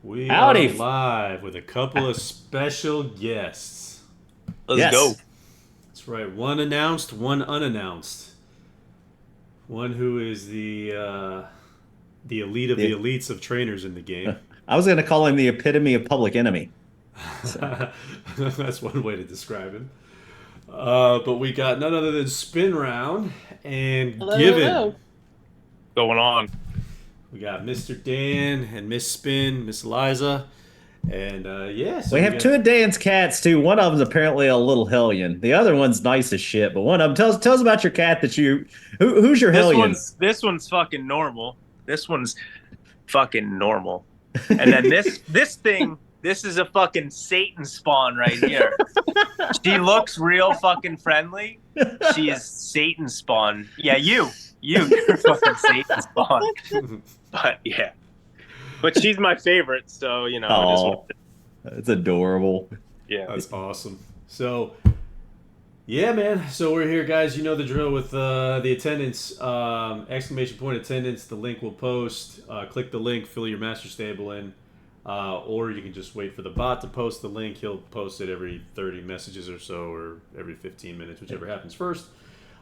We are Howdy. live with a couple of special guests. Let's go. Yes. That's right, one announced, one unannounced. One who is the elite of the The- elites of trainers in the game. I was going to call him the epitome of public enemy. So, That's one way to describe him. But we got none other than Spin Round and Hello, Given. hello. Going on. We got Mr. Dan and Miss Spin, Miss Eliza. And so we have got, two of Dan's cats, too. One of them's apparently a little hellion. The other one's nice as shit, but one of them, tell us about your cat that you. Who's your This hellion? one's fucking normal. This one's fucking normal. And then this is a fucking Satan spawn right here. She looks real fucking friendly. She is Satan spawn. Yeah, you're fucking Satan spawn. But yeah. But she's my favorite, so I just Oh, want it's adorable. yeah. That's awesome. So, yeah, man. So we're here, guys. You know the drill with the attendance, exclamation point attendance. The link will post. Click the link, fill your master stable in, or you can just wait for the bot to post the link. He'll post it every 30 messages or so, or every 15 minutes, whichever happens first.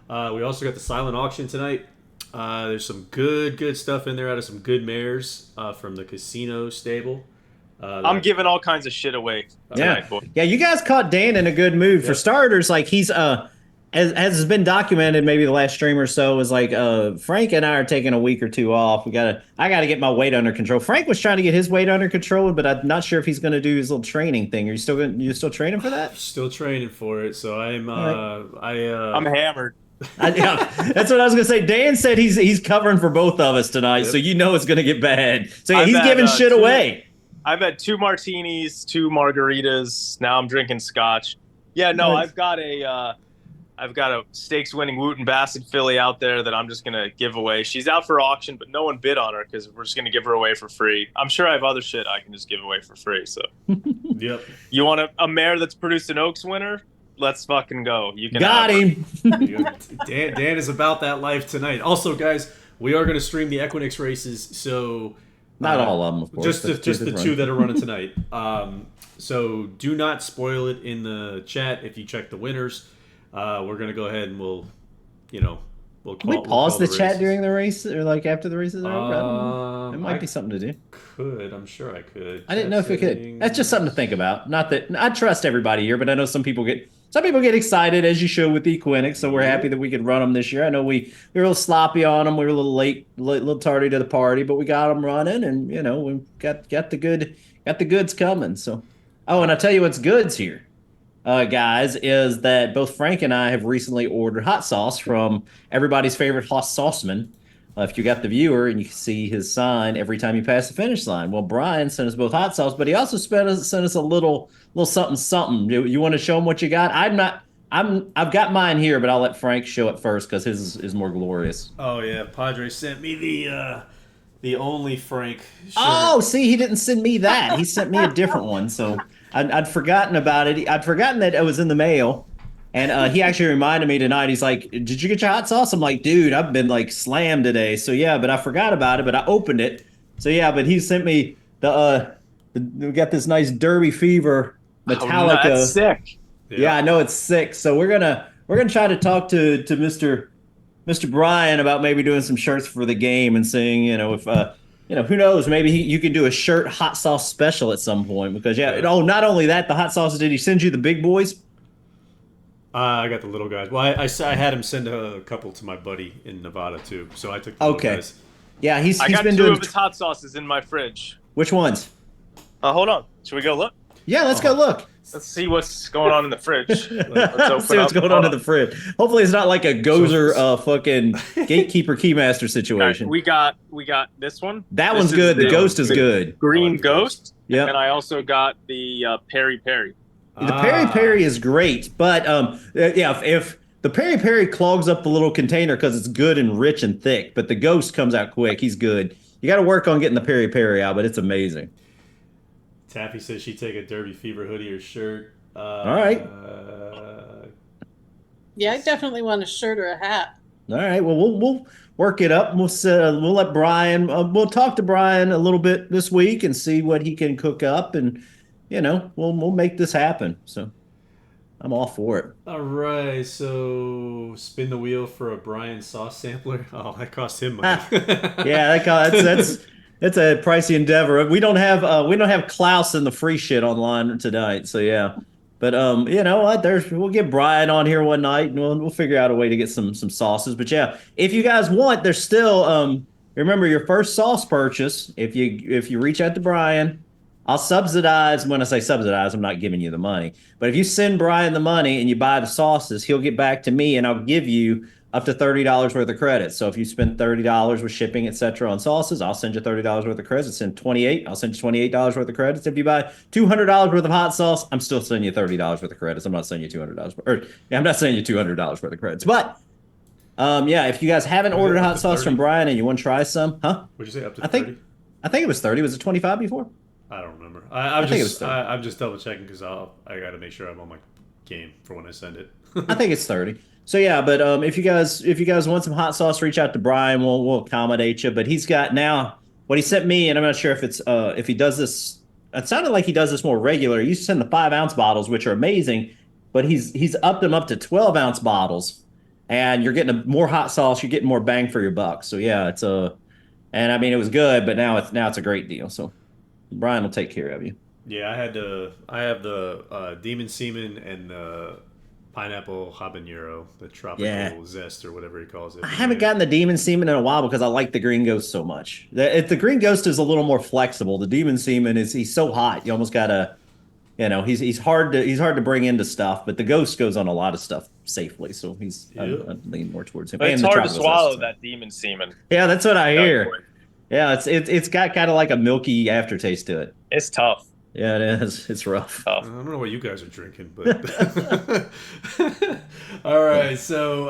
We also got the silent auction tonight. There's some good stuff in there out of some good mares from the casino stable. I'm giving all kinds of shit away tonight, boy. Yeah, you guys caught Dan in a good mood. For starters, like he's as has been documented maybe the last stream or so, is like Frank and I are taking a week or two off. I gotta get my weight under control. Frank was trying to get his weight under control, but I'm not sure if he's gonna do his little training thing. Are you still training for that? Still training for it, so I'm I'm hammered. Yeah, that's what I was gonna say. Dan said he's covering for both of us tonight, so you know it's gonna get bad. So yeah, I've he's had, giving shit away. I've had 2 martinis, 2 margaritas. Now I'm drinking scotch. Yeah, no, Nice. I've got a stakes winning Wooten Bassett filly out there that I'm just gonna give away. She's out for auction, but no one bid on her because we're just gonna give her away for free. I'm sure I have other shit I can just give away for free. So Yep. you want a mare that's produced an Oaks winner? Let's fucking go. You can Got have her. him. Dan is about that life tonight. Also, guys, we are going to stream the Equinix races, so Not all of them, of course. just the two that are running tonight. So do not spoil it in the chat if you check the winners. We're going to go ahead and we'll call, Can we pause the chat races. during the race or like after the races are over? I don't know. It might I be something to do. could. I'm sure I could. I didn't know if it could. Settings. That's just something to think about. Not that I trust everybody here, but I know some people get excited as you should with the Equinix. So we're happy that we could run them this year. I know we were a little sloppy on them. We were a little late, a little tardy to the party, but we got them running, and we got the goods coming. So, oh, and I tell you what's goods here, guys, is that both Frank and I have recently ordered hot sauce from everybody's favorite hot sauceman. If you got the viewer and you can see his sign every time you pass the finish line. Well, Brian sent us both hot sauce, but he also sent us a little something. You want to show him what you got? I've got mine here, but I'll let Frank show it first because his is more glorious. Oh yeah, Padre sent me the only Frank shirt. Oh, see, he didn't send me that. He sent me a different one. So I'd forgotten about it. I'd forgotten that it was in the mail. And he actually reminded me tonight. He's like, "Did you get your hot sauce?" I'm like, "Dude, I've been like slammed today." So yeah, but I forgot about it. But I opened it. So yeah, but he sent me we got this nice DerbyFever Metallica. Oh, that's sick. Yeah, I know it's sick. So we're gonna try to talk to Mr. Brian about maybe doing some shirts for the game and seeing if who knows, maybe you can do a shirt hot sauce special at some point because not only that, the hot sauce, did he send you the big boys? I got the little guys. Well, I had him send a couple to my buddy in Nevada too, so I took the little Okay. guys. Yeah, he's I got been 2 doing of his hot sauces in my fridge. which ones? Hold on. Should we go look? Yeah, let's go look. Let's see what's going on in the fridge. Let's See what's going on in the fridge. Hopefully, it's not like a Gozer fucking gatekeeper keymaster situation. We got this one. That This one's is good. The the ghost is good. Green Ghost. Yep. And I also got the Peri Peri. The Peri Peri is great, but if the Peri Peri clogs up the little container because it's good and rich and thick, but the ghost comes out quick. He's good. You got to work on getting the Peri Peri out, but it's amazing. Taffy says she'd take a DerbyFever hoodie or shirt. All right. Yeah, I definitely want a shirt or a hat. All right. Well, we'll work it up. We'll let Brian. We'll talk to Brian a little bit this week and see what he can cook up, and we'll make this happen. So I'm all for it. All right, so spin the wheel for a Brian sauce sampler. Oh, that cost him money. Yeah, that's a pricey endeavor. We don't have Klaus in the free shit online tonight. So yeah. But you know what? We'll get Brian on here one night and we'll figure out a way to get some sauces. But yeah, if you guys want, there's still remember your first sauce purchase, if you reach out to Brian, I'll subsidize. When I say subsidize, I'm not giving you the money. But if you send Brian the money and you buy the sauces, he'll get back to me and I'll give you up to $30 worth of credits. So if you spend $30 with shipping, etc., on sauces, I'll send you $30 worth of credits. Send 28, I'll send you $28 worth of credits. If you buy $200 worth of hot sauce, I'm still sending you $30 worth of credits. I'm not sending you $200, I'm not sending you $200 worth of credits. But yeah, if you guys haven't ordered hot sauce from Brian and you want to try some, huh? What'd you say, up to 30? I think it was 30. Was it 25 before? I don't remember. I'm just double checking because I got to make sure I'm on my game for when I send it. I think it's 30. So yeah, but if you guys want some hot sauce, reach out to Brian. We'll accommodate you. But he's got now what he sent me, and I'm not sure if he does this. It sounded like he does this more regular. He used to send the 5-ounce bottles, which are amazing, but he's upped them up to 12-ounce bottles, and you're getting more hot sauce. You're getting more bang for your buck. So yeah, and I mean it was good, but now it's a great deal. So Brian will take care of you. Yeah, I have the Demon Seaman and the pineapple habanero, the tropical zest or whatever he calls it. I haven't gotten the Demon Seaman in a while because I like the Green Ghost so much. If the Green Ghost is a little more flexible, the Demon Seaman he's so hot. You almost gotta, he's hard to bring into stuff. But the Ghost goes on a lot of stuff safely, so I lean more towards him. But it's hard to swallow that Demon Seaman. Yeah, that's what I hear. Yeah, it's got kind of like a milky aftertaste to it. It's tough. Yeah, it is. It's rough. I don't know what you guys are drinking, but all right. So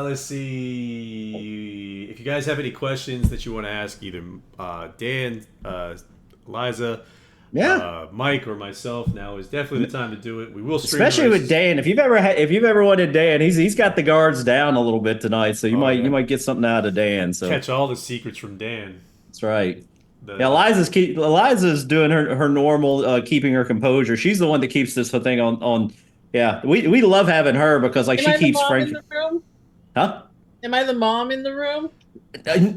let's see. If you guys have any questions that you want to ask, either Dan, Liza, Mike, or myself, now is definitely the time to do it. We will stream, especially with Dan. If you've ever wanted Dan, he's got the guards down a little bit tonight, so you might get something out of Dan. So catch all the secrets from Dan. That's right. Eliza's doing her normal keeping her composure. She's the one that keeps this whole thing on. Yeah, we love having her because she keeps Frank. Huh? Am I the mom in the room?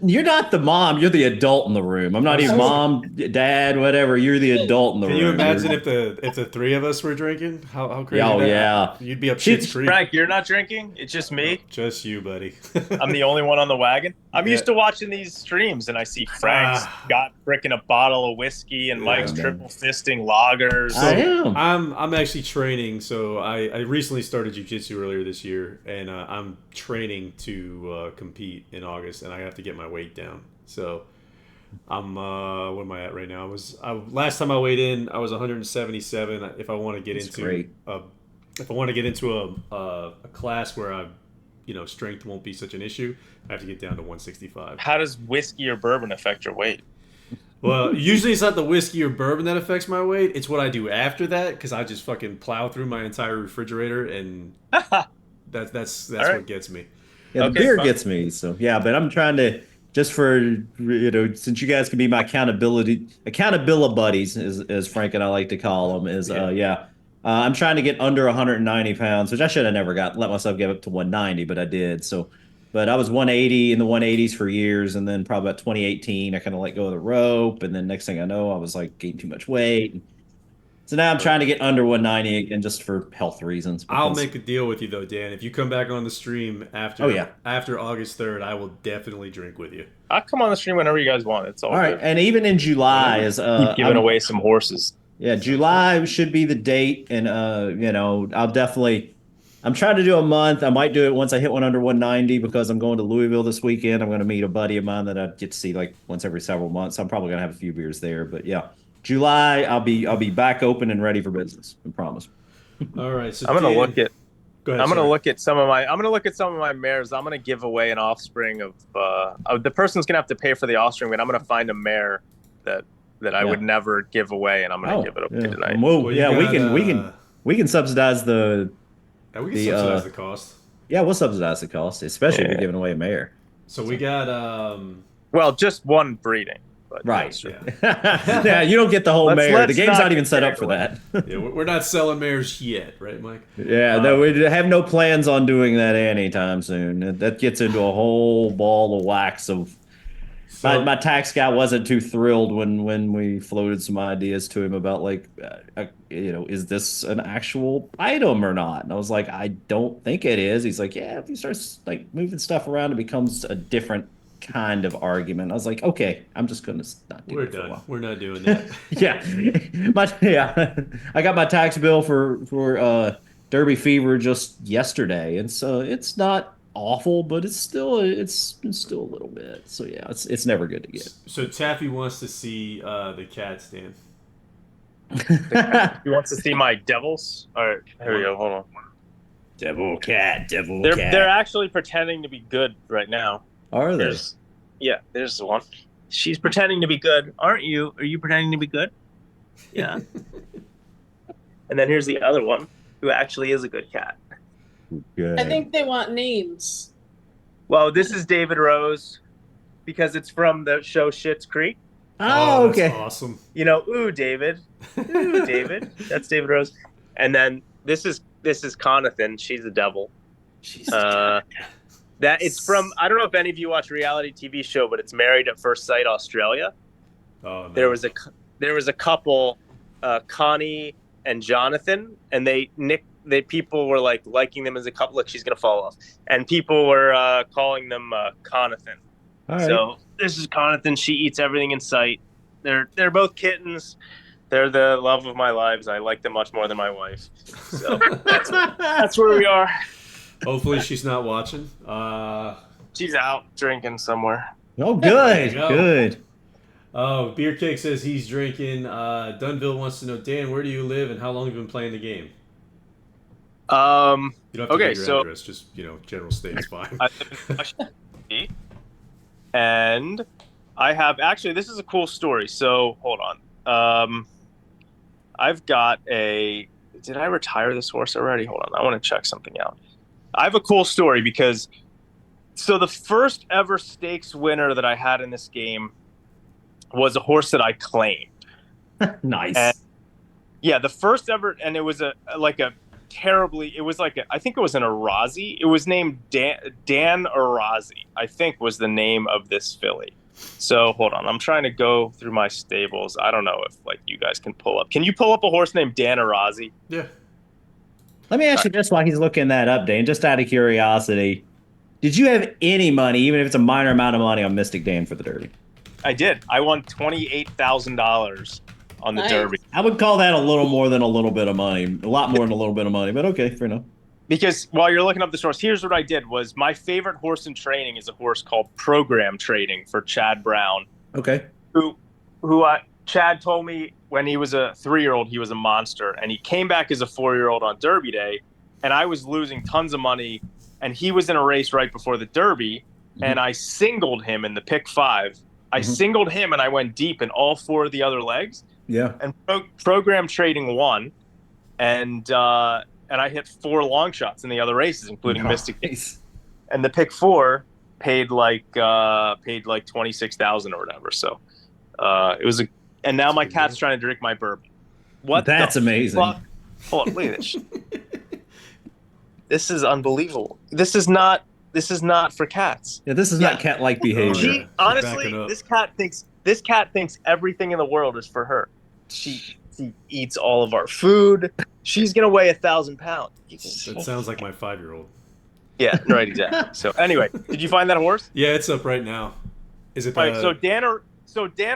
You're not the mom. You're the adult in the room. I'm not even mom, dad, whatever. You're the adult in the room. Can you imagine if the three of us were drinking? How crazy? Oh yeah, you'd be up shit's creek. Frank, you're not drinking. It's just me. No, just you, buddy. I'm the only one on the wagon. I'm used to watching these streams, and I see Frank's got freaking a bottle of whiskey, and Mike's triple fisting lagers. So I'm actually training. So I recently started jiu-jitsu earlier this year, and I'm training to compete in August, and I have to get my weight down. So I'm what am I at right now? Last time I weighed in, I was 177. If I want to get into a class where strength won't be such an issue, I have to get down to 165. How does whiskey or bourbon affect your weight? Well, usually it's not the whiskey or bourbon that affects my weight. It's what I do after that, because I just fucking plow through my entire refrigerator, and that's right. What gets me. Yeah, the beer gets me. So yeah, but I'm trying to, just for since you guys can be my accountability buddies, as Frank and I like to call them, I'm trying to get under 190 pounds, which I should have never let myself get up to 190, but I did. So, but I was 180 in the 180s for years, and then probably about 2018, I kind of let go of the rope, and then next thing I know, I was like gaining too much weight. So now I'm trying to get under 190 again, just for health reasons. I'll make a deal with you though, Dan. If you come back on the stream after August 3rd, I will definitely drink with you. I'll come on the stream whenever you guys want. It's all right. Good. And even in July keep giving away some horses. Yeah, July should be the date, and I'm trying to do a month. I might do it once I hit one under 190 because I'm going to Louisville this weekend. I'm going to meet a buddy of mine that I get to see like once every several months. I'm probably going to have a few beers there, but yeah. July, I'll be back open and ready for business. I promise. All right, so I'm gonna look at. Go ahead, I'm gonna look at some of my mares. I'm gonna give away an offspring of the person's gonna have to pay for the offspring, but I'm gonna find a mare that I would never give away, and I'm gonna give it up to tonight. We can subsidize the. We can subsidize the cost. Yeah, we'll subsidize the cost, especially if you're giving away a mare. So we got Well, just one breeding. But Right. yeah. Yeah, you don't get the whole mare. The let's game's not not even get set up carried for away. that. Yeah, we're not selling mares yet, right, Mike? Yeah, no, we have no plans on doing that anytime soon. That gets into a whole ball of wax of. My tax guy wasn't too thrilled when we floated some ideas to him about like, is this an actual item or not? And I was like, I don't think it is. He's like, yeah, if you start like moving stuff around, it becomes a different kind of argument. I was like, okay, I'm just gonna not do We're that for a done. while. We're not doing that. Yeah, I got my tax bill for DerbyFever just yesterday, and so it's not awful, but it's still a little bit. So yeah, it's never good to get. So Taffy wants to see the cat stand. He wants to see my devils. All right, here we go. Hold on. Devil cat. They're actually pretending to be good right now. Are they? There's the one. She's pretending to be good, aren't you? Are you pretending to be good? Yeah. And then here's the other one, who actually is a good cat. Good. I think they want names. Well, this is David Rose, because it's from the show Schitt's Creek. Oh, that's okay. awesome. You know, ooh, David. Ooh, David. That's David Rose. And then this is Conathan. She's the devil. That it's from, I don't know if any of you watch reality TV show, but it's Married at First Sight Australia. Oh, no. There was a couple, Connie and Jonathan, and people were like liking them as a couple. Like, she's gonna fall off, and people were calling them Conathan. All right. So this is Conathan. She eats everything in sight. They're both kittens. They're the love of my lives. I like them much more than my wife. So that's where we are. Hopefully she's not watching. She's out drinking somewhere. Oh, There good, you go. good. Oh, Beer Cake says he's drinking. Dunville wants to know, Dan, where do you live and how long have you been playing the game? You don't have to Okay, give your so address, just general state's fine. I live in Washington, and I have actually. This is a cool story. So hold on. I've got a. Did I retire this horse already? Hold on. I want to check something out. I have a cool story because. So the first ever stakes winner that I had in this game was a horse that I claimed. Nice. And, yeah, the first ever, and it was I think it was an Arazi. It was named Dan Arazi, I think was the name of this filly. So hold on, I'm trying to go through my stables. I don't know if you guys can pull up. Can you pull up a horse named Dan Arazi? Yeah. Let me ask you this while he's looking that up, Dan, just out of curiosity. Did you have any money, even if it's a minor amount of money, on Mystic Dan for the Derby? I did. I won $28,000 on the Nice. Derby. I would call that a little more than a little bit of money. A lot more than a little bit of money, but okay, fair enough. Because while you're looking up this horse, here's what I did was my favorite horse in training is a horse called Program Trading for Chad Brown. Okay. Chad told me when he was a 3-year-old, he was a monster, and he came back as a 4-year-old on Derby Day, and I was losing tons of money, and he was in a race right before the Derby, and I singled him in the pick 5. I singled him, and I went deep in all 4 of the other legs. Yeah. And Program Trading won, and I hit 4 long shots in the other races, including Mystic. And the pick 4 paid like 26,000 or whatever. So it was and now my cat's trying to drink my bourbon. What? That's amazing. Fuck? Hold on, look at this. This is unbelievable. This is not for cats. Yeah, this is not cat-like behavior. Honestly, this cat thinks everything in the world is for her. She eats all of our food. She's gonna weigh 1,000 pounds. That sounds like my 5-year-old. Yeah, right, exactly. So anyway, did you find that horse? Yeah, it's up right now. Is it? Right. So Dan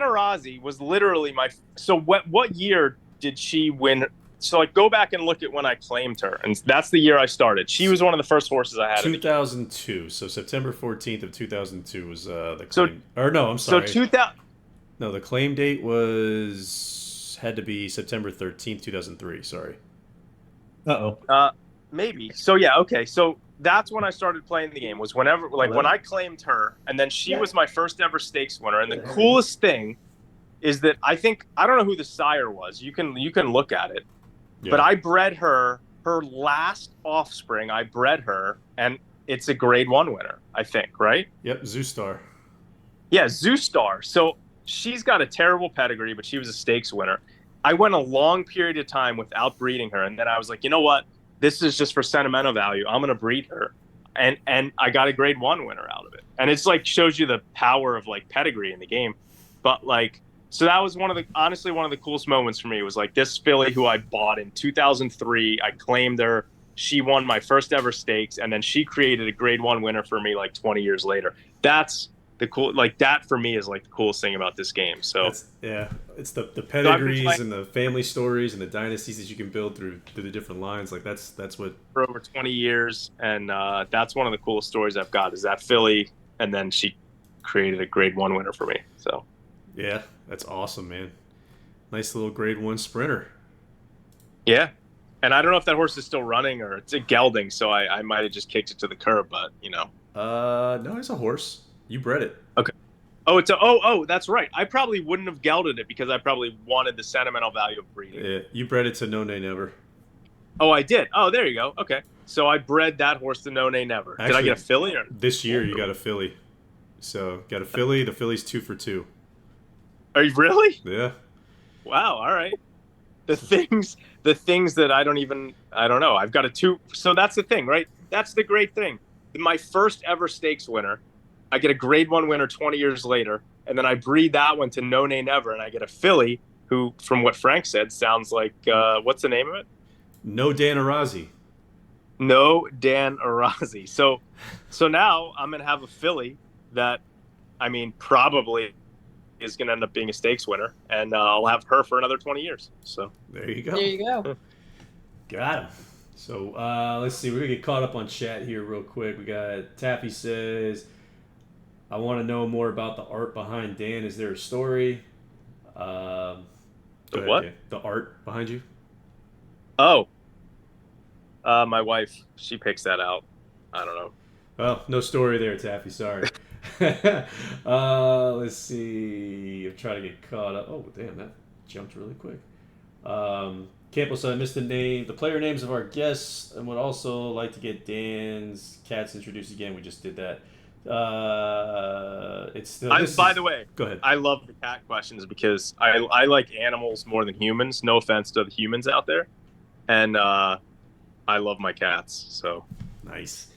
Arazi was literally my. So what year did she win? So go back and look at when I claimed her, and that's the year I started. She was one of the first horses I had. 2002. So September 14th of 2002 was the claim. I'm sorry. So 2000. No, the claim date had to be September 13th, 2003. Sorry. Maybe. So yeah, okay. So that's when I started playing the game. Was whenever when I claimed her, and then she was my first ever stakes winner. And the coolest thing is that I don't know who the sire was. You can look at it. Yeah. But I bred her her last offspring, I bred her, and it's a grade 1 winner, I think, right? Yep, Zoostar. Yeah, Zoostar. So she's got a terrible pedigree, but she was a stakes winner. I went a long period of time without breeding her, and then I was like, you know what? This is just for sentimental value. I'm gonna breed her, and I got a grade 1 winner out of it. And it's like shows you the power of like pedigree in the game. But like, so that was honestly one of the coolest moments for me. Was like this filly who I bought in 2003. I claimed her. She won my first ever stakes, and then she created a grade 1 winner for me like 20 years later. That's the cool, like that for me is like the coolest thing about this game. So it's the pedigrees and the family stories and the dynasties that you can build through the different lines. Like that's what for over 20 years, and that's one of the coolest stories I've got is that filly, and then she created a grade 1 winner for me. So yeah, that's awesome, man. Nice little grade 1 sprinter. Yeah, and I don't know if that horse is still running or it's a gelding, so I might have just kicked it to the curb, but you know. No, it's a horse. You bred it. Okay. Oh, that's right. I probably wouldn't have gelded it because I probably wanted the sentimental value of breeding. Yeah, you bred it to No Nay Never. Oh, I did. Oh, there you go. Okay. So I bred that horse to No Nay Never. Actually, did I get a filly? Or? This year you got a filly. So got a filly. The filly's 2 for 2. Are you really? Yeah. Wow. All right. The things that I don't know. I've got a 2. So that's the thing, right? That's the great thing. My first ever stakes winner, I get a grade 1 winner 20 years later, and then I breed that one to No Nay Never, and I get a filly who, from what Frank said, sounds like, what's the name of it? No Dan Arazi. No Dan Arazi. So now I'm going to have a filly that, I mean, probably is going to end up being a stakes winner, and I'll have her for another 20 years. So there you go. There you go. Got him. So let's see. We're going to get caught up on chat here real quick. We got Taffy says, I want to know more about the art behind Dan. Is there a story? The what? Dan. The art behind you? Oh. My wife, she picks that out. I don't know. Well, no story there, Taffy. Sorry. Let's see. I'm trying to get caught up. Oh, damn, that jumped really quick. Campbell said, I missed the player names of our guests, and would also like to get Dan's cats introduced again. We just did that. It's still. By the way, go ahead. I love the cat questions because I like animals more than humans. No offense to the humans out there, and I love my cats. So nice.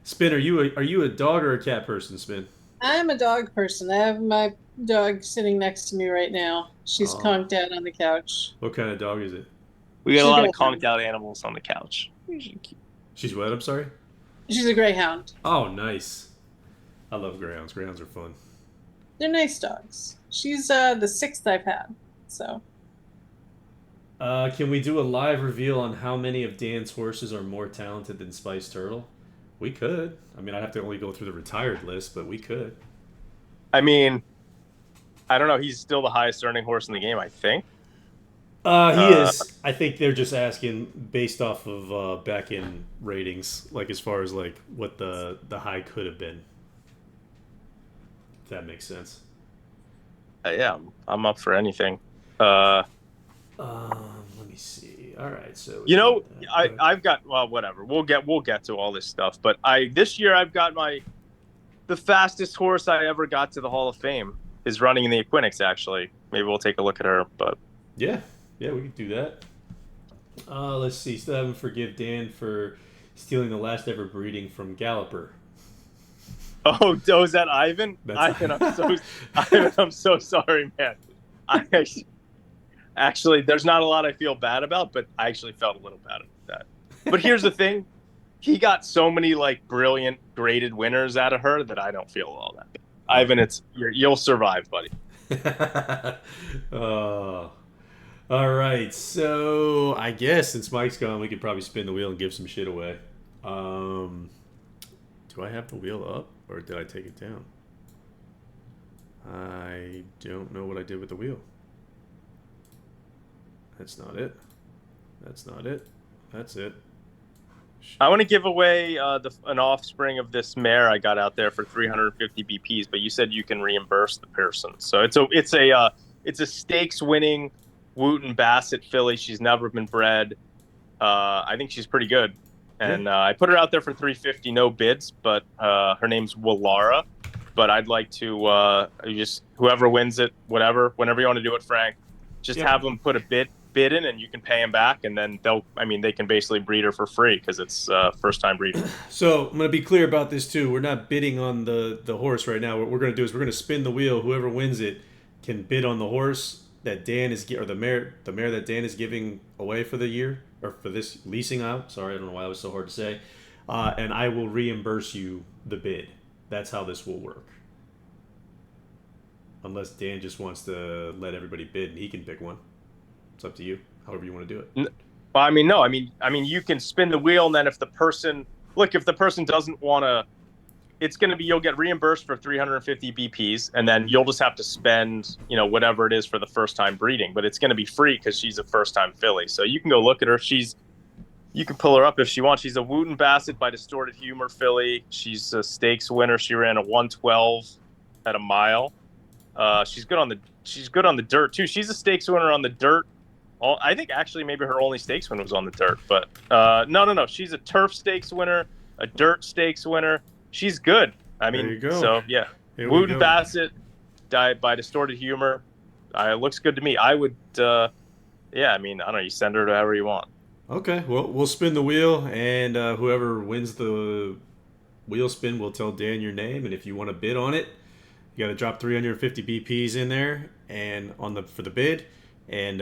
Spin, are you a dog or a cat person, Spin? I'm a dog person. I have my dog sitting next to me right now. She's conked out on the couch. What kind of dog is it? We got a lot of conked out animals on the couch. She's what? I'm sorry? She's a greyhound. Oh, nice. I love greyhounds. Greyhounds are fun. They're nice dogs. She's the 6th I've had. So. Can we do a live reveal on how many of Dan's horses are more talented than Spice Turtle? We could. I mean, I'd have to only go through the retired list, but we could. I mean, I don't know. He's still the highest earning horse in the game, I think. He is. I think they're just asking based off of back-end ratings, like as far as like what the high could have been. If that makes sense. Yeah, I'm up for anything. Let me see. All right, so you know, I've got whatever. We'll get to all this stuff, but this year I've got the fastest horse I ever got to the Hall of Fame is running in the Equinix. Actually, maybe we'll take a look at her. But yeah, we could do that. Let's see. Still haven't forgive Dan for stealing the last ever breeding from Galloper. Oh, is that Ivan? Ivan, I'm so sorry, man. Actually, there's not a lot I feel bad about, but I actually felt a little bad about that. But here's the thing. He got so many like brilliant graded winners out of her that I don't feel all that bad. Ivan, you'll survive, buddy. All right. So I guess since Mike's gone, we could probably spin the wheel and give some shit away. Do I have the wheel up or did I take it down? I don't know what I did with the wheel. That's not it. That's not it. That's it. I want to give away an offspring of this mare I got out there for 350 BPs, but you said you can reimburse the person. So it's a stakes winning Wooten Bassett filly. She's never been bred. I think she's pretty good. And I put her out there for 350, no bids, but her name's Wallara. But I'd like to just whoever wins it, whenever you want to do it, Frank, just have them put a bid in, and you can pay them back, and then they can basically breed her for free because it's first time breeding. So I'm going to be clear about this too. We're not bidding on the horse right now. What we're going to do is we're going to spin the wheel. Whoever wins it can bid on the horse that Dan is or the mare that Dan is giving away for the year or for this leasing out. Sorry, I don't know why it was so hard to say. And I will reimburse you the bid. That's how this will work. Unless Dan just wants to let everybody bid and he can pick one. It's up to you. However you want to do it. Well, no. I mean, you can spin the wheel, and then if the person doesn't want to, it's going to be, you'll get reimbursed for 350 BPs, and then you'll just have to spend, whatever it is for the first time breeding. But it's going to be free because she's a first time filly. So you can go look at her. You can pull her up if she wants. She's a Wooten Bassett by Distorted Humor filly. She's a stakes winner. She ran a 112 at a mile. She's good on the dirt too. She's a stakes winner on the dirt. I think actually maybe her only stakes win was on the dirt, but no. She's a turf stakes winner, a dirt stakes winner. She's good. I mean, there you go. So yeah, Wooten Bassett by Distorted Humor. Looks good to me. I would, I mean, I don't know. You send her to however you want. Okay, well, we'll spin the wheel, and whoever wins the wheel spin will tell Dan your name, and if you want to bid on it, you got to drop 350 BPs in there and for the bid, and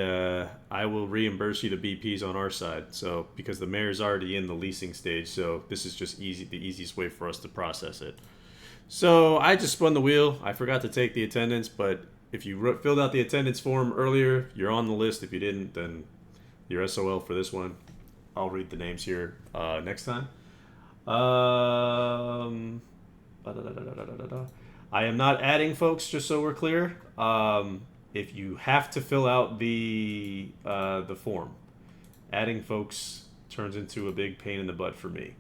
I will reimburse you the BPs on our side. So because the mare's already in the leasing stage, so this is just the easiest way for us to process it. So I just spun the wheel. I forgot to take the attendance, but if you filled out the attendance form earlier, you're on the list. If you didn't, then you're SOL for this one. I'll read the names here next time. I am not adding folks, just so we're clear. If you have to fill out the form, adding folks turns into a big pain in the butt for me.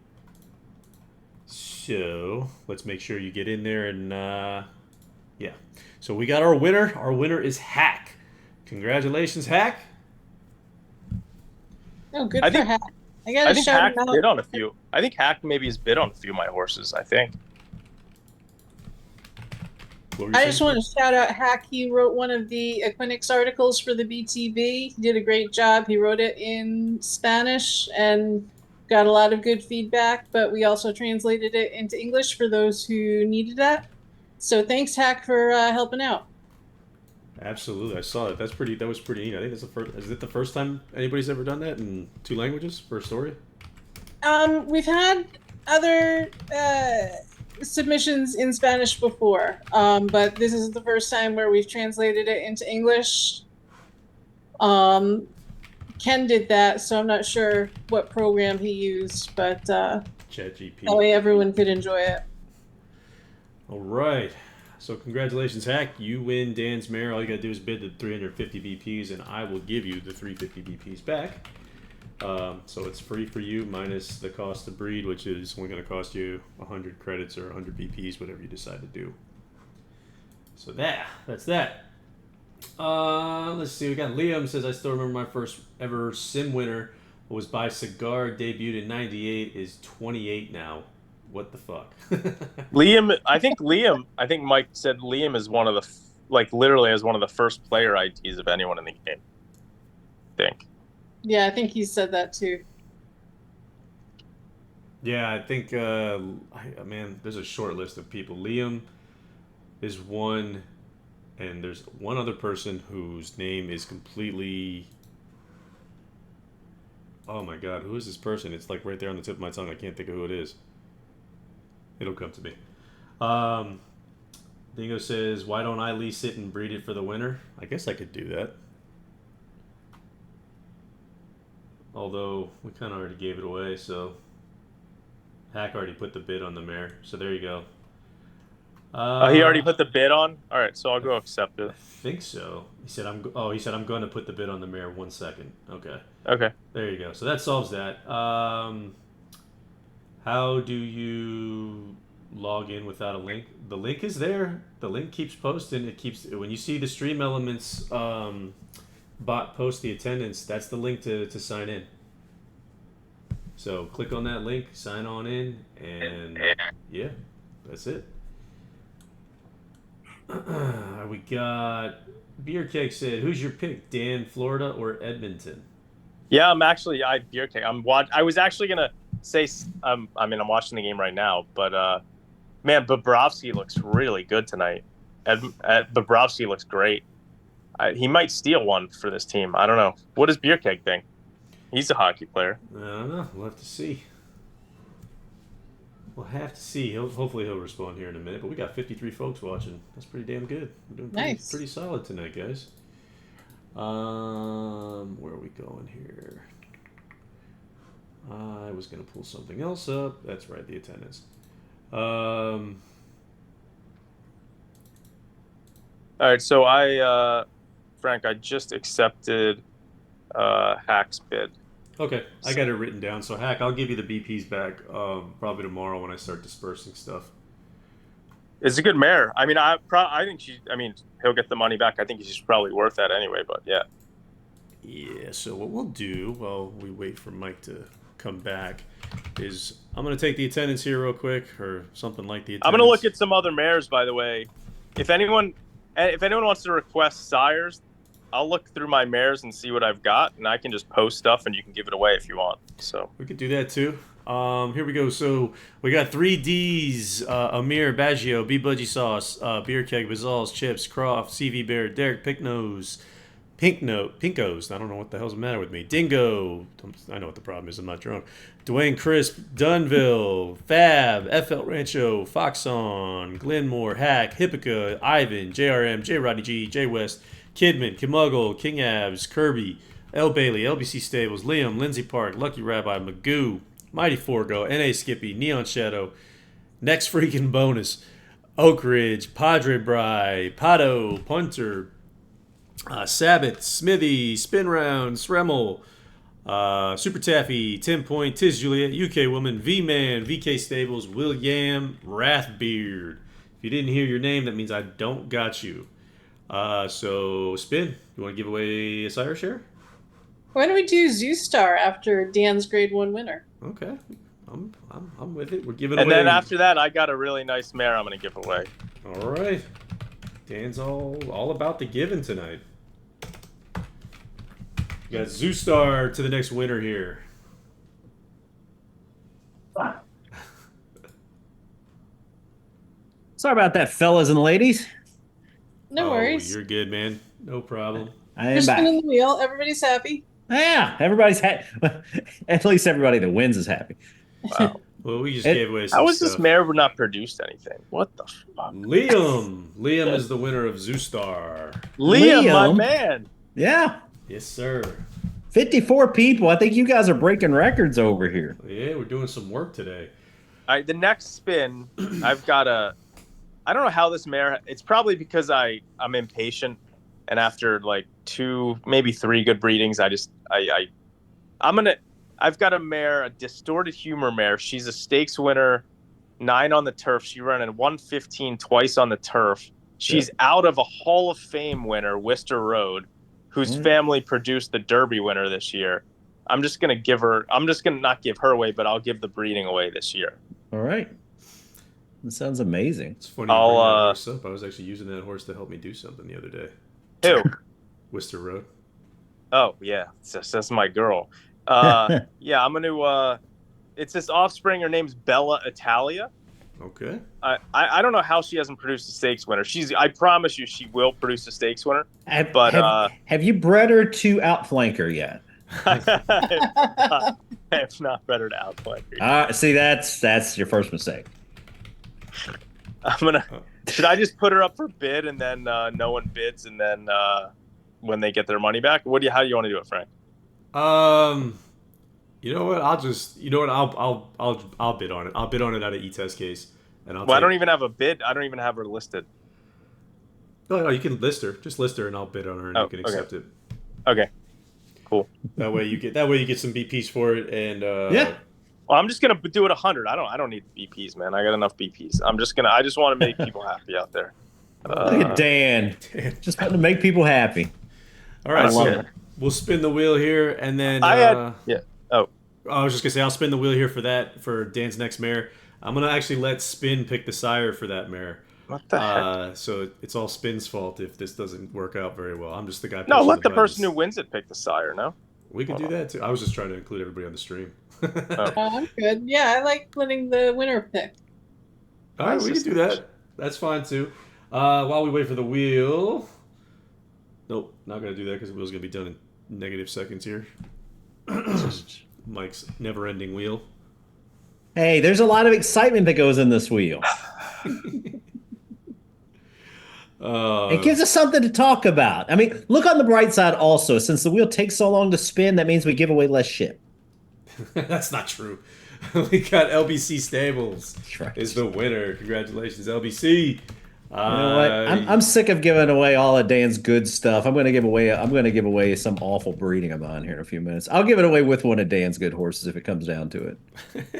So let's make sure you get in there and yeah. So we got our winner. Our winner is Hack. Congratulations, Hack. Oh, good for Hack. I think Hack bid on a few. I think Hack maybe has bid on a few of my horses. I think. I just want to shout out Hack. He wrote one of the Equinix articles for the BTB. He did a great job. He wrote it in Spanish and got a lot of good feedback, but we also translated it into English for those who needed that. So thanks, Hack, for helping out. Absolutely, I saw it. That was pretty neat. I think that's the first. Is it the first time anybody's ever done that in 2 languages for a story? We've had other submissions in Spanish before, but this is the first time where we've translated it into English. Ken did that, so I'm not sure what program he used, but ChatGPT. that way everyone could enjoy it. All right. So congratulations, Hack. You win Dan's mare. All you got to do is bid the 350 BPs, and I will give you the 350 BPs back. So it's free for you, minus the cost to breed, which is only going to cost you 100 credits or 100 BPs, whatever you decide to do. So that's that. Let's see. We got Liam says, I still remember my first ever sim winner was by Cigar, debuted in '98, is 28 now. What the fuck? Liam, I think Mike said Liam is one of the, literally as one of the first player IDs of anyone in the game. I think. Yeah, I think he said that too. Yeah, I think, man, there's a short list of people. Liam is one, and there's one other person whose name is completely... Oh my god, who is this person? It's like right there on the tip of my tongue. I can't think of who it is. It'll come to me. Dingo says, why don't I lease it and breed it for the winter? I guess I could do that. Although, we kind of already gave it away, so... Hack already put the bid on the mare, so there you go. He already put the bid on? Alright, so I'll go accept it. I think so. He said, I'm going to put the bid on the mare. 1 second. Okay. Okay. There you go. So that solves that. How do you log in without a link? The link is there. The link keeps posting. It keeps, when you see the Stream Elements bot post the attendance, that's the link to sign in. So click on that link, sign on in, and yeah, that's it. We got Beer Cake said, "Who's your pick, Dan, Florida or Edmonton?" Yeah, beer cake. I was actually gonna say, I'm watching the game right now, but man, Bobrovsky looks really good tonight. Bobrovsky looks great. He might steal one for this team. I don't know. What does beer cake think? He's a hockey player. I don't know. We'll have to see. Hopefully he'll respond here in a minute. But we got 53 folks watching. That's pretty damn good. We're doing pretty solid tonight, guys. Where are we going here? I was gonna pull something else up. That's right, the attendance. All right, so Frank, I just accepted Hack's bid. Okay, I got it written down. So Hack, I'll give you the BPs back probably tomorrow when I start dispersing stuff. It's a good mare. I mean, I think he'll get the money back. I think she's probably worth that anyway. But yeah. Yeah. So what we'll do while we wait for Mike to come back is I'm gonna take the attendance here real quick, or something like the attendance. I'm gonna look at some other mares, by the way. If anyone wants to request sires, I'll look through my mares and see what I've got, and I can just post stuff, and you can give it away if you want. So we could do that too. Here we go. So we got 3 Ds: Amir, Baggio, B Budgie Sauce, Beer Keg, Bazals, Chips, Croft, CV Bear, Derek, Pinknose, Pinkos. I don't know what the hell's the matter with me. Dingo. I know what the problem is. I'm not drunk. Dwayne Crisp, Dunville, Fab, FL Rancho, Foxon, Glenmore, Hack, Hippica, Ivan, JRM, J Rodney G, J West, Kidman, Kimuggle, King Abs, Kirby, L Bailey, LBC Stables, Liam, Lindsay Park, Lucky Rabbi, Magoo, Mighty Forgo, NA Skippy, Neon Shadow, Next Freaking Bonus, Oak Ridge, Padre Bry, Pato, Punter, Sabbath, Smithy, Spin Round, Sremel, Super Taffy, 10 Point, Tiz Juliet, UK Woman, V-Man, VK Stables, William, Wrathbeard. If you didn't hear your name, that means I don't got you. So, Spin, you want to give away a sire share? Why don't we do Zoostar after Dan's Grade 1 winner? Okay. I'm with it. We're giving and away. then after that, I got a really nice mare I'm going to give away. All right. Dan's all about the giving tonight. We got Zoostar to the next winner here. Sorry about that, fellas and ladies. No worries. You're good, man. No problem. I am Just back. spinning the wheel. Everybody's happy. Yeah, everybody's happy. At least everybody that wins is happy. Wow. Well, we just gave away some How is stuff. this mare not produced anything? What the fuck? Liam is the winner of Zoostar. Liam, my man. Yeah. Yes, sir. 54 people. I think you guys are breaking records over here. Yeah, we're doing some work today. All right, the next spin, I've got I don't know how this mare. It's probably because I'm impatient, and after like 2, maybe 3 good breedings, I've got a mare, a distorted humor mare. She's a stakes winner, 9 on the turf. She ran in 115 twice on the turf. She's out of a Hall of Fame winner, Worcester Road, whose family produced the Derby winner this year. I'm just gonna not give her away, but I'll give the breeding away this year. All right. That sounds amazing. It's funny you bring that horse up. I was actually using that horse to help me do something the other day. Who? Worcester Road. Oh yeah, that's my girl. Yeah, I'm gonna. It's this offspring. Her name's Bella Italia. Okay. I don't know how she hasn't produced a stakes winner. I promise you, she will produce a stakes winner. Have you bred her to outflanker yet? I have not bred her to outflank her. See, that's your first mistake. Should I just put her up for bid and then no one bids and then when they get their money back? How do you want to do it, Frank? You know what? I'll bid on it. I'll bid on it out of E-Test case, and I don't even have a bid. I don't even have her listed. No, you can list her. Just list her, and I'll bid on her, and you can accept it. Okay. Cool. That way you get some BPs for it, and yeah. Well, I'm just gonna do it 100. I don't need BPs, man. I got enough BPs. I just want to make people happy out there. Look at Dan. Just wanting to make people happy. All right, so we'll spin the wheel here, and then I was just gonna say I'll spin the wheel here for Dan's next mare. I'm gonna actually let Spin pick the sire for that mare. What the heck? So it's all Spin's fault if this doesn't work out very well. I'm just the guy. No, pushing let the buttons. person who wins it pick the sire. No. We can do that too. I was just trying to include everybody on the stream. Oh. I'm good. Yeah, I like letting the winner pick. All right, we can do that. That's fine too. While we wait for the wheel. Nope, not gonna do that because the wheel's gonna be done in negative seconds here. Mike's never-ending wheel. Hey, there's a lot of excitement that goes in this wheel. It gives us something to talk about. I mean, look on the bright side also. Since the wheel takes so long to spin, that means we give away less shit. That's not true. We got LBC Stables Right. is the winner. Congratulations, LBC. You know what? I'm sick of giving away all of Dan's good stuff. I'm gonna give away some awful breeding of mine here in a few minutes. I'll give it away with one of Dan's good horses if it comes down to it.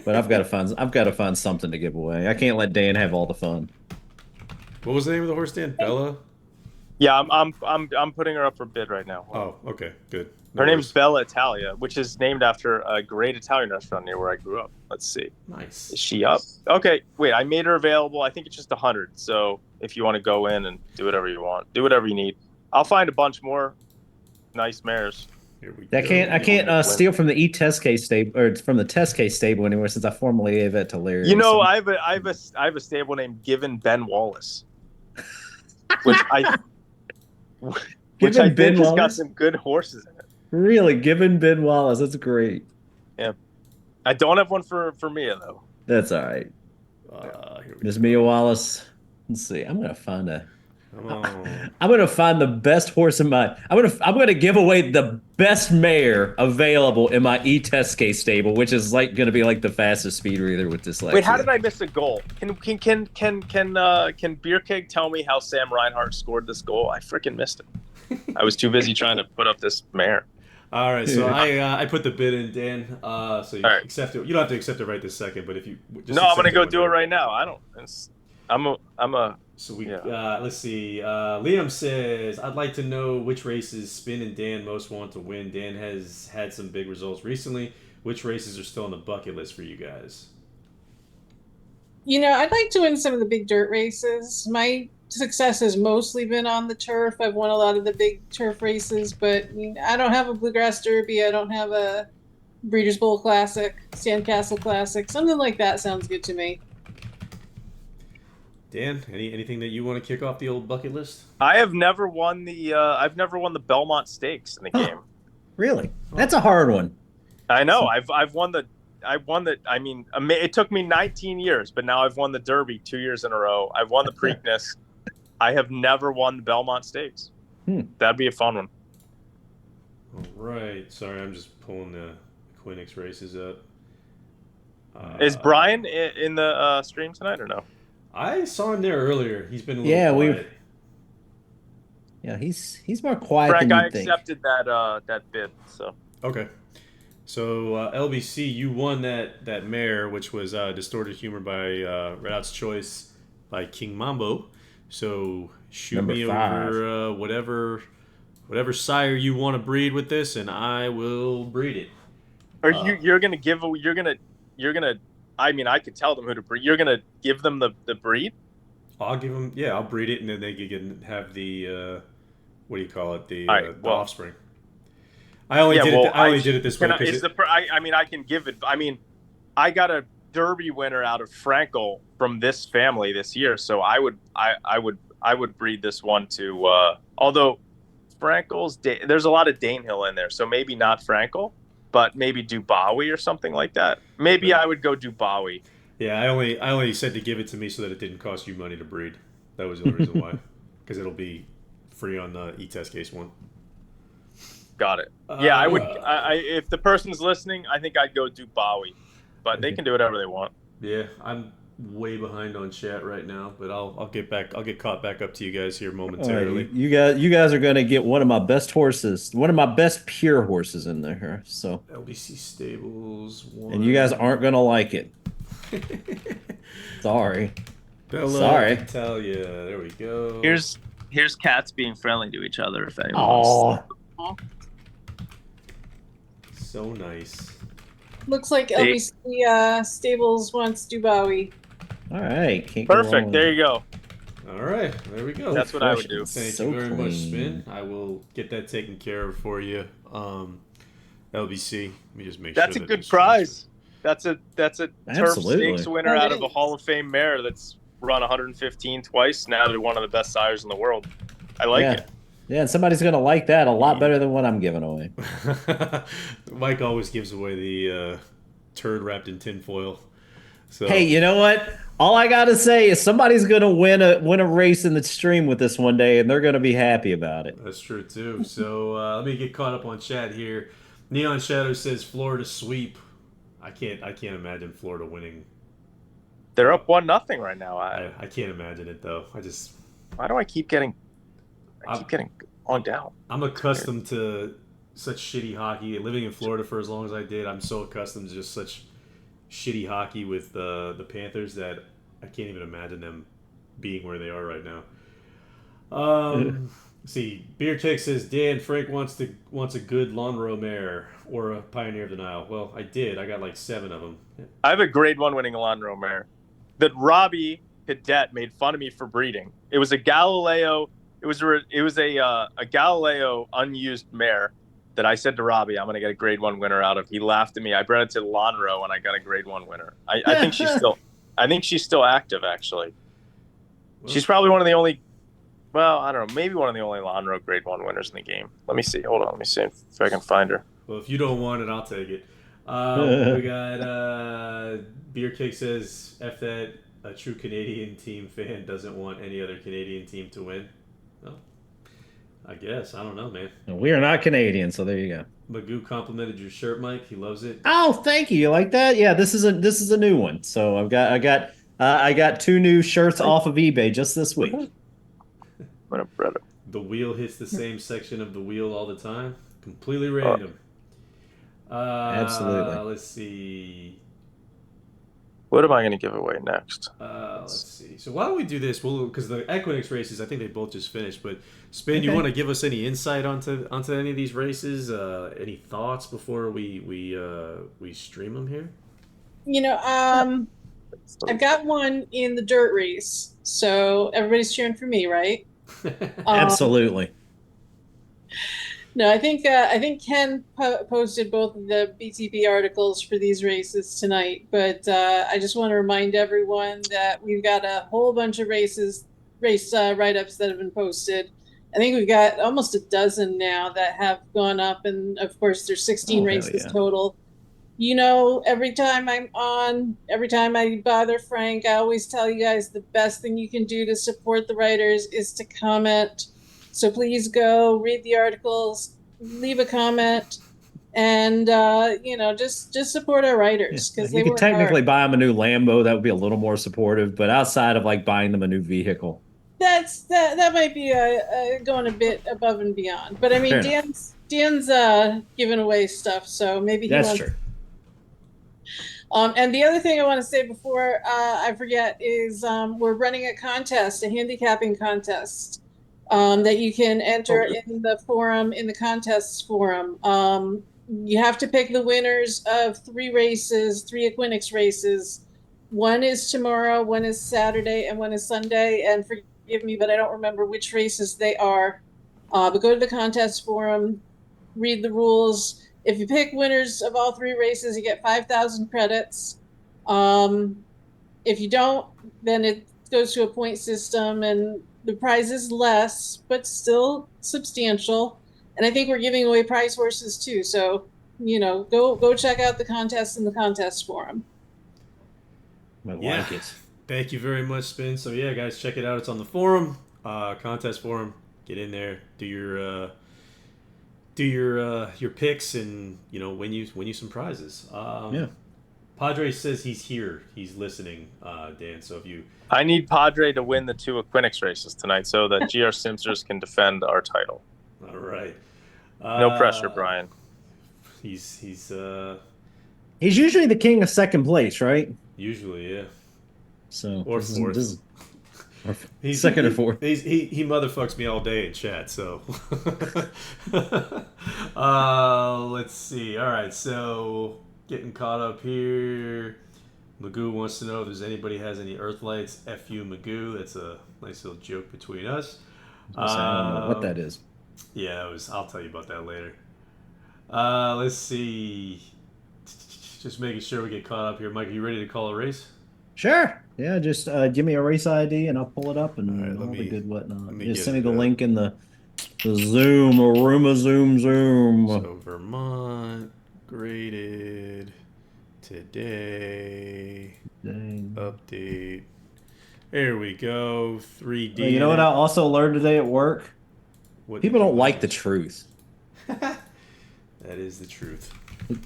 But I've got to find something to give away. I can't let Dan have all the fun. What was the name of the horse, Dan? Bella? Yeah, I'm putting her up for bid right now. Oh, okay, good. Her name's Bella Italia, which is named after a great Italian restaurant near where I grew up. Let's see. Nice. Is she up? Okay, wait. I made her available. I think it's just 100. So if you want to go in and do whatever you want, do whatever you need. I'll find a bunch more nice mares. Here we I go. can't steal from the test case stable or from the test case stable anymore since I formally gave it to Larry. You know, So- I have a stable named Given Ben Wallace, which I Given Ben think has got Wallace? some good horses in it. Really, given Ben Wallace, that's great. I don't have one for Mia though. That's all right. Here we Miss go. Mia Wallace. Let's see. I'm gonna find the best horse in my. I'm gonna give away the best mare available in my test case stable, which is like gonna be like the fastest speed reader with dyslexia. Wait, how did I miss a goal? Can Beer Keg tell me how Sam Reinhart scored this goal? I freaking missed it. I was too busy trying to put up this mare. All right, so I put the bid in, Dan. So you right. accept it. You don't have to accept it right this second, but if you just No, I'm gonna accept go whenever. do it right now. I don't. I'm a. So we Yeah. let's see. Liam says, "I'd like to know which races Spin and Dan most want to win. Dan has had some big results recently. Which races are still on the bucket list for you guys?" You know, I'd like to win some of the big dirt races. My success has mostly been on the turf. I've won a lot of the big turf races, but I don't have a Bluegrass Derby. I don't have a Breeders' Bowl Classic, Sandcastle Classic. Something like that sounds good to me. Dan, anything that you want to kick off the old bucket list? I have never won the. I've never won the Belmont Stakes in the game. Really? That's a hard one. I know. I've won the. I won the. I mean, it took me 19 years, but now I've won the Derby 2 years in a row. I've won the Preakness. I have never won the Belmont Stakes. That'd be a fun one. All right. Sorry, I'm just pulling the Quinix races up. Is Brian in the stream tonight or no? I saw him there earlier. He's been a little quiet. Yeah, he's more quiet Frank, than I you think. accepted that bid. So Okay. So LBC, you won that mare, which was Distorted Humor by Red Out's Choice by King Mambo. So shoot Number me 5. over whatever sire you want to breed with this, and I will breed it. Are you're gonna give you're gonna I mean, I could tell them who to breed. You're gonna give them the breed. I'll give them. Yeah, I'll breed it, and then they can have the what do you call it? The offspring. I only did it this way. I mean, I can give it. I mean, I got a Derby winner out of Frankel from this family this year, so I would breed this one to. Although Frankel's there's a lot of Danehill in there, so maybe not Frankel, but maybe Dubawi or something like that. Maybe I would go Dubawi. Yeah, I only said to give it to me so that it didn't cost you money to breed. That was the only reason why, because it'll be free on the e-test case one. Got it. Yeah, I would. If the person's listening, I think I'd go Dubawi, but they can do whatever they want. Yeah, I'm way behind on chat right now, but I'll get back. I'll get caught back up to you guys here momentarily. Right, you guys are gonna get one of my best horses, one of my best pure horses in there. So LBC Stables 1. and you guys aren't gonna like it. Sorry. Bella Sorry. Italia. There we go. Here's cats being friendly to each other. If anyone wants. Oh, So nice. Looks like LBC Stables wants Dubawi. All right. Can't go wrong Perfect. with There that. you go. All right, there we go. That's what I would do. Thank So you very much, clean. Spin. I will get that taken care of for you. LBC. Let me just make That's sure a that good this prize. That's a turf Absolutely. stakes winner out of a Hall of Fame mare that's run 115 twice. Now they're one of the best sires in the world. I like Yeah. it. Yeah, and somebody's gonna like that a lot better than what I'm giving away. Mike always gives away the turd wrapped in tinfoil. So Hey, you know what? All I gotta say is somebody's gonna win a race in the stream with this one day, and they're gonna be happy about it. that's true too. So let me get caught up on chat here. Neon Shadow says Florida sweep. I can't imagine Florida winning. They're up 1-0 right now. I can't imagine it though. Why do I keep getting on down? I'm accustomed to such shitty hockey. Living in Florida for as long as I did, I'm so accustomed to just such shitty hockey with the Panthers that I can't even imagine them being where they are right now. Let's see, Beer Kick says Dan Frank wants a good Lawnrow mare or a Pioneer of the Nile. Well, I did. I got like 7 of them. I have a grade 1 winning Alondro mare that Robbie Cadet made fun of me for breeding. It was a Galileo. It was a Galileo unused mare that I said to Robbie, I'm going to get a grade 1 winner out of. He laughed at me. I bred it to Lonro and I got a grade 1 winner. I think she's still active actually. Well, She's probably one of the only. Well, I don't know. Maybe one of the only Lonro grade 1 winners in the game. Let me see. Hold on. Let me see if I can find her. Well, if you don't want it, I'll take it. We got Beer Cake says F that a true Canadian team fan doesn't want any other Canadian team to win. Well, I guess. I don't know, man. We are not Canadian, so there you go. Magoo complimented your shirt, Mike. He loves it. Oh, thank you. You like that? Yeah, this is a new one. So I got 2 new shirts off of eBay just this week. What a brother. The wheel hits the same section of the wheel all the time. Completely random. Absolutely. Let's see. What am I going to give away next? Let's see. So why don't we do this? Well, because the Equinix races, I think they both just finished. But Spin, you Okay. want to give us any insight onto any of these races? Any thoughts before we stream them here? I've got one in the dirt race, so everybody's cheering for me, right? Absolutely. No, I think Ken posted both of the BTB articles for these races tonight, but I just want to remind everyone that we've got a whole bunch of race write-ups that have been posted. I think we've got almost a dozen now that have gone up, and of course there's 16 races total. Every time I'm on, every time I bother Frank, I always tell you guys the best thing you can do to support the writers is to comment. So please go read the articles, leave a comment, and just support our writers because You could technically buy them a new Lambo. That would be a little more supportive. But outside of like buying them a new vehicle, that might be going a bit above and beyond. But I mean, Dan's giving away stuff, so maybe that's true. And the other thing I want to say before I forget is we're running a contest, a handicapping contest. That you can enter in the forum, in the contests forum. You have to pick the winners of 3 races, 3 Equinix races. One is tomorrow, one is Saturday, and one is Sunday. And forgive me, but I don't remember which races they are. But go to the contest forum, read the rules. If you pick winners of all 3 races, you get 5,000 credits. If you don't, then it goes to a point system, and the prize is less, but still substantial. And I think we're giving away prize horses too. So, go check out the contest in the contest forum. Like it. Thank you very much, Spin. So yeah, guys, check it out. It's on the forum, contest forum. Get in there, do your picks, and win you some prizes. Yeah. Padre says he's here. He's listening, Dan. So if you... I need Padre to win the 2 Equinix races tonight so that GR Simsters can defend our title. All right. No pressure, Brian. He's usually the king of second place, right? Usually, yeah. So or fourth. He's second or fourth. He motherfucks me all day in chat. So let's see. All right. So getting caught up here. Magoo wants to know if there's anybody has any Earth lights. F you, Magoo. That's a nice little joke between us. I don't know what that is. Yeah, I'll tell you about that later. Let's see. Just making sure we get caught up here. Mike, are you ready to call a race? Sure. Yeah, just give me a race ID and I'll pull it up and All right, all the good whatnot. me Just get send me it the up. link in the Zoom, Aruma Zoom. So Vermont graded today. Dang. Update. There we go. 3D. You know what I also learned today at work? What People did you don't like learn? the truth. That is the truth.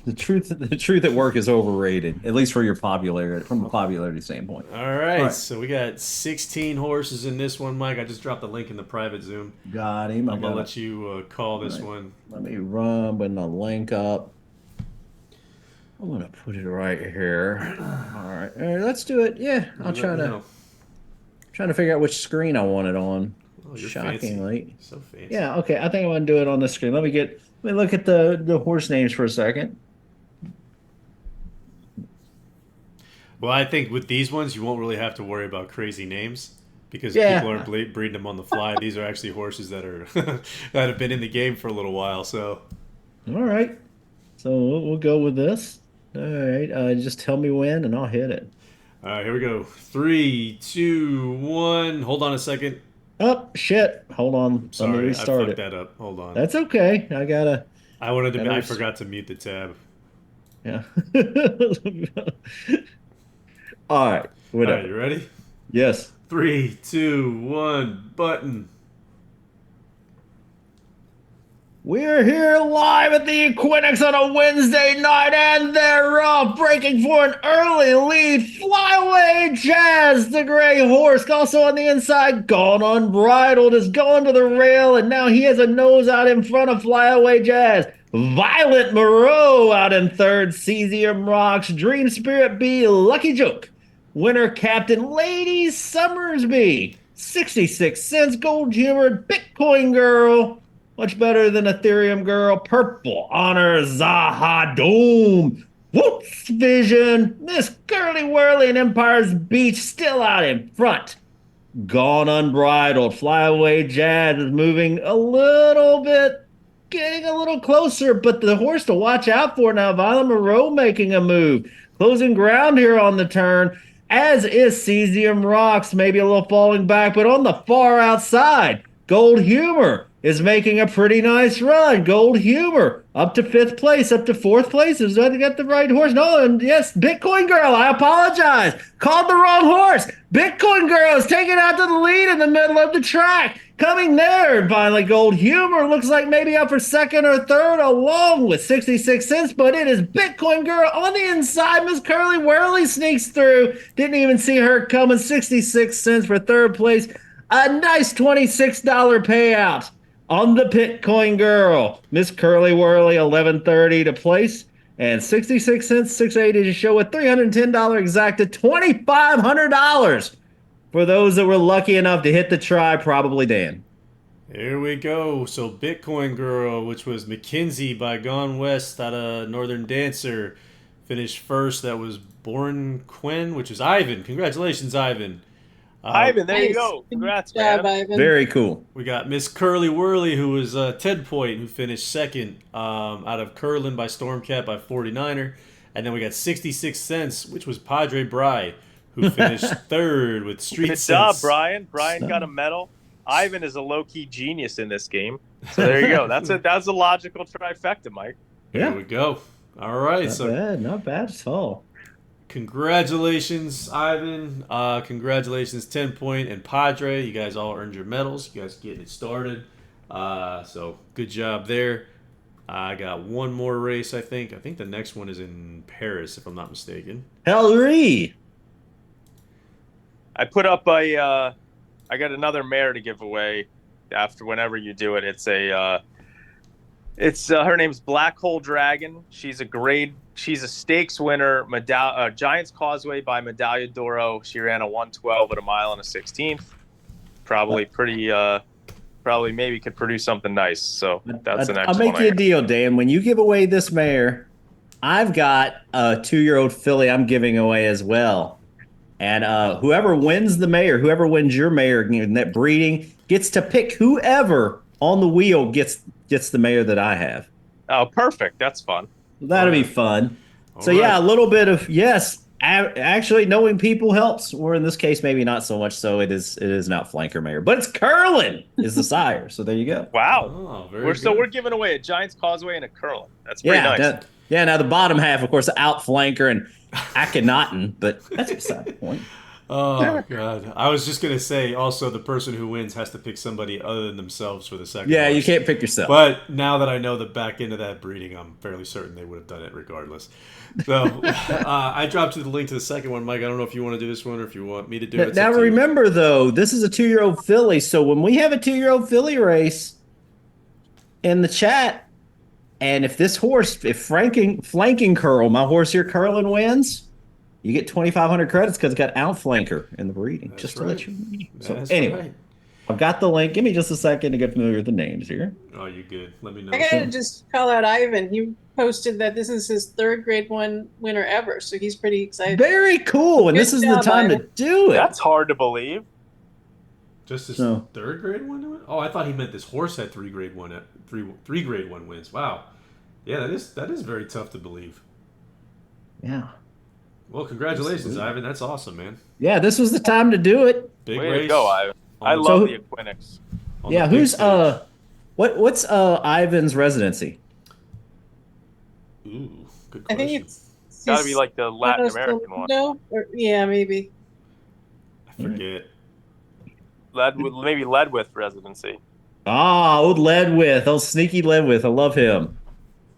The truth at work is overrated, at least for your popularity, from a popularity standpoint. All right, so we got 16 horses in this one, Mike. I just dropped the link in the private Zoom. Got him. I'm gonna let you call this one. Let me run with the link up. I'm gonna put it right here. All right, let's do it. Yeah, I'll try to. Trying to figure out which screen I want it on. Oh, you're Shockingly, fancy. So fancy. Yeah. Okay, I think I want to do it on the screen. Let me look at the horse names for a second. Well, I think with these ones, you won't really have to worry about crazy names because Yeah. people aren't breeding them on the fly. These are actually horses that are that have been in the game for a little while. So, All right. So we'll go with this. All right. Just tell me when, and I'll hit it. all right, here we go. 3, 2, 1. Hold on a second. Oh shit! Hold on. Sorry, Let me restart I fucked it. that up. Hold on. That's okay. I gotta. I forgot to mute the tab. Yeah. All right. Whatever. All right, you ready? Yes. 3, 2, 1. Button. We're here live at the Equinix on a Wednesday night, and they're off, breaking for an early lead. Flyaway Jazz, the gray horse, also on the inside, Gone Unbridled, is going to the rail, and now he has a nose out in front of Flyaway Jazz. Violet Moreau out in third, Cesium Rocks, Dream Spirit B, Lucky Joke. Winner captain, Lady Summersby, 66 cents, Gold Humored, Bitcoin Girl. Much better than Ethereum Girl. Purple Honor Zaha Dome. Whoops Vision. Miss Curly Whirly and Empire's Beach still out in front. Gone Unbridled. Flyaway Jazz is moving a little bit, getting a little closer, but the horse to watch out for now, Violet Moreau making a move. Closing ground here on the turn, as is Cesium Rocks, maybe a little falling back, but on the far outside, Gold Humor is making a pretty nice run. Gold Humor up to 5th place, up to 4th place. Is that to get the right horse? No, and yes, Bitcoin Girl, I apologize. Called the wrong horse. Bitcoin Girl is taking out to the lead in the middle of the track. Coming there, and finally Gold Humor looks like maybe up for 2nd or 3rd along with 66 cents, but it is Bitcoin Girl on the inside. Miss Curly Whirly sneaks through. Didn't even see her coming. 66 cents for 3rd place. A nice $26 payout on the Bitcoin Girl. Miss Curly Whirly, $11.30 to place. And 66 cents, 680 to show a $310 exacted, $2,500 for those that were lucky enough to hit the try, probably Dan. Here we go. So Bitcoin Girl, which was McKinsey by Gone West out of Northern Dancer, finished first. That was Born Quinn, which is Ivan. Congratulations, Ivan. Ivan, there you Nice. go. Congrats, Good job, man. Ivan. Very cool. We got Miss Curly Whirly, who was Ted Point, who finished 2nd out of Curlin by Stormcat by 49er. And then we got 66 cents, which was Padre Bry, who finished 3rd with Street Good Sense. job, Brian. Brian got a medal. Ivan is a low-key genius in this game. So there you go. That's a logical trifecta, Mike. There Yeah. we go. All right. Not bad at all. Congratulations, Ivan. Congratulations, 10 Point and Padre. You guys all earned your medals. You guys getting it started. So good job there. I got one more race, I think. I think the next one is in Paris, if I'm not mistaken. Hellree. I put up I got another mare to give away after whenever you do it. It's her name's Black Hole Dragon. She's a stakes winner, Giants Causeway by Medaglia d'Oro. She ran a 112 at a mile and a 16th. Probably maybe could produce something nice. So that's the next I'll one. make you a deal, Dan. When you give away this mare, I've got a 2-year-old filly I'm giving away as well. And whoever wins the mayor, whoever wins your mayor in that breeding gets to pick whoever on the wheel gets the mayor that I have. Oh, perfect. That's fun. That'll be right. fun. All So yeah, right. a little bit of yes. Actually, knowing people helps. Or in this case, maybe not so much. So it is not flanker mayor, but it's Curlin is the sire. So there you go. Wow. Oh, very We're good. we're giving away a Giants Causeway and a curling. That's pretty Yeah, nice. yeah. Now the bottom half, of course, out flanker and Akhenaten, but that's beside the point. Oh God! I was just gonna say also the person who wins has to pick somebody other than themselves for the second. Yeah, you horse. can't pick yourself. But now that I know the back end of that breeding, I'm fairly certain they would have done it regardless. So I dropped you the link to the second one, Mike. I don't know if you want to do this one or if you want me to do it. It's Now up to you. remember though, this is a 2-year-old filly. So when we have a 2-year-old filly race in the chat, and if this horse, if flanking curl, my horse here, Curlin wins, you get 2,500 credits because it got outflanker in the breeding. That's just to right. let you know. So That's anyway, right. I've got the link. Give me just a second to get familiar with the names here. Oh, you good? Let me know. I gotta just call out Ivan. He posted that this is his third grade one winner ever, so he's pretty excited. Very cool, and Good this is the job, time to Ivan. do it. That's hard to believe. Just his So- third grade one to win? Oh, I thought he meant this horse had three grade one wins. Wow. Yeah, that is very tough to believe. Yeah. Well, congratulations, Absolutely. Ivan. That's awesome, man. Yeah, this was the time to do it. Big Way race. to go, Ivan. on I the- love So- the Equinix. on the Yeah, big who's stage. what's Ivan's residency? Ooh, good I question. think it's Got to be like the Latin American one. No, or, yeah, maybe. I forget. Maybe Ledwith residency. Ah, old Ledwith, old sneaky Ledwith. I love him.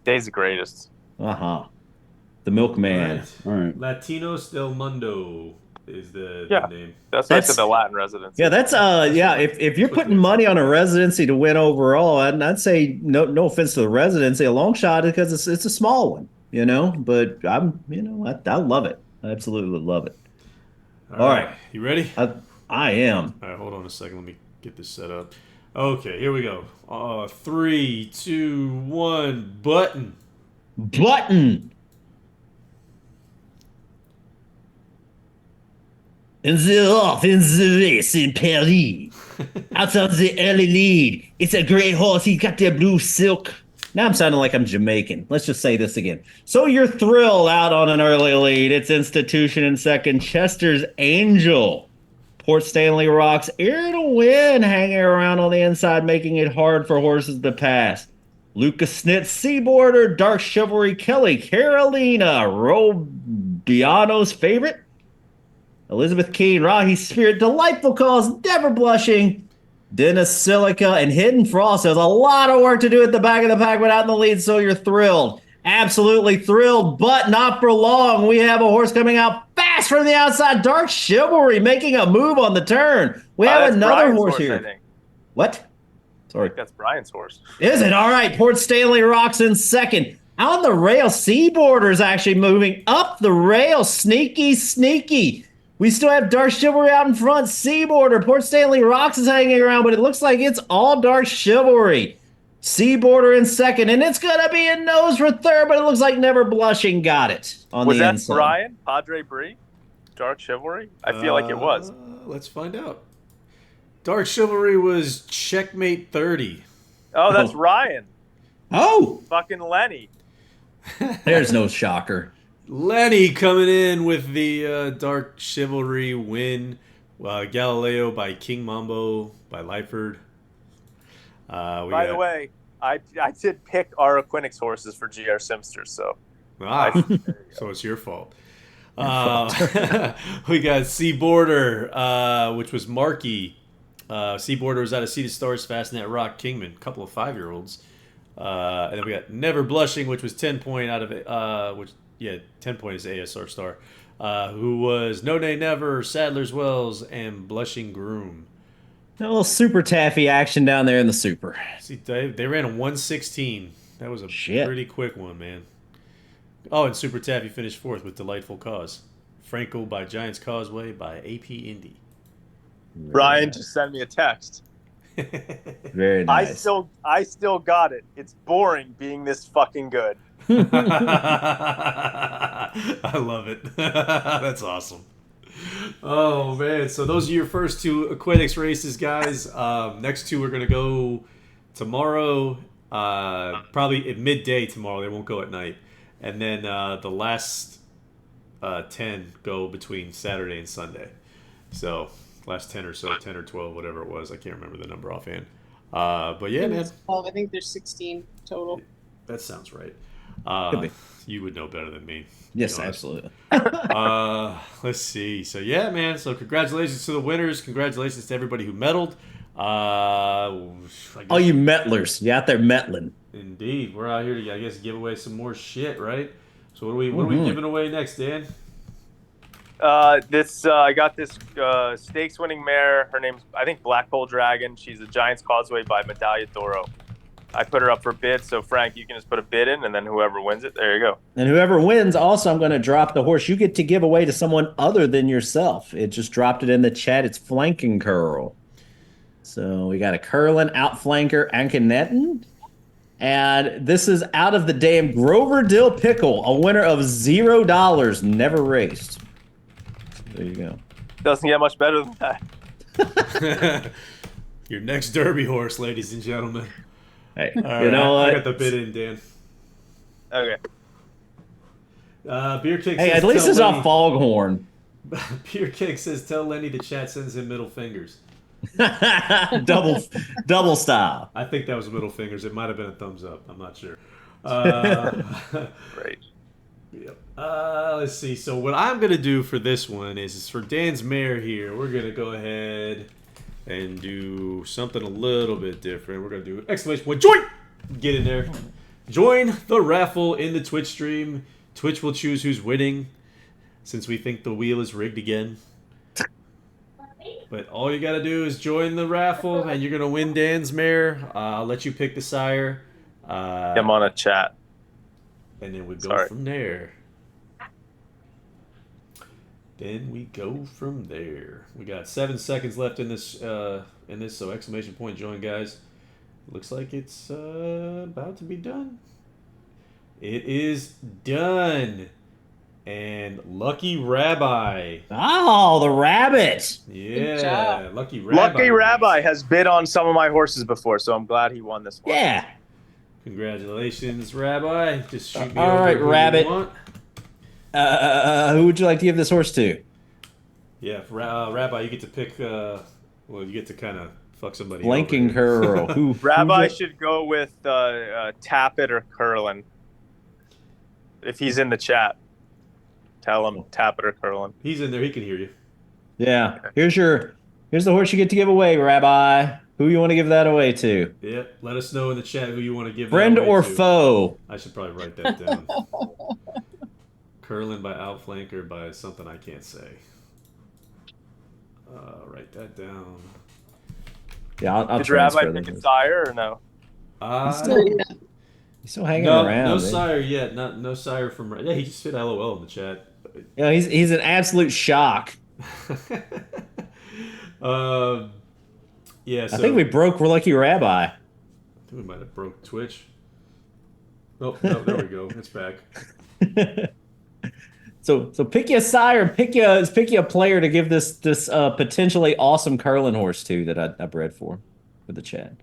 Day's the greatest. The milkman. All All right. Latinos del Mundo is the Yeah. name. That's the Latin residency. Yeah, that's if you're putting money on a residency to win overall, I'd say no offense to the residency, a long shot because it's a small one, but I love it. I absolutely love it. All right. You ready? I am. All right, hold on a second. Let me get this set up. Okay, here we go. 3, 2, 1, button. Button. In the race in Paris. Out of the early lead. It's a great horse. He's got the blue silk. Now I'm sounding like I'm Jamaican. Let's just say this again. So you're thrilled out on an early lead. It's Institution in second. Chester's Angel. Port Stanley Rocks. Air to win. Hanging around on the inside, making it hard for horses to pass. Lucas Snitz, Seaboarder, Dark Chivalry, Kelly, Carolina, Robiano's favorite. Elizabeth Keene, Rahi Spirit, Delightful Cause, Never Blushing, Dennis Silica, and Hidden Frost. There's a lot of work to do at the back of the pack, but out in the lead, so you're thrilled. Absolutely thrilled, but not for long. We have a horse coming out fast from the outside. Dark Chivalry making a move on the turn. We have That's another Brian's horse I here. think. What? Sorry. That's Brian's horse. Is it? All right. Port Stanley Rocks in second. On the rail, Seaboarder's actually moving up the rail. Sneaky. We still have Dark Chivalry out in front. Seaboarder, Port Stanley Rocks is hanging around, but it looks like it's all Dark Chivalry. Seaboarder in second, and it's going to be a nose for third, but it looks like Never Blushing got it on Was the that inside. Brian? Padre Brie? Dark Chivalry? I feel like it was. Let's find out. Dark Chivalry was checkmate 30. Oh, that's Ryan. Oh, Fucking Lenny. there's no shocker. Lenny coming in with the Dark Chivalry win. Galileo by King Mambo by Lyford. By the way, I did pick our Equinix horses for GR Simsters, so so it's your fault. We got Seaboarder, which was Markey. Seaboarder was out of Sea to Stars, Fastnet Rock, Kingman, a couple of 5-year-olds. And then we got Never Blushing, which was 10 point out of it, 10 point is ASR Star, who was No Nay Never, Sadler's Wells, and Blushing Groom. A little super taffy action down there in the super. See, they ran a 116. That was a Shit. pretty quick one, man. Oh, and Super Taffy finished fourth with Delightful Cause. Franco by Giants Causeway by AP Indy. Brian just sent me a text. Very nice. I still got it. It's boring being this fucking good. I love it. That's awesome. Oh man! So those are your first two Aquatics races, guys. Next two we're gonna go tomorrow. Probably at midday tomorrow. They won't go at night. And then the last 10 go between Saturday and Sunday. So last 10 or so, 10 or 12, whatever it was. I can't remember the number offhand. But yeah, man. 12. I think there's 16 total. That sounds right. Could be. You would know better than me. Yes, absolutely. Let's see. So yeah, man. So congratulations to the winners. Congratulations to everybody who medaled. All you metlers, you out there metling. Indeed, we're out here to, I guess, give away some more shit, right? So what are we giving away next, Dan? I got this stakes winning mare. Her name's, I think, Black Pole Dragon. She's a Giant's Causeway by Medaglia d'Oro. I put her up for bid, so Frank, you can just put a bid in, and then whoever wins it, there you go. And whoever wins, also, I'm going to drop the horse you get to give away to someone other than yourself. It just dropped it in the chat. It's Flanking Curl. So we got a Curlin, Outflanker, Ankenetten. And this is out of the damn Grover Dill Pickle, a winner of $0, never raced. There you go. Doesn't get much better than that. Your next Derby horse, ladies and gentlemen. Hey, All know what? I got the bid in, Dan. Okay. Beer Kick Hey, says, at least tell it's Lenny, off Foghorn. Beer Kick says, tell Lenny the chat sends him middle fingers. double style. I think that was middle fingers. It might have been a thumbs up. I'm not sure. Great. Yep. Let's see. So what I'm going to do for this one is for Dan's mare here, we're going to go ahead and do something a little bit different. We're going to do exclamation point, join! Get in there. Join the raffle in the Twitch stream. Twitch will choose who's winning since we think the wheel is rigged again. But all you got to do is join the raffle and you're going to win Dan's mare. I'll let you pick the sire. I'm on a chat. And then we go from there. We got 7 seconds left in this, so exclamation point join, guys. Looks like it's about to be done. It is done. And Lucky Rabbi. Oh, the rabbit. Yeah, Lucky Rabbi. Lucky Rabbi has bid on some of my horses before, so I'm glad he won this one. Yeah. Congratulations, Rabbi. Just shoot me all over right, who Rabbit. you want. Who would you like to give this horse to? Yeah, Rabbi, you get to pick. You get to kind of fuck somebody. Blanking Curl. Rabbi should go with Tappet or Curlin. If he's in the chat, tell him Tappet or Curlin. He's in there. He can hear you. Yeah. Here's the horse you get to give away, Rabbi. Who you want to give that away to? Yep. Let us know in the chat who you want to give friend that away or to. foe. I should probably write that down. Curlin by Outflanker by something I can't say. Write that down. Yeah, I'll Did transfer Rabbi pick a sire or no? He's still hanging around. No sire yet. No sire from. Yeah, he just said LOL in the chat. Yeah, he's an absolute shock. Yeah, so I think we broke Lucky Rabbi. I think we might have broke Twitch. Oh, no, there we go. It's back. So pick you a sire and pick you a player to give this potentially awesome Curlin horse to that I bred for the chat.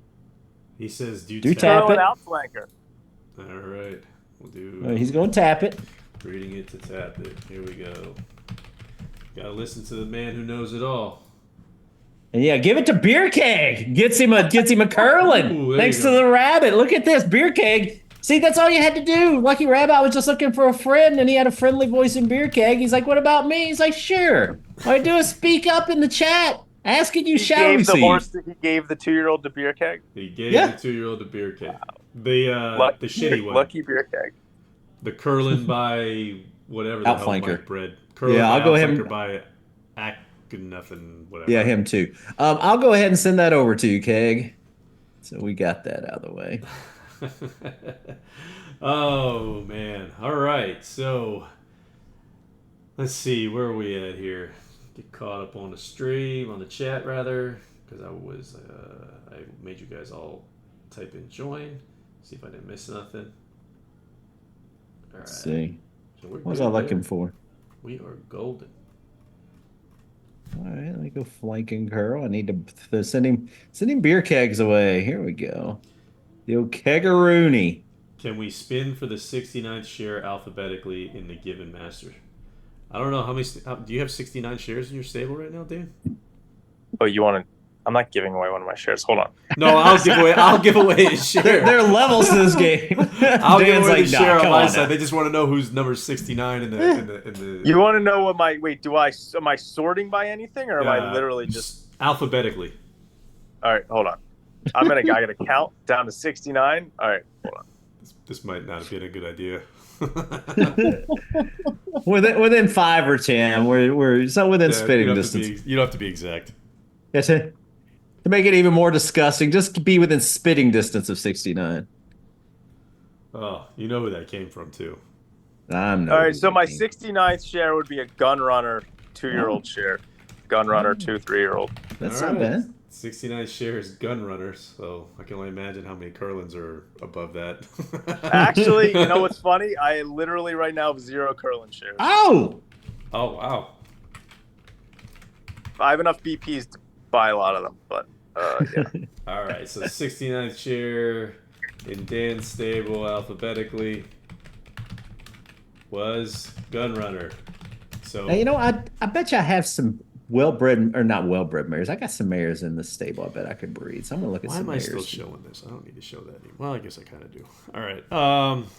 He says, "Do tap it." Outflanker. All right, we'll do. He's going to tap it. Reading it to tap it. Here we go. Got to listen to the man who knows it all. And yeah, give it to Beer Keg. Gets him a Curlin. Ooh, Thanks to the rabbit. Look at this, Beer Keg. See, that's all you had to do. Lucky Rabbi was just looking for a friend, and he had a friendly voice in Beer Keg. He's like, "What about me?" He's like, "Sure. All I do is speak up in the chat. Ask it, you shall receive." He gave the 2-year-old to Beer Keg. He gave the 2-year-old to Beer Keg. The shitty one. Lucky Beer Keg. The Curlin by whatever the hell Outflanker. Mike bred. Curlin Yeah, by I'll go ahead Outflanker and by nothing, whatever. Yeah, him too. I'll go ahead and send that over to you, Keg. So we got that out of the way. Oh man! All right, so let's see where are we at here. Get caught up on the stream, on the chat rather. because I made you guys all type in join. See if I didn't miss nothing. All right. Let's see. So we're What was good I looking there. for? We are golden. All right, let me go flanking curl. I need to send him beer kegs away. Here we go. The old kegaroony. Can we spin for the 69th share alphabetically in the given master? I don't know how many. Do you have 69 shares in your stable right now, Dan? Oh, you want to? I'm not giving away one of my shares. Hold on. No, I'll give away a share. There are levels to this game. I'll give Dan's away like, the share on come my on side. now. They just want to know who's number 69 in the. You want to know what my wait? Am I sorting by anything, or am I literally just alphabetically? All right, hold on. I gotta count down to 69. All right, hold on. This might not have been a good idea. Within 5 or 10, we're so within spitting distance. You don't have to be exact. That's it. To make it even more disgusting, just be within spitting distance of 69. Oh, you know who that came from too. I'm no. All right, so my 69th share would be a gun runner 2-year-old share. Gun runner 2-3-year-old. That's All not bad. 69 shares gun runners, so I can only imagine how many Curlins are above that. Actually, you know what's funny? I literally right now have 0 Curlin shares. Oh! Oh, wow. I have enough BPs to buy a lot of them, but yeah. All right, so 69th share in Dan's stable alphabetically was gun runner. So Now, you know, I bet you I have some well-bred, or not well-bred mares. I got some mares in the stable I bet I could breed. So I'm going to look at why some am I mares. still showing this? I don't need to show that anymore. Well, I guess I kind of do. All right.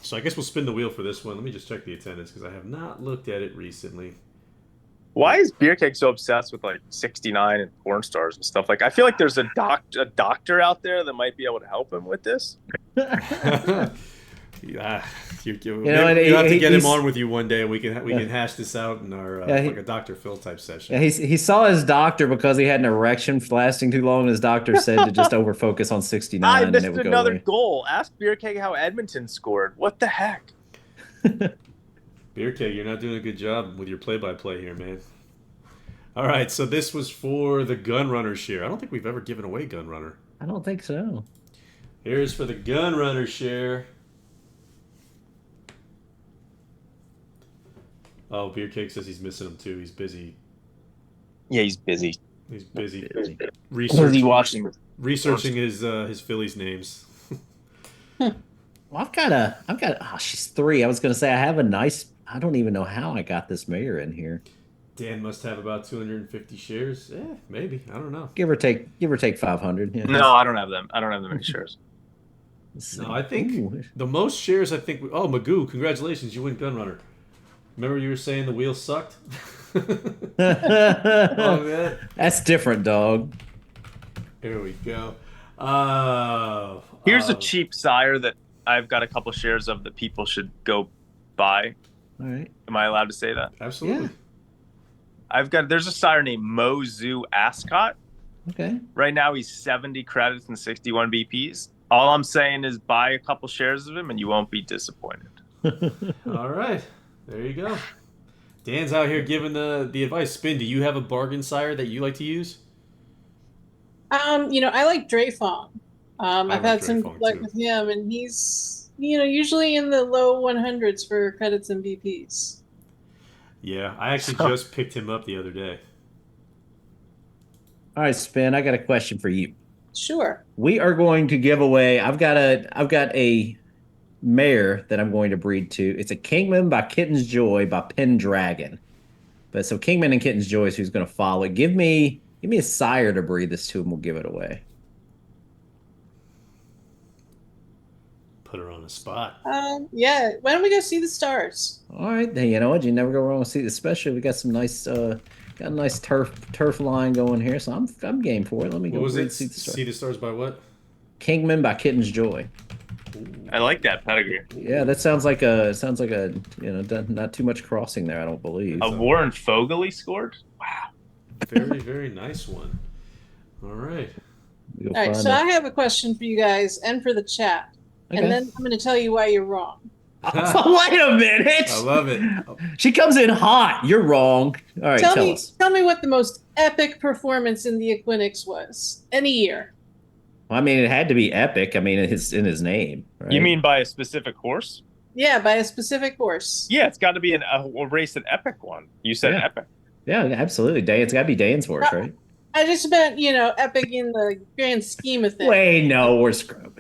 So I guess we'll spin the wheel for this one. Let me just check the attendance because I have not looked at it recently. Why is Beer Cake so obsessed with like 69 and porn stars and stuff? Like, I feel like there's a doctor out there that might be able to help him with this. Yeah, you know, and have to get him he's- on with you one day, and we can hash this out in our like a Dr. Phil type session. Yeah, he saw his doctor because he had an erection lasting too long, and his doctor said to just over-focus on 69, I and missed it would go another away. goal. Ask Beer Cake how Edmonton scored. What the heck? Beer Keg, you're not doing a good job with your play-by-play here, man. All right, so this was for the Gun Runner share. I don't think we've ever given away Gun Runner. I don't think so. Here's for the Gun Runner share. Oh, Beer Cake says he's missing him too. He's busy. Yeah, he's busy. He's busy What is he researching watching? his Phillies names. Well, I've got oh, she's 3. I was going to say I have a nice, I don't even know how I got this mare in here. Dan must have about 250 shares. Maybe. I don't know. Give or take 500. Yeah. No, I don't have them. I don't have them many shares. Let's see. No, I think Ooh. the most shares. Oh, Magoo! Congratulations, you win Gun Runner. Remember you were saying the wheel sucked? Oh man. That's different, dog. Here we go. Here's a cheap sire that I've got a couple shares of that people should go buy. All right. Am I allowed to say that? Absolutely. There's a sire named Mozu Ascot. Okay. Right now he's 70 credits and 61 BPs. All I'm saying is buy a couple shares of him and you won't be disappointed. All right. There you go. Dan's out here giving the advice. Spin, do you have a bargain sire that you like to use? I like Dreyfong. I've like had some Dreyfong, luck too. with him, and he's usually in the low 100s for credits and BPs. Yeah, I actually just picked him up the other day. All right, Spin. I got a question for you. Sure. We are going to give away. I've got a mare that I'm going to breed to. It's a Kingman by Kitten's Joy by Pendragon. But so Kingman and Kitten's Joy is who's going to follow it. Give me a sire to breed this to, and we'll give it away. Put her on the spot. Yeah. Why don't we go see the stars? All right, then you know what? You never go wrong with seed. Especially we got some nice, got a nice turf line going here. So I'm game for it. Let me What go was breed it? See the Stars. See the Stars by what? Kingman by Kitten's Joy. I like that pedigree. Yeah, that sounds like a not too much crossing there. I don't believe. A Warren Fogeley scored? Wow. Very, very nice one. All right. We'll All right. find So out. I have a question for you guys and for the chat, Okay. and then I'm going to tell you why you're wrong. Wait a minute. I love it. She comes in hot. You're wrong. All right, tell us. Tell me what the most epic performance in the Equinix was any year. Well, I mean, it had to be epic. I mean, it's in his name. Right? You mean by a specific horse? Yeah, by a specific horse. Yeah, it's got to be a race, an epic one. You said epic. Yeah, absolutely. It's got to be Dan's horse, right? I just meant, epic in the grand scheme of things. Wait, no, we're screwed.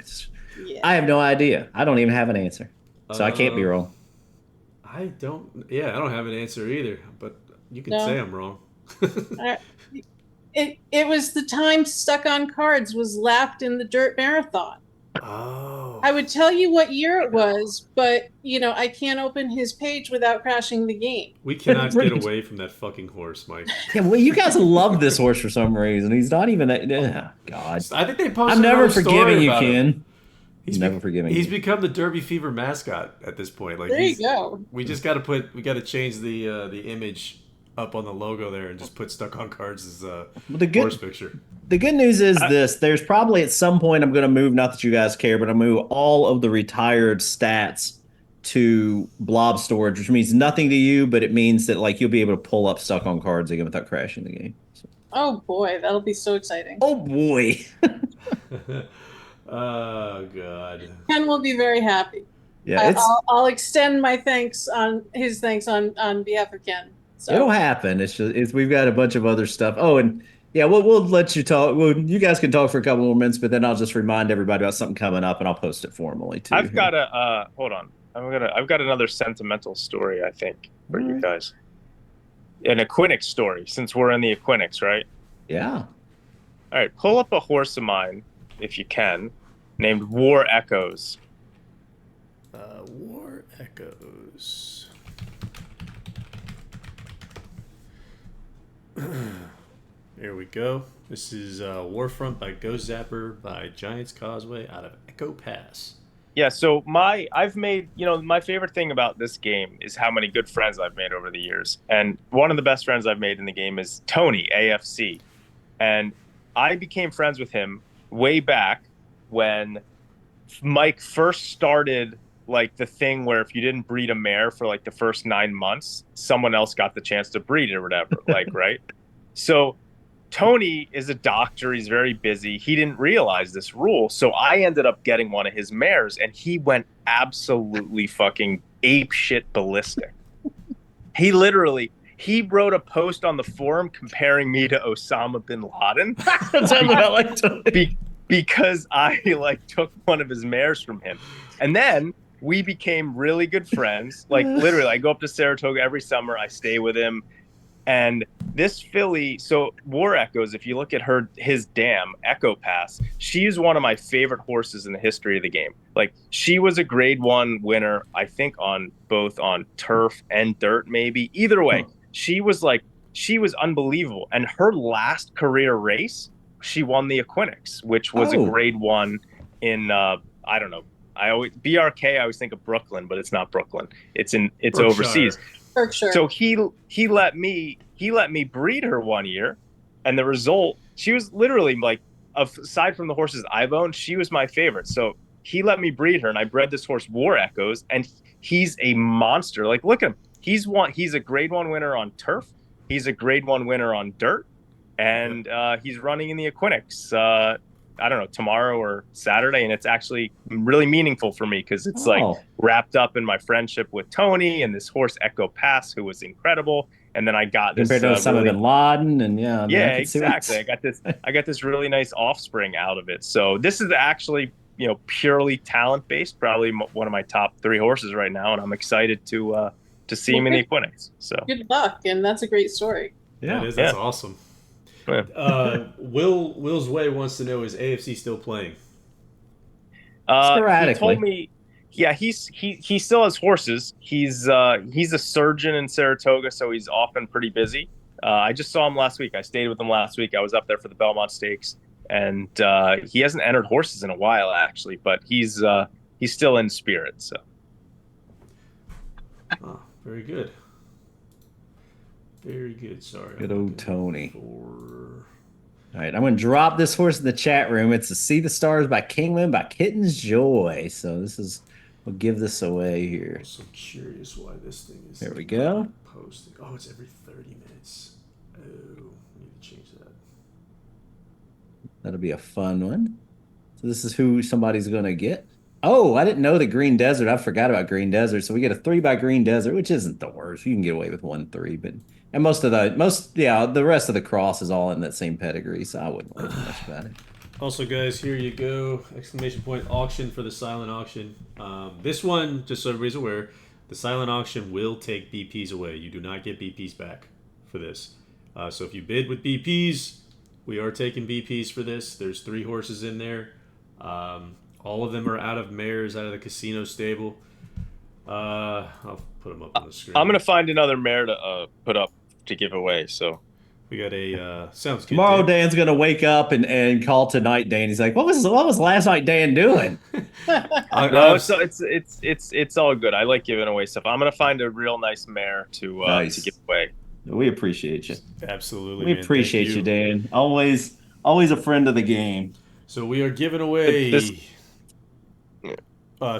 Yeah. I have no idea. I don't even have an answer. So I can't be wrong. I don't have an answer either, but you can say I'm wrong. It was the time Stuck on Cards was lapped in the dirt marathon. Oh. I would tell you what year it was, but I can't open his page without crashing the game. We cannot get away from that fucking horse, Mike. Yeah, well, you guys love this horse for some reason. He's not even that. God. I think they posted. I'm never forgiving you, Ken. He's never forgiving. He's become the DerbyFever mascot at this point. Like, there you go. We just got to change the image up on the logo there and just put Stuck on Cards as horse picture. The good news is this. There's probably at some point I'm going to move, not that you guys care, but I'm going to move all of the retired stats to blob storage, which means nothing to you, but it means that like you'll be able to pull up Stuck on Cards again without crashing the game. So. Oh boy, that'll be so exciting. Oh boy. Oh God. Ken will be very happy. Yeah, I'll extend my thanks on behalf of Ken. So. It'll happen. We've got a bunch of other stuff. Oh, and yeah, we'll let you talk. Well, you guys can talk for a couple more minutes, but then I'll just remind everybody about something coming up, and I'll post it formally too. I've got hold on. I've got another sentimental story, I think, for you guys. An Equinix story, since we're in the Equinix, right? Yeah. All right, pull up a horse of mine, if you can, named War Echoes. War Echoes. There we go. This is Warfront by Ghost Zapper by Giants Causeway out of Echo Pass. Yeah, so I've made, my favorite thing about this game is how many good friends I've made over the years. And one of the best friends I've made in the game is Tony, AFC. And I became friends with him way back when Mike first started like the thing where if you didn't breed a mare for like the first 9 months, someone else got the chance to breed it or whatever, right? So Tony is a doctor. He's very busy. He didn't realize this rule. So I ended up getting one of his mares and he went absolutely fucking ape shit ballistic. He wrote a post on the forum comparing me to Osama bin Laden. Because I took one of his mares from him. And then we became really good friends. Like literally, I go up to Saratoga every summer. I stay with him. And this filly, so War Echoes, if you look at his dam, Echo Pass, she's one of my favorite horses in the history of the game. Like she was a grade 1 winner, I think both on turf and dirt, maybe. Either way, she was unbelievable. And her last career race, she won the Equinix, which was a grade 1 in, I don't know. BRK, I always think of Brooklyn, but it's not Brooklyn. It's overseas. Berkshire. So he let me breed her one year, and the result, she was literally like, aside from the horses I've owned, she was my favorite. So he let me breed her, and I bred this horse War Echoes, and he's a monster. Like look at him. He's a grade 1 winner on turf. He's a grade 1 winner on dirt, and he's running in the Equinix. I don't know, tomorrow or Saturday, and it's actually really meaningful for me because it's like wrapped up in my friendship with Tony and this horse Echo Pass, who was incredible. And then I got this compared to Osama bin Laden, and exactly. I got this really nice offspring out of it. So this is actually purely talent based, probably one of my top 3 horses right now, and I'm excited to see him in the Equinix. So good luck, and that's a great story. Yeah, that's awesome. Will's Way wants to know, is AFC still playing? Sporadically. He told me, yeah, he still has horses. He's a surgeon in Saratoga, so he's often pretty busy. I just saw him last week. I stayed with him last week. I was up there for the Belmont Stakes, and he hasn't entered horses in a while actually, but he's still in spirit. So, very good. Very good. Sorry. Good old Tony. All right, I'm going to drop this horse in the chat room. It's a See the Stars by Kingman by Kitten's Joy. So this is We'll give this away here. I'm so curious why this thing is. There we go. Posting. Oh, it's every 30 minutes. Oh, I need to change that. That'll be a fun one. So this is who somebody's going to get. Oh, I didn't know the Green Desert. I forgot about Green Desert. So we get a 3 by Green Desert, which isn't the worst. You can get away with 1-3, but and the rest of the cross is all in that same pedigree. So I wouldn't worry too much about it. Also, guys, here you go! Exclamation point auction for the silent auction. This one, just so everybody's aware, the silent auction will take BPs away. You do not get BPs back for this. So if you bid with BPs, we are taking BPs for this. There's 3 horses in there. All of them are out of mares, out of the casino stable. I'll put them up on the screen. I'm gonna find another mare to put up to give away. So we got a sounds good. Tomorrow, Dan. Dan's gonna wake up and call tonight. Dan, he's like, "What was last night Dan doing?" No, it's all good. I like giving away stuff. I'm gonna find a real nice mare to give away. We appreciate you. Absolutely, we man. appreciate you, Dan. Always a friend of the game. So we are giving away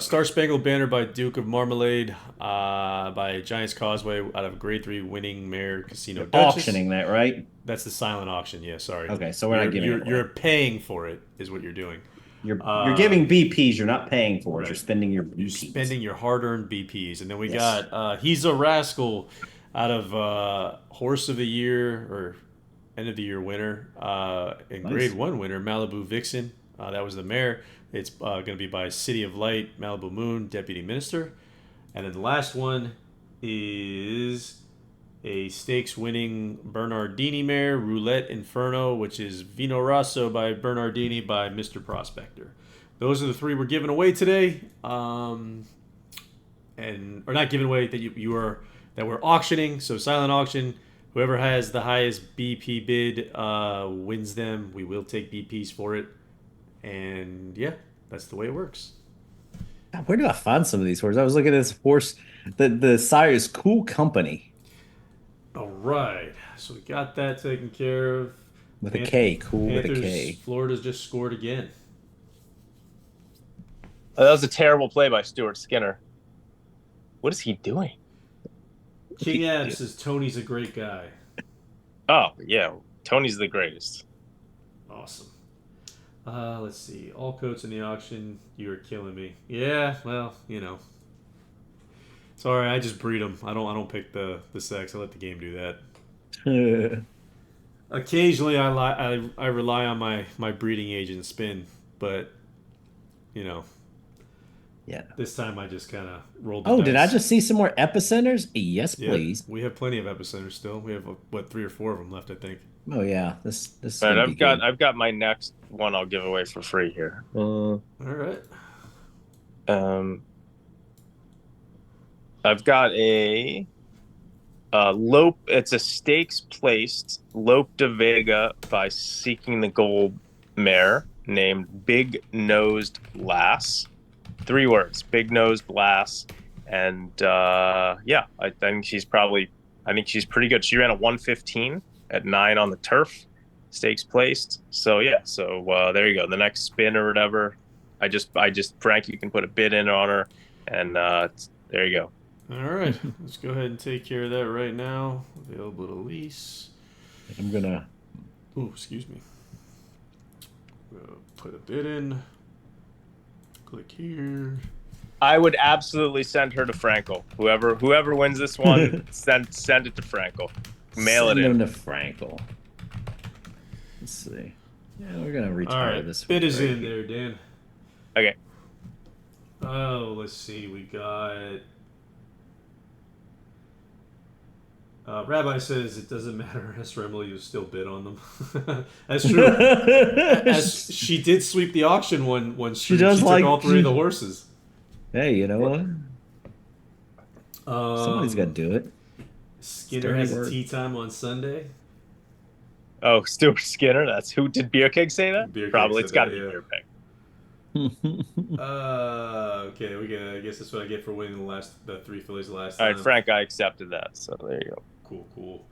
Star Spangled Banner by Duke of Marmalade by Giants Causeway out of Grade 3 winning mare Casino Duchess. Auctioning that, right? That's the silent auction. Yeah, sorry. Okay, so we're not giving it away. You're paying for it, is what you're doing. You're giving BPs. You're not paying for it. Right. You're spending your BPs. You're spending your hard-earned BPs. And then we got He's a Rascal out of Horse of the Year or End of the Year winner and Grade 1 winner, Malibu Vixen. That was the mare. It's going to be by City of Light, Malibu Moon, Deputy Minister. And then the last one is a stakes-winning Bernardini mare, Roulette Inferno, which is Vino Rosso by Bernardini by Mr. Prospector. Those are the 3 we're giving away today, or not giving away that we're auctioning. So silent auction. Whoever has the highest BP bid wins them. We will take BPs for it. And yeah, that's the way it works. God, where do I find some of these horses? I was looking at this horse. The sire is Cool Company. All right. So we got that taken care of. With a K. Cool Panthers, with a K. Florida's just scored again. That was a terrible play by Stuart Skinner. What is he doing? King Ab says Tony's a great guy. Oh, yeah. Tony's the greatest. Awesome. Let's see. All coats in the auction. You are killing me. Yeah, well, you know. Sorry, I just breed them. I don't pick the sex. I let the game do that. Occasionally, I rely on my breeding agent spin, but you know. Yeah. This time I just kind of rolled the dice. dice. Did I just see some more epicenters? Yes, please. We have plenty of epicenters still. We have 3 or 4 of them left, I think. Oh yeah, this. Right, I've got my next one. I'll give away for free here. All right. I've got a Lope. It's a stakes placed Lope de Vega by Seeking the Gold mare named Big Nosed Lass. 3 words: Big Nosed Lass. And I think she's pretty good. She ran a 115 at 9 on the turf, stakes placed. So there you go. The next spin or whatever, I just Frank, you can put a bid in on her, and there you go. All right, let's go ahead and take care of that right now. Available to lease. I'm gonna. Ooh, excuse me. Put a bid in. Click here. I would absolutely send her to Frankel. Whoever wins this one, send it to Frankel. Mail it in. Send them to Frankel. Let's see. Yeah, we're gonna retire this. Bid is in there, Dan. Okay. Oh, let's see. We got. Rabbi says it doesn't matter. Esremel, you still bid on them. That's true. As she did sweep the auction one stream. She took all 3 of the horses. Hey, you know what? Somebody's got to do it. Skinner has a tea time on Sunday. Oh, Stuart Skinner. That's who did Beer Keg say that? Probably. It's got to be Beer Keg. Okay, I guess that's what I get for winning the 3 fillies last time. All right, Frank, I accepted that. So there you go. Cool.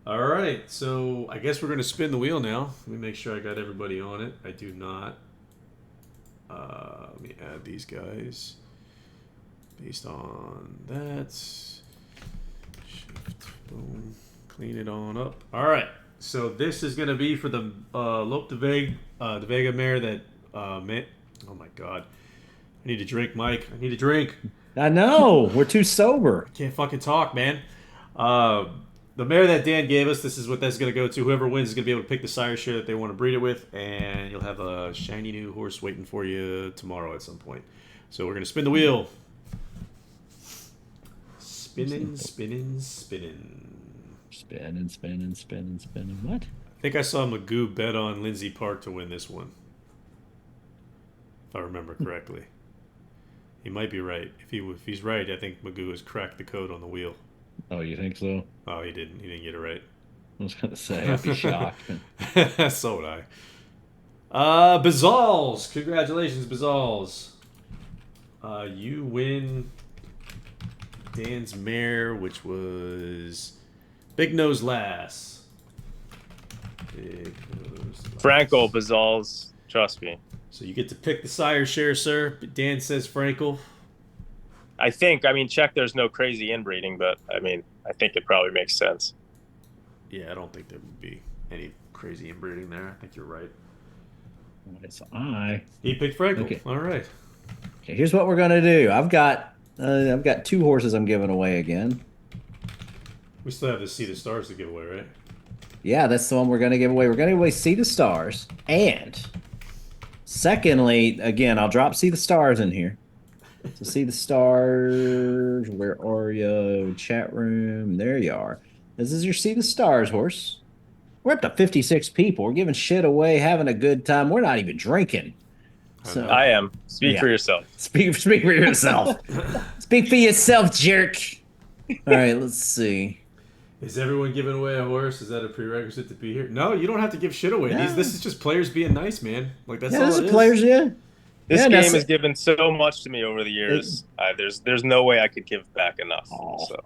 All right, so I guess we're going to spin the wheel now. Let me make sure I got everybody on it. I do not. Let me add these guys. based on that. Shift, boom, clean it on up. All right. So this is gonna be for the Lope de Vega mare that man. Oh my God. I need a drink, Mike. I need a drink. I know. We're too sober. Can't fucking talk, man. The mare that Dan gave us, this is what that's going to go to. Whoever wins is going to be able to pick the sire share that they want to breed it with, and you'll have a shiny new horse waiting for you tomorrow at some point. So we're going to spin the wheel. Spinning, spinning, spinning. Spinning, spinning, spinning, spinning. What? I think I saw Magoo bet on Lindsay Park to win this one, if I remember correctly. He might be right. If he's right, I think Magoo has cracked the code on the wheel. Oh, you think so? Oh, he didn't. He didn't get it right. I was going to say, I'd be shocked. So would I. Bazals. Congratulations, Bazals. You win Dan's mare, which was Big Nose Lass. Big Nose Lass. Franco Bazals, trust me. So you get to pick the sire share, sir. Dan says Frankel. I mean, check there's no crazy inbreeding, but I mean, I think it probably makes sense. Yeah, I don't think there would be any crazy inbreeding there. I think you're right. So I. He picked Frankel. Okay. All right. Okay, here's what we're gonna do. I've got 2 horses I'm giving away again. We still have to see the stars to give away, right? Yeah, that's the one we're gonna give away. We're gonna give away See the Stars, and secondly, again, I'll drop See the Stars in here. So See the Stars. Where are you? Chat room. There you are. This is your See the Stars horse. We're up to 56 people. We're giving shit away, having a good time. We're not even drinking. So I am. Speak for yourself. Speak for yourself. Speak for yourself, jerk. All right, let's see. Is everyone giving away a horse? Is that a prerequisite to be here? No, you don't have to give shit away. Yeah. This is just players being nice, man. Like that's all This it is is. players, yeah. This Yeah, game that's has it. given so much to me over the years. There's no way I could give back enough. Oh. So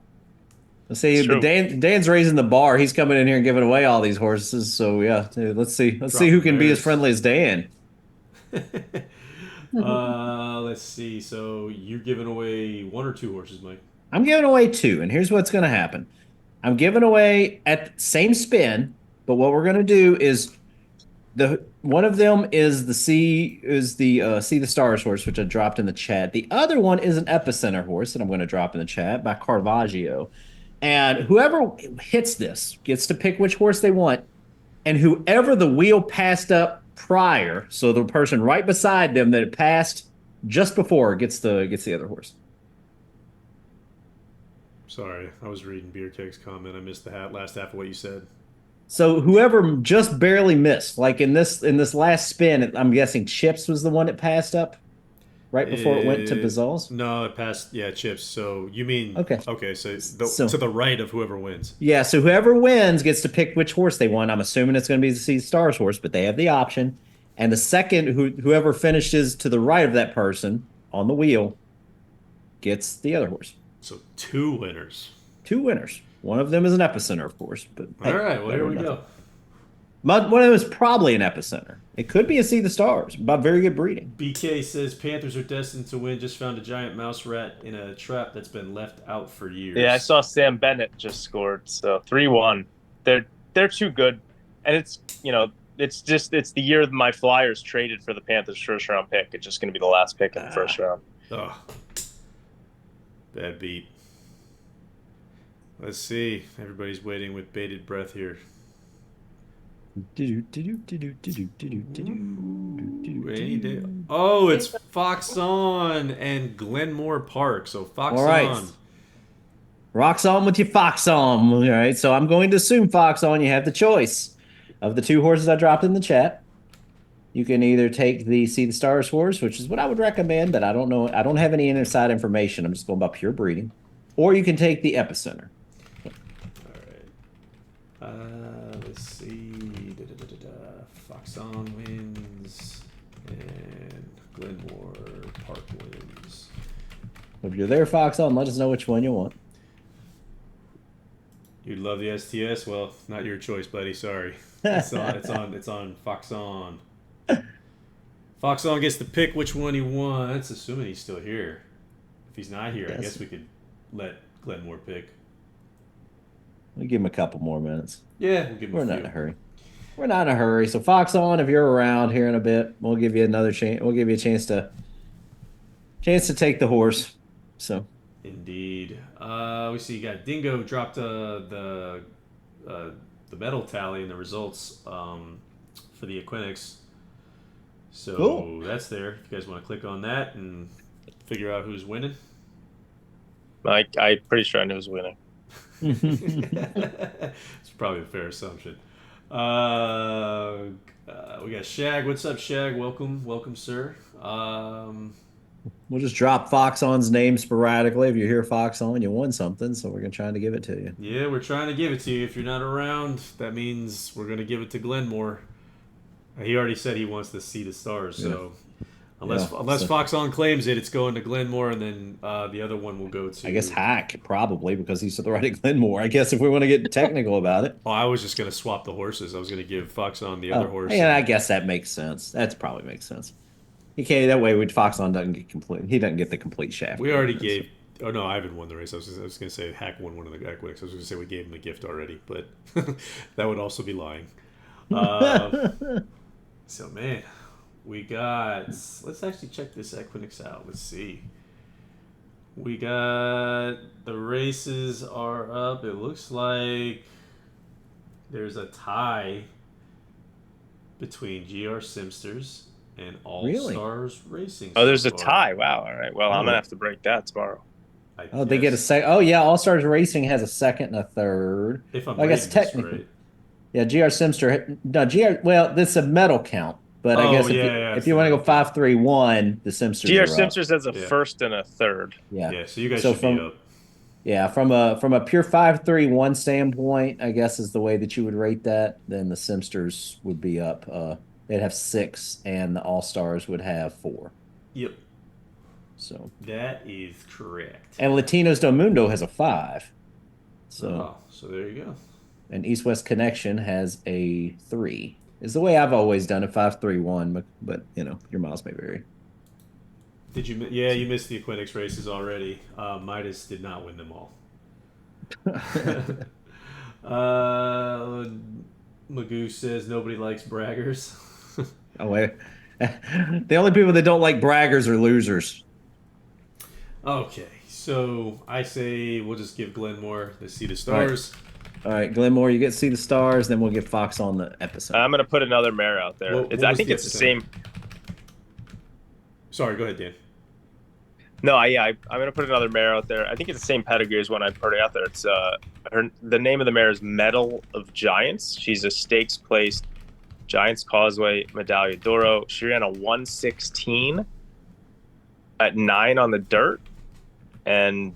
Let's see. It's true. Dan's raising the bar. He's coming in here and giving away all these horses. So yeah, dude, let's see. Let's see who can be as friendly as Dan. Let's see. So you're giving away 1 or 2 horses, Mike? I'm giving away 2, and here's what's going to happen. I'm giving away at the same spin, but what we're going to do is one of them is the See the Stars horse, which I dropped in the chat. The other one is an Epicenter horse that I'm going to drop in the chat by Caravaggio. And whoever hits this gets to pick which horse they want, and whoever the wheel passed up prior, so the person right beside them that it passed just before gets the other horse. Sorry, I was reading Beer Keg's comment. I missed the last half of what you said. So whoever just barely missed, like in this last spin, I'm guessing Chips was the one that passed up right before it went to Bazals? No, it passed. Yeah, Chips. So you mean Okay. So to the right of whoever wins. Yeah, so whoever wins gets to pick which horse they want. I'm assuming it's going to be the See the Stars horse, but they have the option. And the second, whoever finishes to the right of that person on the wheel gets the other horse. So 2 winners. 2 winners. One of them is an Epicenter, of course. But All right, well, here we go. One of them is probably an Epicenter. It could be a See the Stars, but very good breeding. BK says Panthers are destined to win. Just found a giant mouse rat in a trap that's been left out for years. yeah, I saw Sam Bennett just scored. So 3-1. They're too good, and it's the year my Flyers traded for the Panthers' first round pick. It's just going to be the last pick in the first round. Oh, bad beat. Let's see. Everybody's waiting with bated breath here. Oh, it's Fox On and Glenmore Park. So Fox All right. On. Rocks on with your Fox on. All right, so I'm going to assume Fox on. You have the choice of the 2 horses I dropped in the chat. You can either take the See the Stars horse, which is what I would recommend, but I don't know. I don't have any inside information. I'm just going by pure breeding. Or you can take the Epicenter. All right. Let's see. Fox On wins and Glenmore Park wins. If you're there, Fox on, let us know which one you want. You'd love the STS. Well, not your choice, buddy. Sorry. It's on Fox On. Fox On gets to pick which one he wants, assuming he's still here. If he's not here, I Yes. guess we could let Glenmore pick. We'll give him a couple more minutes. Yeah, we'll give him We're a not few. in a hurry. We're not in a hurry. So Fox on, if you're around here in a bit, we'll give you another chance. We'll give you a chance to take the horse. So Indeed. We see you got Dingo dropped the medal tally and the results for the Equinix. So Cool. that's there. If you guys want to click on that and figure out who's winning. I'm pretty sure I know who's winning. It's probably a fair assumption. We got Shag. What's up, Shag? Welcome, sir. we'll just drop Fox on's name sporadically. If you hear Fox on, you won something. So we're gonna try to give it to you. Yeah, we're trying to give it to you. If you're not around, that means we're gonna give it to Glenmore. He already said he wants to see the stars, so unless Fox on claims it, it's going to Glenmore, and then the other one will go to. I guess Hack probably because he's right at Glenmore. I guess if we want to get technical about it. Oh, I was just gonna swap the horses. I was gonna give Fox on the other horse. Yeah, I guess that makes sense. That probably makes sense. He can't that way. Fox on doesn't get complete. He doesn't get the complete shaft. We already gave. Oh no, Ivan won the race. I was gonna say Hack won one of the Equinix. I was gonna say we gave him the gift already, but that would also be lying. So man, we got. Let's actually check this Equinix out. Let's see. We got the races are up. It looks like there's a tie between GR Simsters and All Stars Racing. Oh, there's a tie. Wow. All right. Well, I'm gonna have to break that tomorrow. They get a second. Oh yeah, All Stars Racing has a second and a third. If I'm I guess technically. right. Yeah, GR Simster. No, GR. Well, this is a medal count, but I guess if you want to go 5-3-1, the Simsters. GR are Simsters up. has a first and a third. Yeah. Yeah. So you guys should be up. Yeah, from a pure 5-3-1 standpoint, I guess is the way that you would rate that. Then the Simsters would be up. They'd have 6, and the All Stars would have 4. Yep. So that is correct. And Latinos del Mundo has a 5. So there you go. And East West Connection has a 3. Is the way I've always done it, 5-3-1. But your miles may vary. Did you? Yeah, you missed the Equinix races already. Midas did not win them all. Magoo says nobody likes braggers. Oh wait, the only people that don't like braggers are losers. Okay, so I say we'll just give Glenmore the See the Stars. All right, Glenmore, you get to see the stars. Then we'll give Fox on the episode. I'm gonna put another mare out there. I think it's the same. Sorry, go ahead, Dan. No, I'm gonna put another mare out there. I think it's the same pedigree as one I put out there. It's the name of the mare is Medal of Giants. She's a stakes placed Giants Causeway Medaglia d'Oro. She ran a 1:16 at 9 on the dirt, and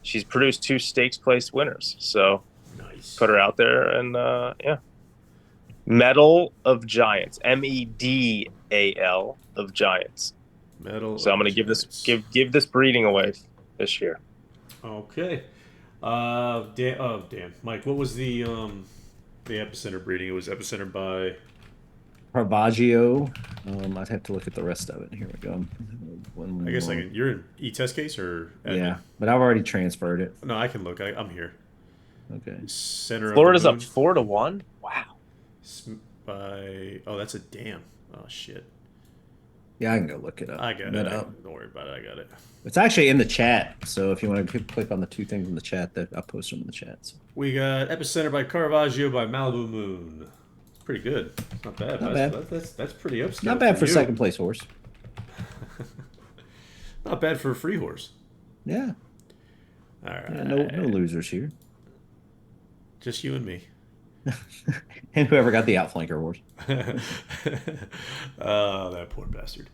she's produced 2 stakes placed winners. So nice. Put her out there, and yeah. Medal of Giants, MEDAL of Giants. Medal. So I'm going to give this breeding away this year. Okay. Dan. Mike, what was the epicenter breeding? It was epicenter by Caravaggio. I'd have to look at the rest of it. Here we go. I guess you're in e-test case or admin? Yeah, but I've already transferred it. No, I can look. I'm here. Okay. Center. Florida's up 4-1. Wow. That's a dam. Oh shit. Yeah, I can go look it up. I got it. Don't worry about it. I got it. It's actually in the chat. So if you want to click on the 2 things in the chat, that I'll post them in the chat. So. We got epicenter by Caravaggio by Malibu Moon. It's pretty good. It's not bad. Not bad. That's pretty upscale. Not bad for second place horse. Not bad for a free horse. Yeah. All right. Yeah, no losers here. Just you and me. And whoever got the outflanker horse. Oh, that poor bastard.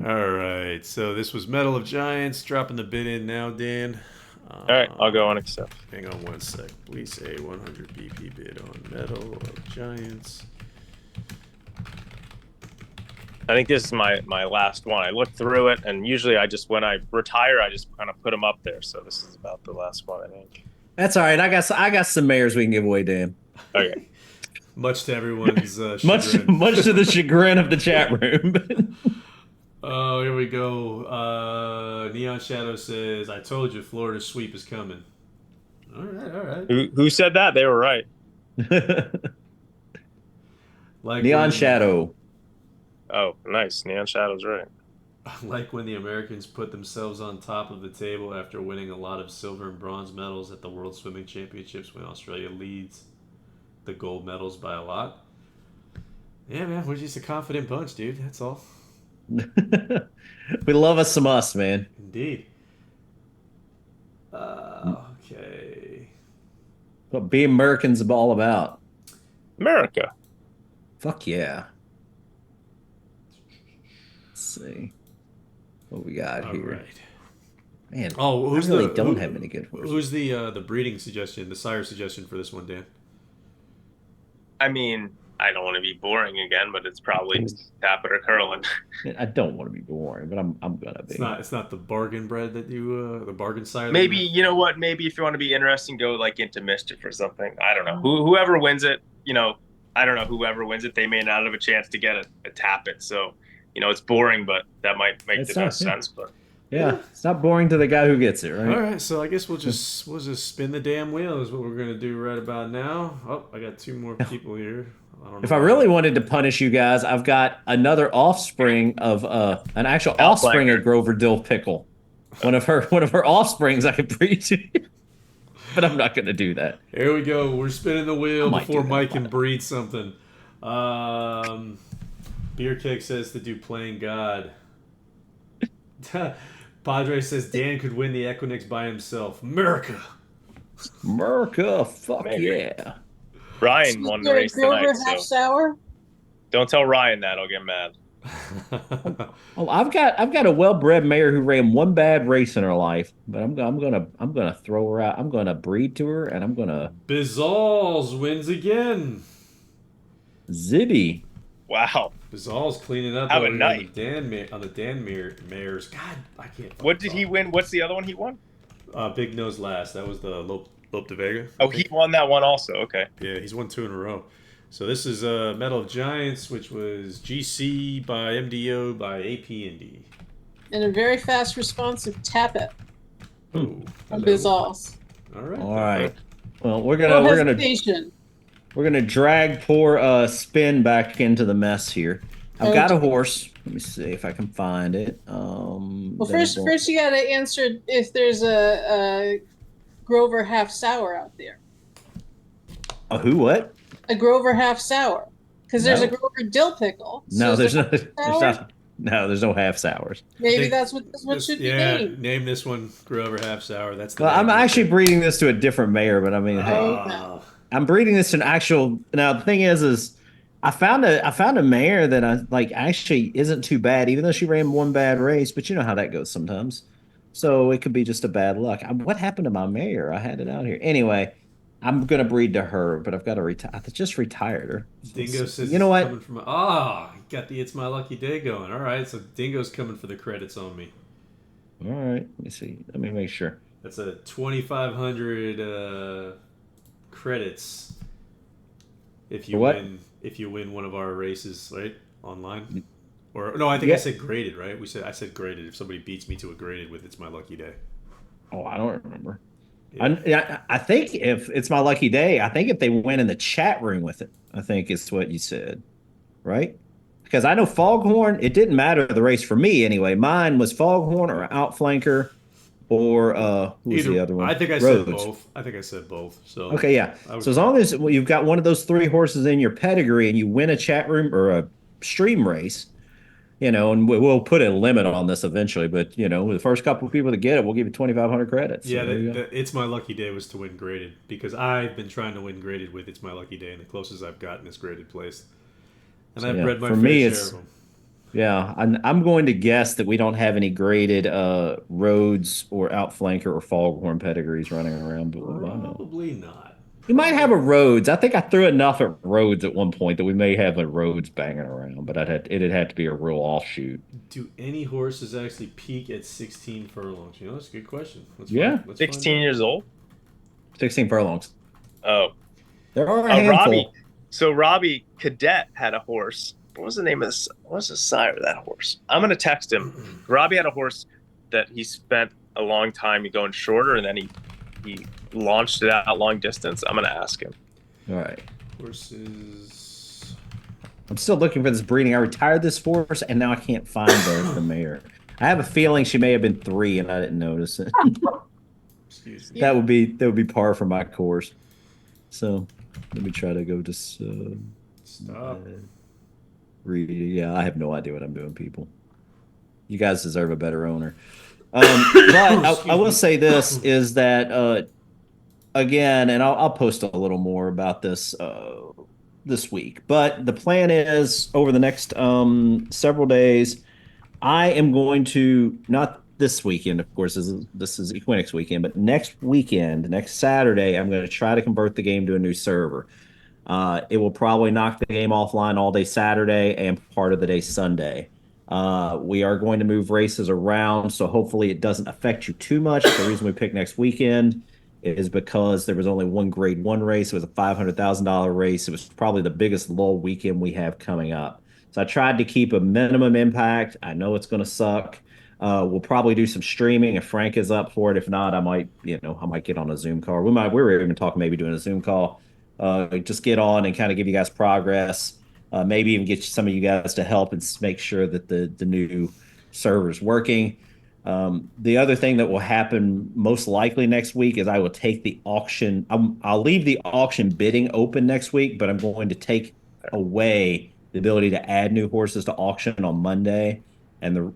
All right. So this was Medal of Giants. Dropping the bid in now, Dan. All right. I'll go on accept. Hang on one sec. Please say 100 BP bid on Medal of Giants. I think this is my last one. I looked through it, and usually when I retire, I just kind of put them up there. So this is about the last one, I think. That's all right. I got some mares we can give away, Dan. Okay. Much to everyone's much to the chagrin of the chat room. Oh, here we go. Neon Shadow says, "I told you, Florida sweep is coming." All right, all right. Who said that? They were right. Like Neon when, Shadow. Oh, nice. Neon Shadow's right. like when the Americans put themselves on top of the table after winning a lot of silver and bronze medals at the World Swimming Championships when Australia leads the gold medals by a lot. Yeah, man, we're just a confident bunch, dude. That's all. We love us some us, man. Indeed. Okay. What being Americans all about. America. Fuck yeah. Let's see what we got All here. right. Man, Oh, I really don't have any good horses. Who's the breeding suggestion, the sire suggestion for this one, Dan? I mean, I don't want to be boring again, but it's probably Tapper or Curlin. I don't want to be boring, but I'm gonna be. It's not the bargain bred that you the bargain sire. Maybe, you know what? Maybe if you want to be interesting, go like into Mischief or something. I don't know. Whoever wins it, I don't know. Whoever wins it, they may not have a chance to get a tap it. So, it's boring, but that might make the most sense. But yeah, it's not boring to the guy who gets it, right? All right, so I guess we'll just spin the damn wheel is what we're gonna do right about now. Oh, I got two more people here. If I really wanted to punish you guys, I've got another offspring of an actual offspring of Grover Dill Pickle. One of her offsprings I could breed to, but I'm not going to do that. Here we go. We're spinning the wheel before Mike can breed something. Beer Cake says to do Playing God. Padre says Dan could win the Equinix by himself. America, fuck yeah. Ryan won the race tonight, half sour? Don't tell Ryan that; I'll get mad. Oh, I've got a well-bred mare who ran one bad race in her life, but I'm gonna throw her out. I'm gonna breed to her, and I'm gonna. Bizalls wins again. Zibby. Wow. Bizalls cleaning up Have a on night. the Dan mares. God, I can't. What did he win? What's the other one he won? Big Nose last. That was the Lope de Vega. Oh, he won that one also. Okay. Yeah, he's won 2 in a row. So this is Medal of Giants, which was GC by MDO by APND. And a very fast responsive tap it. Ooh, From Bizalls. All right. All right. Well, No hesitation. we're gonna drag poor Spin back into the mess here. I've got a horse. Let me see if I can find it. Well, first you got to answer if there's a Grover half sour out there. A who? What? A Grover half sour, because there's a Grover dill pickle. No, So there's no. not. No, there's no half sours. Maybe that's what this one should be named. Name this one Grover Half Sour. That's the. Well, I'm actually breeding this to a different mare, but I mean, I'm breeding this to an actual. Now the thing is I found a mare that I like actually isn't too bad, even though she ran one bad race. But you know how that goes sometimes. So it could be just a bad luck. What happened to my mare? I had it out here. Anyway, I'm gonna breed to her, but I've got to retire. I just retired her. Dingo says, you know what? Coming from got the It's My Lucky Day going. All right, so Dingo's coming for the credits on me. All right, let me see. Let me make sure. That's a 2,500 credits if you win one of our races, right? Online. Or no, I think I said graded, right? I said graded. If somebody beats me to a graded with It's My Lucky Day. Oh, I don't remember. Yeah. I think if It's My Lucky Day, I think if they went in the chat room with it, I think is what you said, right? Because I know Foghorn, it didn't matter the race for me anyway. Mine was Foghorn or Outflanker or who was the other one? I think I said both. So okay, yeah. So as long as you've got one of those 3 horses in your pedigree and you win a chat room or a stream race, and we'll put a limit on this eventually, but the first couple of people that get it, we'll give you 2,500 credits. Yeah, It's My Lucky Day was to win graded because I've been trying to win graded with It's My Lucky Day, and the closest I've gotten is graded place. And I've bred my fair share of them. Yeah, I'm going to guess that we don't have any graded Rhodes or Outflanker or Foghorn pedigrees running around. But Probably not. We might have a Rhodes. I think I threw enough at Rhodes at one point that we may have a Rhodes banging around, but it'd have to be a real offshoot. Do any horses actually peak at 16 furlongs? That's a good question. Let's 16 years old? 16 furlongs. Oh. There are a handful. Robbie Cadet had a horse what was the name of this? What was the sire of that horse? I'm gonna text him. Robbie had a horse that he spent a long time going shorter, and then he launched it out long distance. I'm gonna ask him. All right. Horses. I'm still looking for this breeding. I retired this horse, and now I can't find the mare. I have a feeling she may have been 3, and I didn't notice it. Excuse me. That would be par for my course. So let me try to go just Stop. read. Yeah, I have no idea what I'm doing, people. You guys deserve a better owner. But I will say this is that again, and I'll post a little more about this this week. But the plan is over the next several days, I am going to, not this weekend, of course, this is Equinix weekend, but next weekend, next Saturday, I'm going to try to convert the game to a new server. It will probably knock the game offline all day Saturday and part of the day Sunday. We are going to move races around, so hopefully it doesn't affect you too much. The reason we picked next weekend is because there was only one Grade 1 race. It was a $500,000 race. It was probably the biggest lull weekend we have coming up. So I tried to keep a minimum impact. I know it's going to suck. We'll probably do some streaming if Frank is up for it. If not, I might get on a Zoom call. We were even talking maybe doing a Zoom call. Just get on and kind of give you guys progress. Maybe even get some of you guys to help and make sure that the new server's working. The other thing that will happen most likely next week is I will take the auction. I'll leave the auction bidding open next week, but I'm going to take away the ability to add new horses to auction on Monday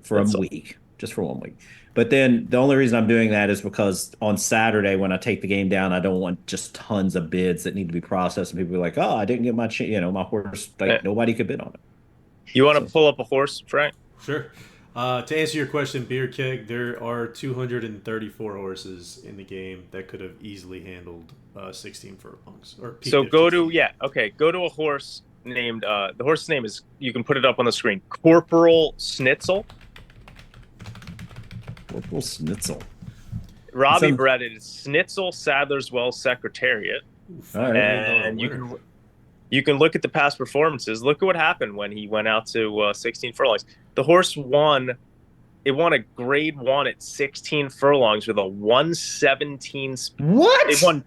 for a week, just for 1 week. But then the only reason I'm doing that is because on Saturday when I take the game down, I don't want just tons of bids that need to be processed and people be like, "Oh, I didn't get my my horse." Like nobody could bid on it. You want to pull up a horse, Frank? Sure. To answer your question, Beer Keg, there are 234 horses in the game that could have easily handled 16 furlongs. So go to a horse named the horse's name is, you can put it up on the screen, Corporal Schnitzel. Corporal Schnitzel. Robbie bred it. It's Schnitzel Sadler's Wells Secretariat. Right. And you can look at the past performances. Look at what happened when he went out to 16 furlongs. The horse won. It won a Grade 1 at 16 furlongs with a 117. What?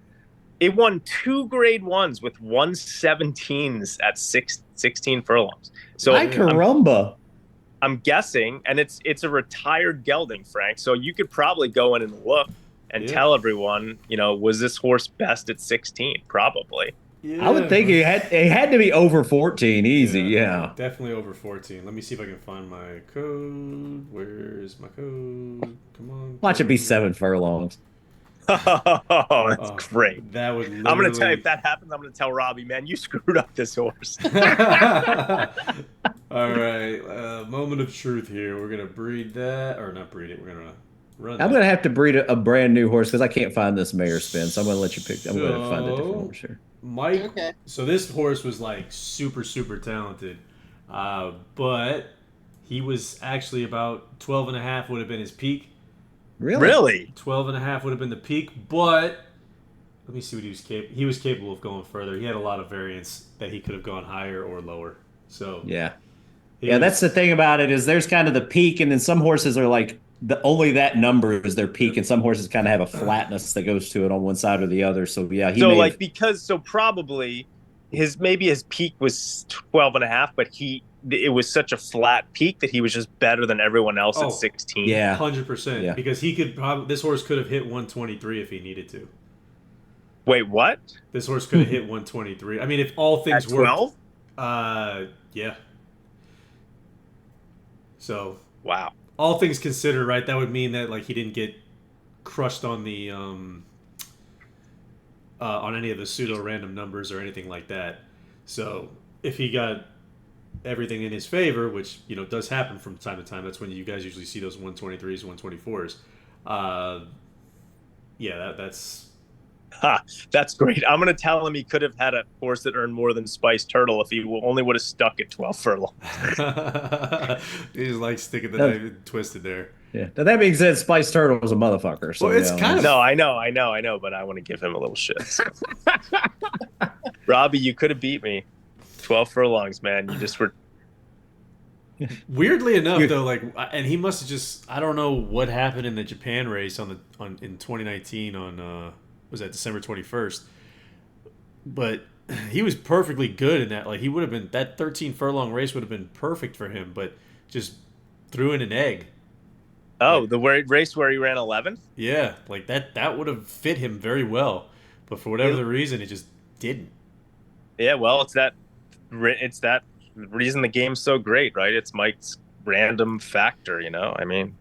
It won 2 Grade 1s with 117s at 16 furlongs. So caramba. I'm guessing, and it's a retired gelding, Frank. So you could probably go in and look and tell everyone, was this horse best at 16? Probably. Yeah, I would think it had to be over 14, easy, yeah. Definitely over 14. Let me see if I can find my code. Where's my code? Come on. Watch it be 7 furlongs. Oh, that's great. That would I'm going to tell you, if that happens, I'm going to tell Robbie, man, you screwed up this horse. All right. Moment of truth here. We're going to breed that. Or not breed it. We're going to run I'm going to have to breed a brand new horse because I can't find this mare spin. So I'm going to let you pick. I'm going to find a different horse here. Mike. Okay. So this horse was like super, super talented. But he was actually about 12 and a half would have been his peak. Really? 12 and a half would have been the peak, but let me see what he was capable. He was capable of going further. He had a lot of variance that he could have gone higher or lower. So that's the thing about it is there's kind of the peak, and then some horses are like only that number is their peak, and some horses kind of have a flatness that goes to it on one side or the other. So probably his peak was 12 and a half, but it was such a flat peak that he was just better than everyone else at 16. Yeah, 100%. Yeah. Because this horse could have hit 123 if he needed to. Wait, what? This horse could have hit 123. I mean, if all things at were 12? Yeah. So wow. All things considered, right? That would mean that he didn't get crushed on the on any of the pseudo random numbers or anything like that. So if he got everything in his favor, which does happen from time to time, that's when you guys usually see those 123s, 124s. That's great. I'm going to tell him he could have had a horse that earned more than Spice Turtle if he only would have stuck at 12 furlongs. He's like sticking the knife twisted there. Yeah. Now that being said, Spice Turtle was a motherfucker. So it's kind of... No, I know, but I want to give him a little shit. So. Robbie, you could have beat me. 12 furlongs, man. You just were Weirdly enough, though, like, and he must have just, I don't know what happened in the Japan race in 2019 on was that December 21st, but he was perfectly good in that. Like, he would have been, that 13 furlong race would have been perfect for him, but just threw in an egg. Oh, Like, the race where he ran 11th. yeah, like that would have fit him very well, but for whatever the reason, it just didn't. Yeah, well, it's that reason the game's so great, right? It's Mike's random factor, you know. I mean,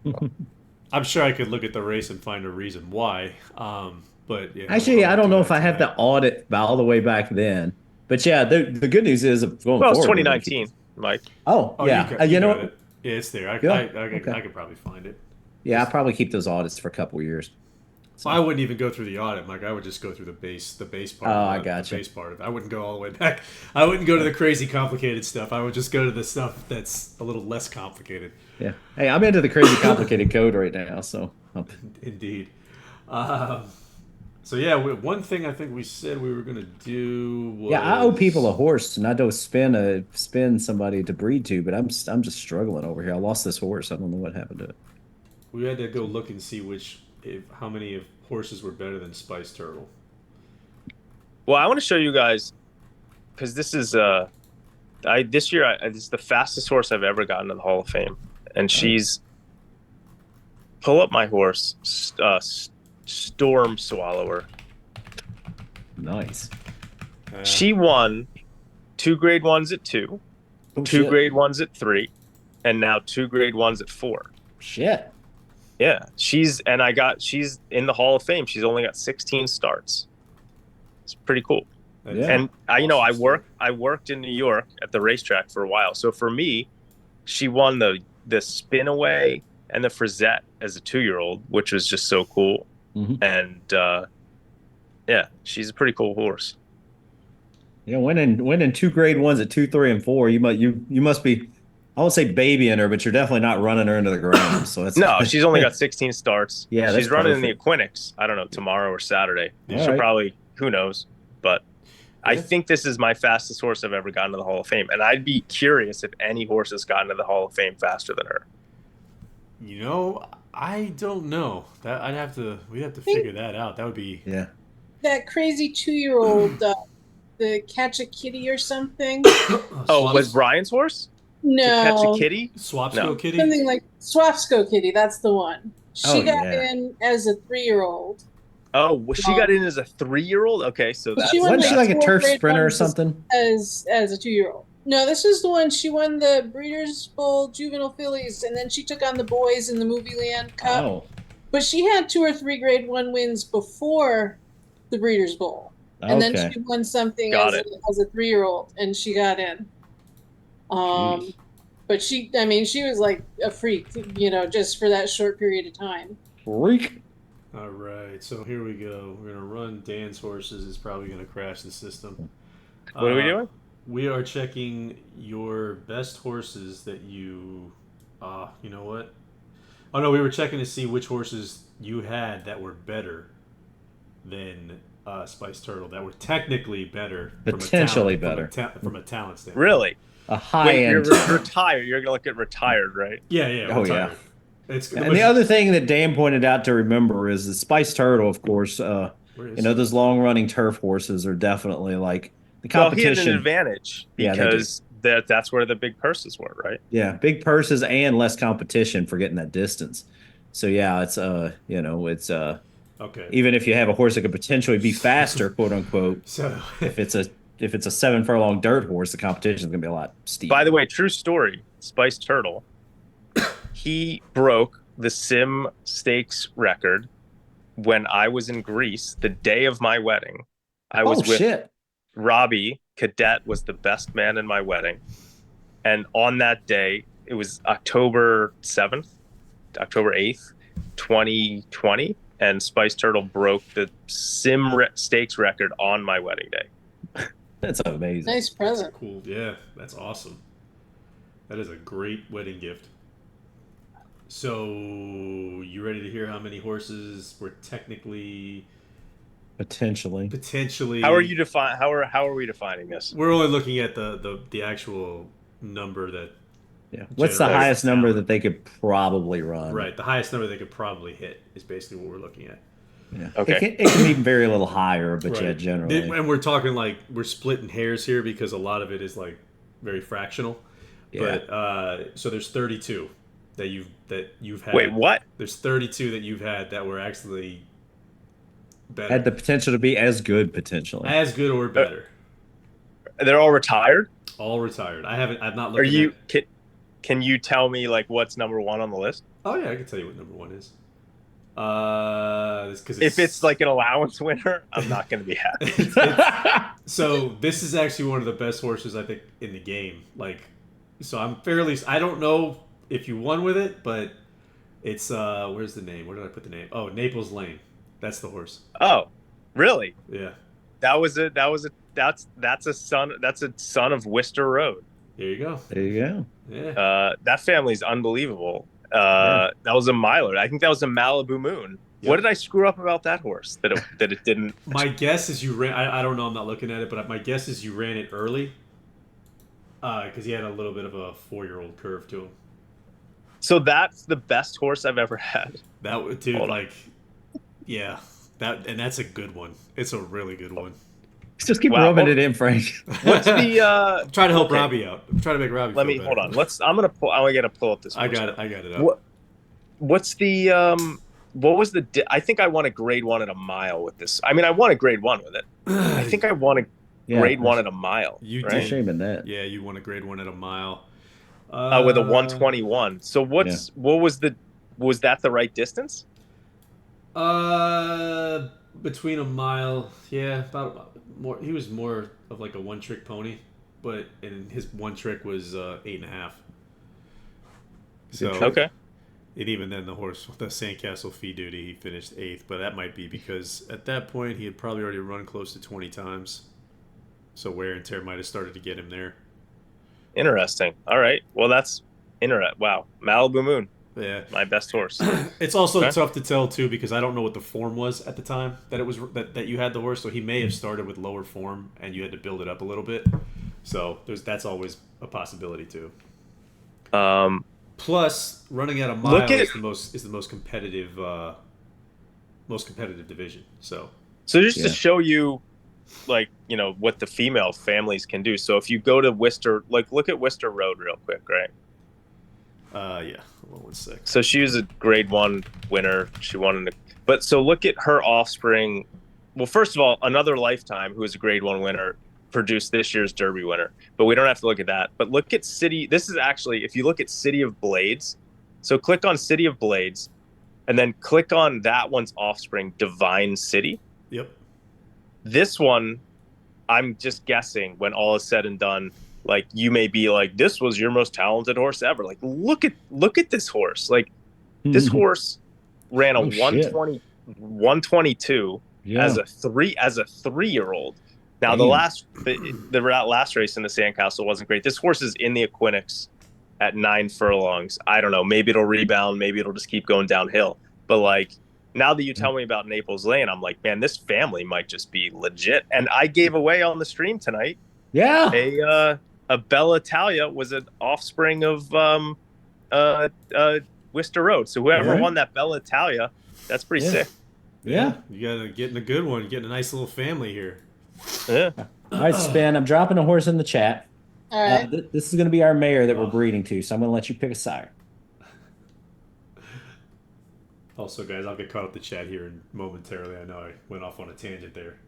I'm sure I could look at the race and find a reason why. But yeah, Actually, I won't don't do know that if I have tonight. the audit all the way back then. But yeah, the good news is going well, it's forward, we're going to keep 2019, this. Mike. Oh, Oh, yeah. you You know got what? it. Yeah, it's there. Yeah. Okay. I could probably find it. Yeah, I'll probably keep those audits for a couple of years. Well, I So, wouldn't even go through the audit, Mike. I would just go through the base part oh, of I the gotcha. base part of it. I wouldn't go all the way back. I wouldn't go to the crazy complicated stuff. I would just go to the stuff that's a little less complicated. Yeah. Hey, I'm into the crazy complicated code right now. So, Indeed. Um, so yeah, one thing I think we said we were gonna do was yeah, I owe people a horse, and I don't spin somebody to breed to, but I'm just struggling over here. I lost this horse. I don't know what happened to it. we had to go look and see how many of horses were better than Spice Turtle. Well, I want to show you guys because this is this year this is the fastest horse I've ever gotten to the Hall of Fame, and she's pull up my horse, Storm Swallower. Nice. She won 2 grade ones at 2, Oh, 2 shit. grade ones at 3, and now 2 grade ones at 4. Shit. Yeah, she's in the Hall of Fame. She's only got 16 starts. It's pretty cool. That is Yeah. And awesome I worked in New York at the racetrack for a while. So for me, she won the spin away and the frisette as a 2-year-old, which was just so cool. Mhm. And yeah, she's a pretty cool horse. Yeah, winning 2 grade 1s at 2, 3, and 4. You must be. I won't say babying her, but you're definitely not running her into the ground. So that's No, she's only got 16 starts. Yeah, she's that's running in the perfect. Equinix. I don't know, tomorrow or Saturday. Yeah. She'll All right. probably, who knows, but. I Yeah. think this is my fastest horse I've ever gotten to the Hall of Fame, and I'd be curious if any horse has gotten to the Hall of Fame faster than her. You know, I don't know. We'd have to figure that out. That would be Yeah. That crazy 2-year-old, the Catch a Kitty or something. Oh, was Brian's horse to catch a No, kitty? Swapsco No. Kitty? something like Swapsco Kitty. That's the one. She Oh, got yeah. in as a 3-year-old. Oh, well, she got in as a 3-year-old. Okay, so that's She won Wasn't she like a 4 turf grade sprinter or ones something? as a 2-year-old. No, this is the one. She won the Breeders' Bowl Juvenile Fillies, and then she took on the boys in the Movie Land Cup. Oh. But she had 2 or 3 grade 1 wins before the Breeders' Bowl, and then Okay. she won something Got as a 3-year-old, and she got in. Jeez. But she was like a freak, just for that short period of time. Freak. All right, so here we go. We're gonna run Dan's horses. It's probably gonna crash the system. What are we doing? We are checking your best horses that you. You know what? Oh no, we were checking to see which horses you had that were better than Spice Turtle. That were technically better. Potentially better. From a talent standpoint. Really? A high Wait, end. you're retired. You're gonna look at retired, right? Yeah. Oh, retired. yeah. It's And the other thing that Dan pointed out to remember is the Spice Turtle, of course. Where is Those long running turf horses are definitely like the Well, he had competition. an advantage Yeah, they do. because that's where the big purses were, right? Yeah, big purses and less competition for getting that distance. So yeah, it's okay. even if you have a horse that could potentially be faster, quote unquote, So if it's a 7 furlong dirt horse, the competition is going to be a lot steeper. By the way, true story. Spice Turtle, he broke the Sim Stakes record when I was in Greece the day of my wedding. I was with shit. Robbie. Cadet was the best man in my wedding. And on that day, it was October 7th, October 8th, 2020. And Spice Turtle broke the Sim Stakes record on my wedding day. That's amazing. Nice present. cool. Yeah, that's awesome. That is a great wedding gift. So, you ready to hear how many horses were technically, Potentially. potentially? How are you define? How are we defining this? We're only looking at the actual number that Yeah. What's the Generally, highest number talent. that they could probably run? Right, the highest number they could probably hit is basically what we're looking at. Yeah. Okay. It can be very little higher, but yeah, Right. generally. And we're talking like we're splitting hairs here because a lot of it is like very fractional. Yeah. But so there's 32 that you've had. Wait, what? There's 32 that you've had that were actually better, Had the potential to be as good potentially. as good or better. They're all retired? All retired. I've not Are looked you at. can you tell me like what's number 1 on the list? Oh yeah, I can tell you what number 1 is. Because If it's like an allowance winner, I'm not going to be happy. So this is actually one of the best horses I think in the game. Like, so I don't know if you won with it, but it's where's the name? Where did I put the name? Oh, Naples Lane. That's the horse. Oh, really? Yeah. That's a son of Worcester Road. There you go. There you go. Yeah. That family's unbelievable. Yeah. That was a miler. I think that was a Malibu Moon. Yep. What did I screw up about that horse that it didn't? My guess is you ran. I don't know. I'm not looking at it, but my guess is you ran it early. Because he had a little bit of a 4-year-old curve to him. So that's the best horse I've ever had. That dude, like, yeah, that's a good one. It's a really good one. Just keep Wow. rubbing it in, Frank. What's the? I'm trying to help okay. Robbie out. I'm trying to make Robbie. Let feel me better. hold on. I'm gonna pull up this. I horse. got it. I got it up. What's the? What was the? I think I won a grade 1 at a mile with this. I mean, I won a grade 1 with it. I think I won a grade 1 at a mile. You right? No did. shame in that. Yeah, you won a grade 1 at a mile. With a 121. So what was that the right distance? Between a mile, yeah, about more. He was more of like a one-trick pony, but and his one trick was 8.5. So Okay. And even then, the horse with the Sandcastle fee duty, he finished 8th, but that might be because at that point he had probably already run close to 20 times, so wear and tear might have started to get him there. Interesting. All right. Well, that's interesting. Wow. Malibu Moon, Yeah. my best horse. It's also Okay. tough to tell too because I don't know what the form was at the time that it was that you had the horse. So he may have started with lower form and you had to build it up a little bit. So that's always a possibility too. Plus, running at a mile is the most competitive division. So just to show you, like, you know, what the female families can do. So if you go to Worcester, like, look at Worcester Road real quick, right? yeah. Hold on 1 sec. So she was a grade 1 winner. She won but so look at her offspring. Well, first of all, Another Lifetime, who is a grade 1 winner, produced this year's Derby winner. But we don't have to look at that. But look at City. This is actually, if you look at City of Blades, so click on City of Blades, and then click on that one's offspring, Divine City. Yep. This one, I'm just guessing, when all is said and done, like, you may be like, this was your most talented horse ever. Like, look at this horse. Like, this horse ran a 122 as a 3-year-old. Now the last race in the Sandcastle wasn't great. This horse is in the Equinix at 9 furlongs. I don't know. Maybe it'll rebound. Maybe it'll just keep going downhill. But like, now that you tell me about Naples Lane, I'm like, man, this family might just be legit. And I gave away on the stream tonight. Yeah. A Bella Italia was an offspring of Worcester Road. So whoever won that Bella Italia, that's pretty sick. Yeah. You gotta get in a good one. Getting a nice little family here. Yeah. All right, Spin. I'm dropping a horse in the chat. All right. This is going to be our mayor that we're breeding to, so I'm going to let you pick a sire. Also, guys, I'll get caught up the chat here momentarily. I know I went off on a tangent there.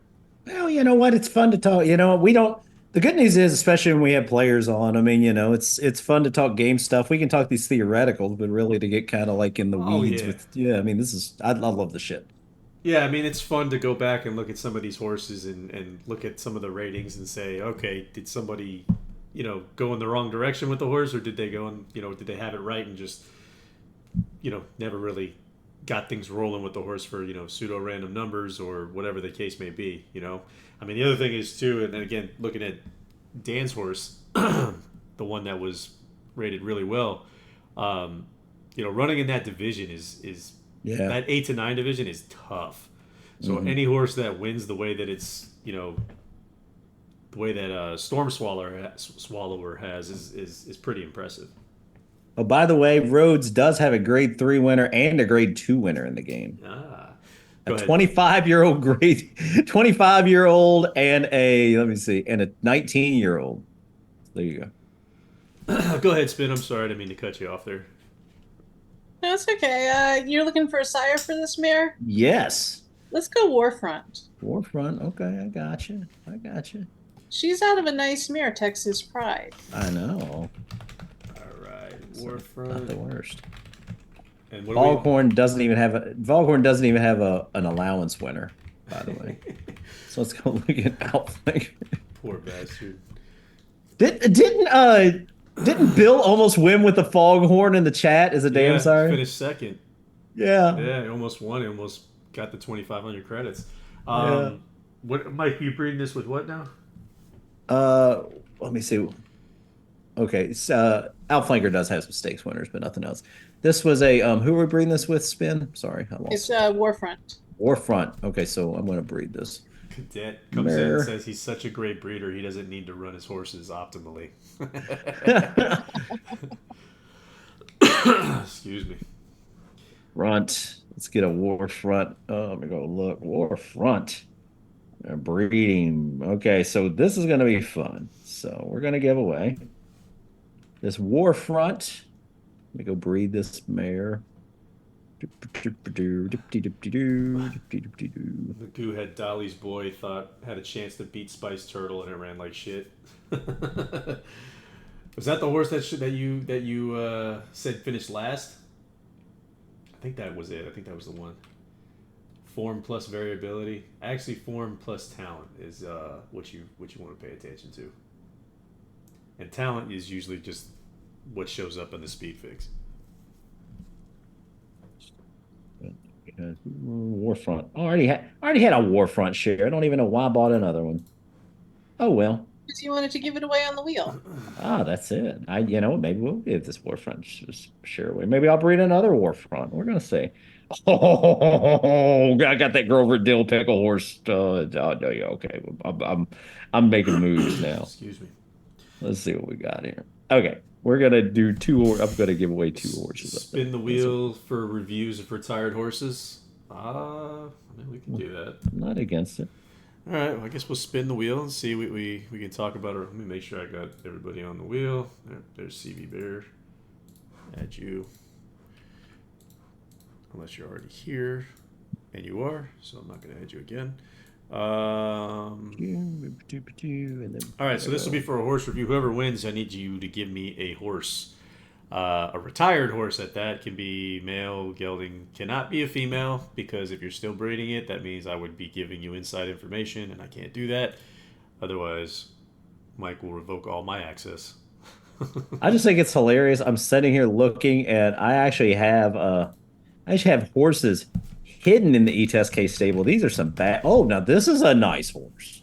Well, you know what? It's fun to talk. You know, we don't. The good news is, especially when we have players on, I mean, you know, it's fun to talk game stuff. We can talk these theoreticals, but really to get kind of like in the weeds with. Yeah, I mean, I love the shit. Yeah, I mean, it's fun to go back and look at some of these horses and look at some of the ratings and say, okay, did somebody, you know, go in the wrong direction with the horse, or did they go in, you know, did they have it right and just, you know, never really got things rolling with the horse for, you know, pseudo random numbers or whatever the case may be, you know. I mean, the other thing is too, and again, looking at Dan's horse, the one that was rated really well, you know, running in that division is that 8 to 9 division is tough. So any horse that wins the way that it's, you know, the way that Storm Swallower has is pretty impressive. Oh, by the way, Rhodes does have a grade 3 winner and a grade 2 winner in the game. Go A ahead. 25-year-old grade 25-year-old and a let me see, and a 19-year-old. There you go. Go ahead, Spin. I'm sorry, I didn't mean to cut you off there. No, it's okay. You're looking for a sire for this mare? Yes. Let's go Warfront. Warfront. Okay, I got you. I got you. She's out of a nice mare, Texas Pride. I know. All right, Not the Warfront. worst. And what do we... Foghorn doesn't even have an allowance winner, by the way. So let's go look at Outflank. Poor bastard. Didn't Bill almost win with the Foghorn in the chat? Is a damn sorry. Finished second. Yeah. Yeah, he almost won. He almost got the 2,500 credits. Yeah. What, Mike? You breeding this with what now? Let me see. Okay, Outflanker does have some stakes winners, but nothing else. This was a who are we breeding this with? Spin. Sorry, I lost. It's Warfront. Warfront. Okay, so I'm going to breed this. Cadet comes in and says he's such a great breeder, he doesn't need to run his horses optimally. Excuse me. Front. Let's get a Warfront. Oh, let me go look. Warfront. Breeding. Okay, so this is going to be fun. So we're going to give away this Warfront. Let me go breed this mare. The goo had Dolly's boy had a chance to beat Spice Turtle and it ran like shit. Was that the horse that you said finished last? I think that was it. I think that was the one. Form plus variability. Actually, form plus talent is what you want to pay attention to. And talent is usually just what shows up in the speed fix. Warfront. I already had a Warfront share. I don't even know why I bought another one. Oh well. Because you wanted to give it away on the wheel. That's it. Maybe we'll give this Warfront share away. Maybe I'll breed another Warfront. We're gonna say, oh, I got that Grover Dill pickle horse. Okay, I'm making moves now. Excuse me. Let's see what we got here. Okay, we're gonna do I'm gonna give away 2 horses. Spin the wheel for reviews of retired horses. I mean, we can do that. I'm not against it. All right, well, I guess we'll spin the wheel and see what we can talk about. Let me make sure I got everybody on the wheel. There's CV Bear. Add you. Unless you're already here. And you are, so I'm not going to add you again. All right, so this will be for a horse review. Whoever wins, I need you to give me a horse. A retired horse at that. Can be male, gelding. Cannot be a female, because if you're still breeding it, that means I would be giving you inside information, and I can't do that. Otherwise, Mike will revoke all my access. I just think it's hilarious. I'm sitting here looking, and I actually have horses hidden in the ETSK stable. These are some bad. Oh, now this is a nice horse.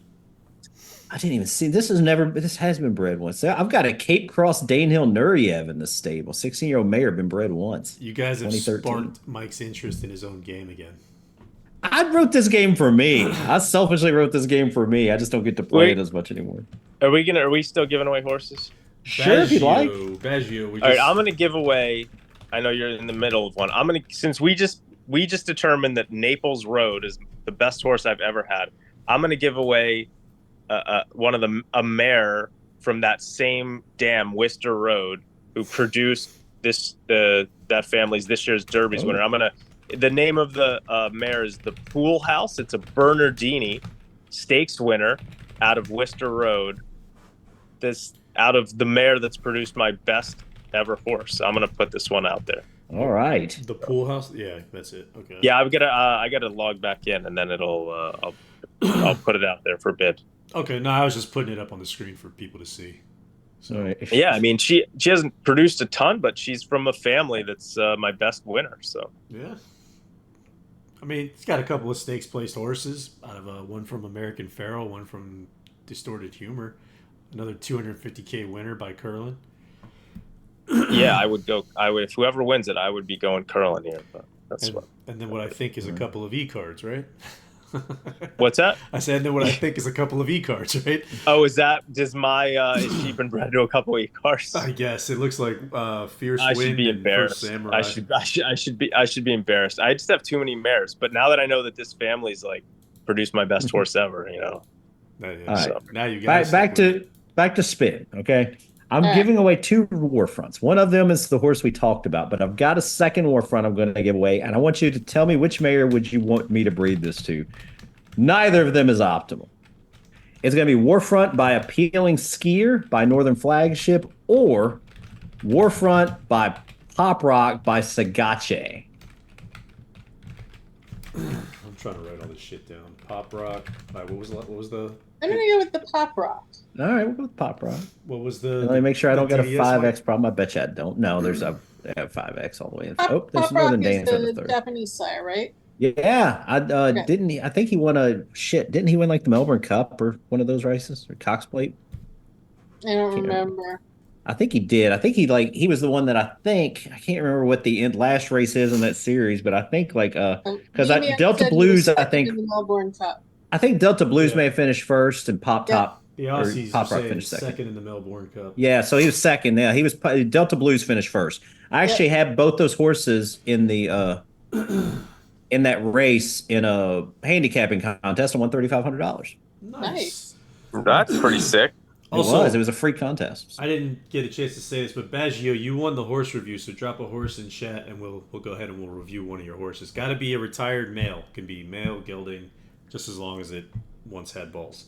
I didn't even see. This has been bred once. I've got a Cape Cross Danehill Nureyev in the stable. 16-year-old mare, been bred once. You guys have sparked Mike's interest in his own game again. I wrote this game for me. I selfishly wrote this game for me. I just don't get to play it as much anymore. Are we still giving away horses? Sure, if you'd like. Baggio, all right, I'm gonna give away. I know you're in the middle of one. Since we just determined that Naples Road is the best horse I've ever had. I'm gonna give away a mare from that same damn Worcester Road who produced that family's this year's Derby's winner. The name of the mare is the Pool House. It's a Bernardini stakes winner out of Worcester Road. Out of the mare that's produced my best ever horse. I'm gonna put this one out there. All right. The Pool House. Yeah, that's it. Okay. Yeah, I gotta log back in, and then I'll put it out there for bid. Okay. No, I was just putting it up on the screen for people to see. So right. Yeah, I mean she hasn't produced a ton, but she's from a family that's my best winner. So yeah. I mean, it's got a couple of stakes placed horses out of one from American Pharoah, one from Distorted Humor, another 250K winner by Curlin. Yeah, if whoever wins it, I would be going Curlin here. But and then what I think is a couple of E cards, right? What's that? I said, then what I think is a couple of e-cards, right? Oh, is sheep and bred to a couple of cars? I guess it looks like Fierce I should Wind be and First embarrassed. Samurai. I should be embarrassed. I just have too many mares. But now that I know that this family's like produced my best horse ever, All right. So. Now you got Back to spin. Okay. I'm All right. giving away 2 war fronts. One of them is the horse we talked about, but I've got a second war front I'm going to give away, and I want you to tell me which mare would you want me to breed this to. Neither of them is optimal. It's going to be Warfront by Appealing Skier by Northern Flagship or Warfront by Pop Rock by Sagache. I'm trying to write all this shit down. Pop Rock. What was the? I'm gonna go with the Pop Rock. All right, we'll go with Pop Rock. What was the? Let me make sure I don't get a TDS 5X one? problem. I bet you I don't. No, there's a 5X all the way in. Oh, there's Pop Rock Northern is Danes on the the third. Japanese sire, right? Yeah, Okay. didn't he? I think he won Didn't he win like the Melbourne Cup or one of those races or Cox Plate? I don't Can't remember. I think he did. I think he was the one that I can't remember what the last race is in that series, but I think because Maybe Delta said he was Blues, I second think in the Melbourne Cup. Delta Blues Yeah. may have finished first and Pop Yeah. Top. The or Aussies Pop are Rock saying finished second. in the Melbourne Cup. Yeah, so he was second. Yeah, Delta Blues finished first. I actually had both those horses in the in that race in a handicapping contest and won $3,500. Nice. That's pretty sick. Also, It was a free contest. I didn't get a chance to say this, but Baggio, you won the horse review, so drop a horse in chat, and we'll go ahead and we'll review one of your horses. Got to be a retired male. Can be male gelding, just as long as it once had balls.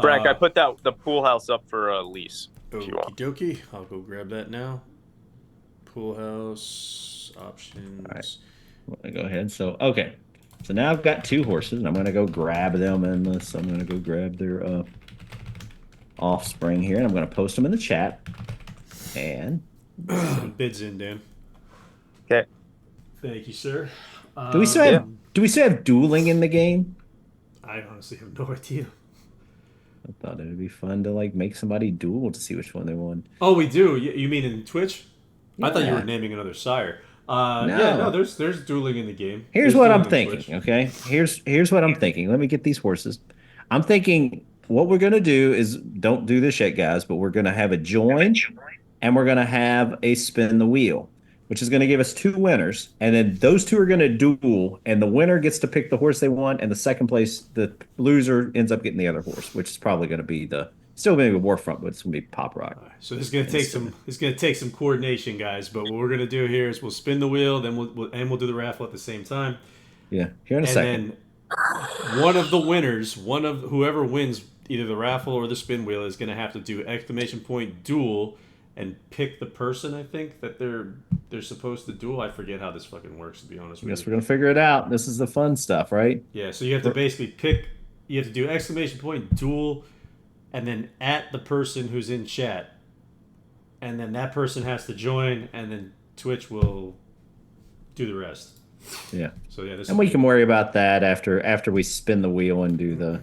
Frank, I put the pool house up for a lease. If you want. Okie dokie. I'll go grab that now. Pool house options. All right. I'm gonna go ahead. So now I've got 2 horses, and I'm gonna go grab them, and I'm gonna go grab their offspring here, and I'm gonna post them in the chat. And Bids in, Dan. Okay. Thank you, sir. do we still have dueling in the game? I honestly have no idea. I thought it would be fun to make somebody duel to see which one they won. Oh, we do. You mean in Twitch? I thought you Yeah. were naming another sire. Yeah, no, there's dueling in the game. Here's There's what dueling I'm in thinking, Twitch. okay? Here's what I'm thinking. Let me get these horses. I'm thinking what we're going to do is, don't do this yet, guys, but we're going to have a join and we're going to have a spin the wheel, which is going to give us 2 winners. And then those 2 are going to duel, and the winner gets to pick the horse they want, and the second place, the loser ends up getting the other horse, which is probably going to be still going to be Warfront, but it's going to be Pop Rock. All right, so this is going to take some coordination, guys. But what we're going to do here is we'll spin the wheel, then we'll do the raffle at the same time. Yeah, here in a second. Then one of the winners, whoever wins either the raffle or the spin wheel, is going to have to do exclamation point duel and pick the person, I think, that they're supposed to duel. I forget how this fucking works, to be honest I with guess you. we're going to figure it out. This is the fun stuff, right? Yeah, so you have to basically pick. You have to do exclamation point duel, and then at the person who's in chat, and then that person has to join, and then Twitch will do the rest. Yeah. So yeah, And we can worry about that after we spin the wheel and do the.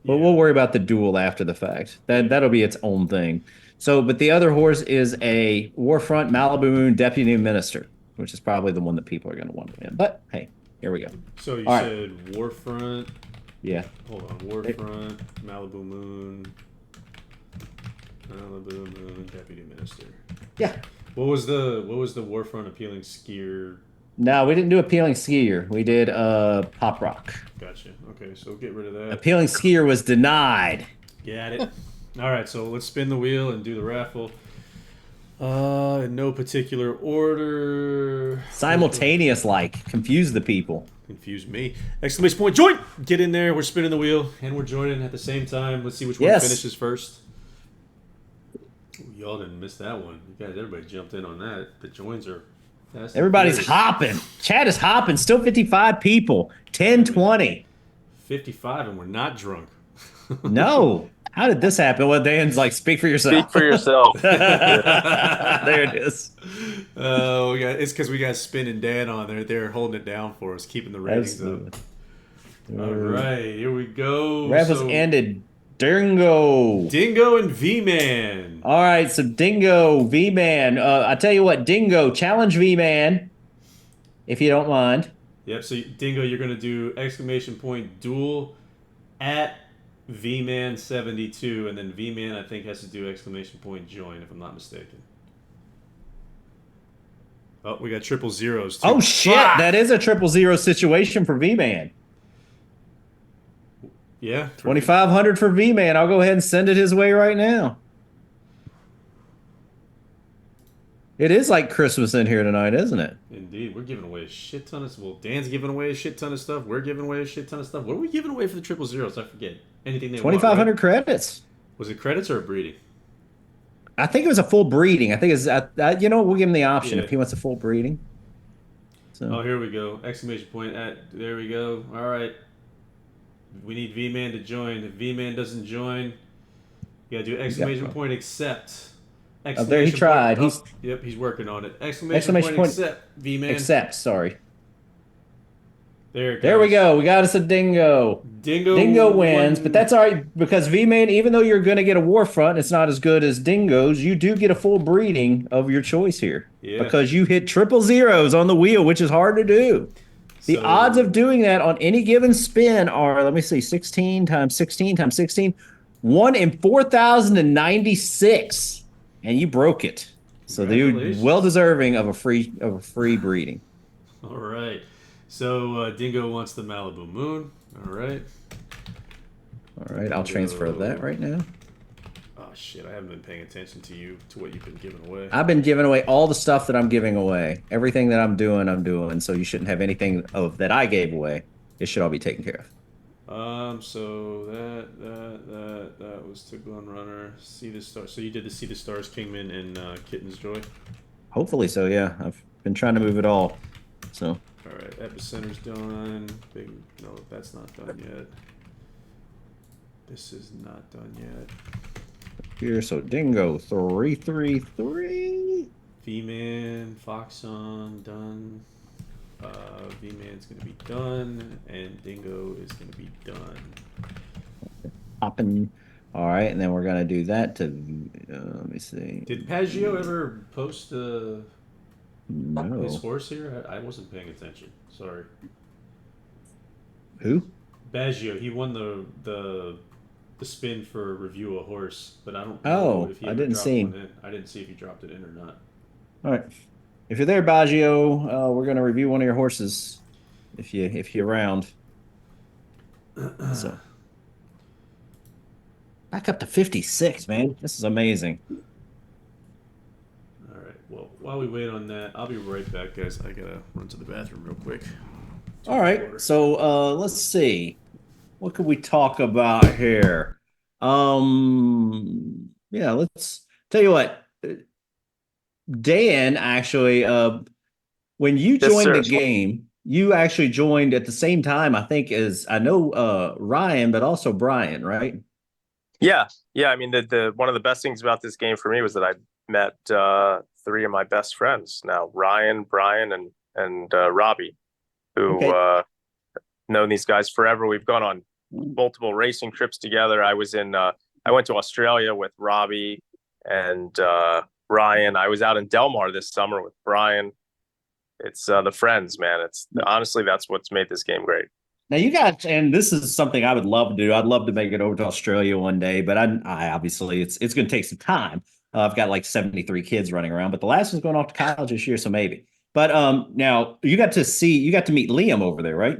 But we'll worry about the duel after the fact. That'll be its own thing. So, but the other horse is a Warfront Malibu Moon Deputy Minister, which is probably the one that people are going to want to win. But hey, here we go. So you All right. said Warfront. Yeah. Hold on, Warfront, Malibu Moon, Deputy Minister. Yeah. What was the Warfront appealing skier? No, we didn't do Appealing Skier. We did Pop Rock. Gotcha. Okay, so get rid of that. Appealing Skier was denied. Got it. All right, so let's spin the wheel and do the raffle. In no particular order. Simultaneous, confuse the people. Confuse me. Exclamation point, join! Get in there. We're spinning the wheel and we're joining at the same time. Let's see which one Yes. finishes first. Ooh, y'all didn't miss that one. You guys, everybody jumped in on that. The joins are fast. Everybody's hopping. Chat is hopping. Still 55 people. 10-20. 55 and we're not drunk. No. How did this happen? Well, Dan's speak for yourself. Speak for yourself. There it is. Oh, it's because we got Spin and Dan on there. They're holding it down for us, keeping the ratings up. All right, here we go. Raffles ended. Dingo. Dingo and V-Man. All right, so Dingo, V-Man. I tell you what, Dingo, challenge V-Man, if you don't mind. Yep. So Dingo, you're gonna do exclamation point duel at VMan72, and then VMan I think has to do exclamation point join if I'm not mistaken. Oh, we got triple zeros too. Oh shit, that is a 000 situation for V-Man. Yeah. 2,500 for V-Man. I'll go ahead and send it his way right now. It is like Christmas in here tonight, isn't it? Indeed. We're giving away a shit ton of... Well, Dan's giving away a shit ton of stuff. We're giving away a shit ton of stuff. What are we giving away for the triple zeros? I forget. Anything they 2,500 want, right? credits. Was it credits or a breeding? I think it was a full breeding. I think it's, you know, we'll give him the option Yeah. if he wants a full breeding. So. Oh, here we go. Exclamation point at... There we go. All right. We need V-Man to join. If V-Man doesn't join, you got to do exclamation point accept. Oh, there he tried. Point, yep, he's working on it. Exclamation point accept. V-Man. Accept, sorry. There we go. We got us a dingo. Dingo wins, but that's all right because V-Man, even though you're going to get a war front, it's not as good as dingoes. You do get a full breeding of your choice here because you hit 000 on the wheel, which is hard to do. The odds of doing that on any given spin are, let me see, 16 times 16 times 16, 1 in 4,096, and you broke it. So they're well deserving of a free breeding. All right. So Dingo wants the Malibu Moon. All right. All right, I'll transfer that right now. Oh shit! I haven't been paying attention to what you've been giving away. I've been giving away all the stuff that I'm giving away. Everything that I'm doing. So you shouldn't have anything that I gave away. It should all be taken care of. So that was to Gun Runner. See the Stars. So you did the See the Stars, Kingman, and Kitten's Joy. Hopefully so. Yeah, I've been trying to move it all. So. All right, Epicenter's done. No, that's not done yet. This is not done yet. Here, so Dingo 333. V-Man, Foxon done. V-Man's gonna be done, and Dingo is gonna be done. Hopping. All right, and then we're gonna do that to. Let me see. Did Paggio ever post his No. horse here? I wasn't paying attention. Sorry. Who? Baggio. He won the spin for review a horse, but I don't know if he I ever didn't dropped see one him. in. I didn't see if he dropped it in or not. All right. If you're there, Baggio, we're gonna review one of your horses. If you're around. So. Back up to 56, man. This is amazing. All right. Well, while we wait on that, I'll be right back, guys. I gotta run to the bathroom real quick. All right. So let's see. What could we talk about here? Yeah, let's tell you what. Dan actually, when you joined the game, you actually joined at the same time, I think, as I know Ryan, but also Brian, right? Yeah. I mean, the one of the best things about this game for me was that I met 3 of my best friends now: Ryan, Brian, and Robbie, who known these guys forever. We've gone on multiple racing trips together. I went to Australia with Robbie and Ryan. I was out in Del Mar this summer with Brian. It's the friends, man. It's honestly, that's what's made this game great. Now you got, and this is something I would love to do. I'd love to make it over to Australia one day, but I obviously it's going to take some time. I've got like 73 kids running around, but the last one's going off to college this year, so maybe. But now you got to meet Liam over there, right?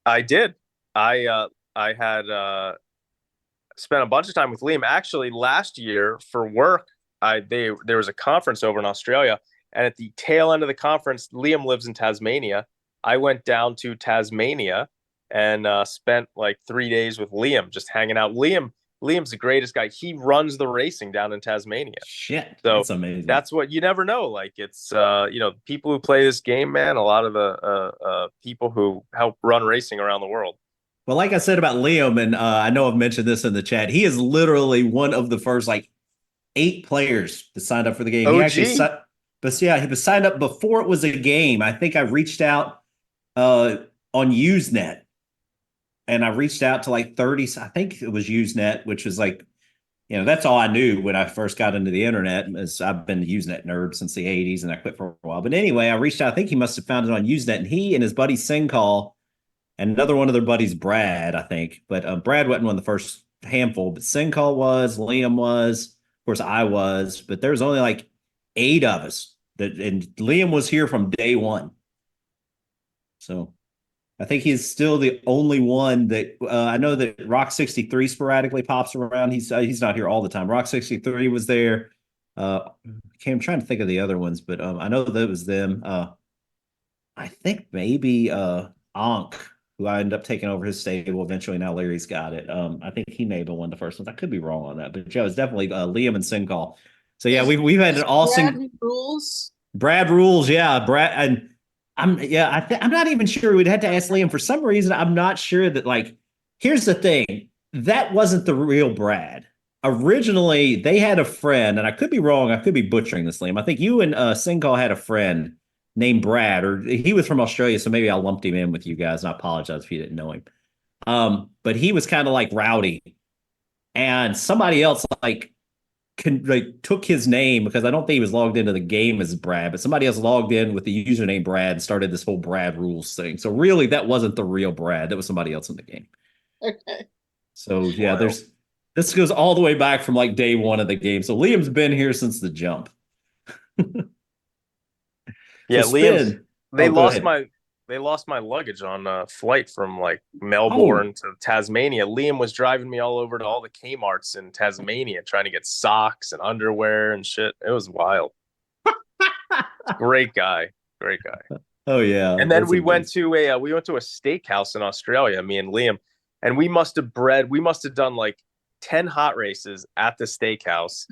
I did. I had spent a bunch of time with Liam. Actually, last year for work, there was a conference over in Australia, and at the tail end of the conference, Liam lives in Tasmania. I went down to Tasmania and spent like 3 days with Liam, just hanging out. Liam's the greatest guy. He runs the racing down in Tasmania. Shit, so that's amazing. That's what you never know. Like it's people who play this game, man. A lot of the people who help run racing around the world. Well, like I said about Liam, and I know I've mentioned this in the chat, he is literally one of the first 8 players that signed up for the game. OG. He actually, he was signed up before it was a game. I think I reached out on Usenet, and I reached out to 30. I think it was Usenet, which was That's all I knew when I first got into the internet. Is I've been using that nerd since the '80s, and I quit for a while. But anyway, I reached out. I think he must have found it on Usenet, and he and his buddy Sincall and another one of their buddies, Brad, I think. But Brad wasn't one of the first handful, but Sincall was, Liam was, of course, I was. But there's only like 8 of us that, and Liam was here from day one. So I think he's still the only one that I know that Rock 63 sporadically pops around. He's not here all the time. Rock 63 was there. I'm trying to think of the other ones, but I know that was them. I think maybe Ankh, who I ended up taking over his stable eventually. Now Larry's got it. I think he may have been one of the first ones. I could be wrong on that, but yeah, it was definitely Liam and Sincall. So yeah, we've had an awesome rules. Brad rules. Yeah, Brad and. I'm not even sure. We'd have to ask Liam. For some reason, I'm not sure that, like, here's the thing. That wasn't the real Brad. Originally, they had a friend, and I could be wrong. I could be butchering this, Liam. I think you and Singal had a friend named Brad, or he was from Australia, so maybe I lumped him in with you guys, and I apologize if you didn't know him. But he was kind of like rowdy. And somebody else, took his name, because I don't think he was logged into the game as Brad, but somebody else logged in with the username Brad and started this whole Brad rules thing. So really, that wasn't the real Brad. That was somebody else in the game. Okay. So yeah, this goes all the way back from like day one of the game. So Liam's been here since the jump. Yeah, so Liam's. They lost ahead. they lost my luggage on a flight from like Melbourne to Tasmania. Liam was driving me all over to all the Kmart's in Tasmania trying to get socks and underwear and shit. It was wild. Great guy. Oh yeah. And then we went to a steakhouse in Australia, me and Liam, and we must have done like 10 hot races at the steakhouse.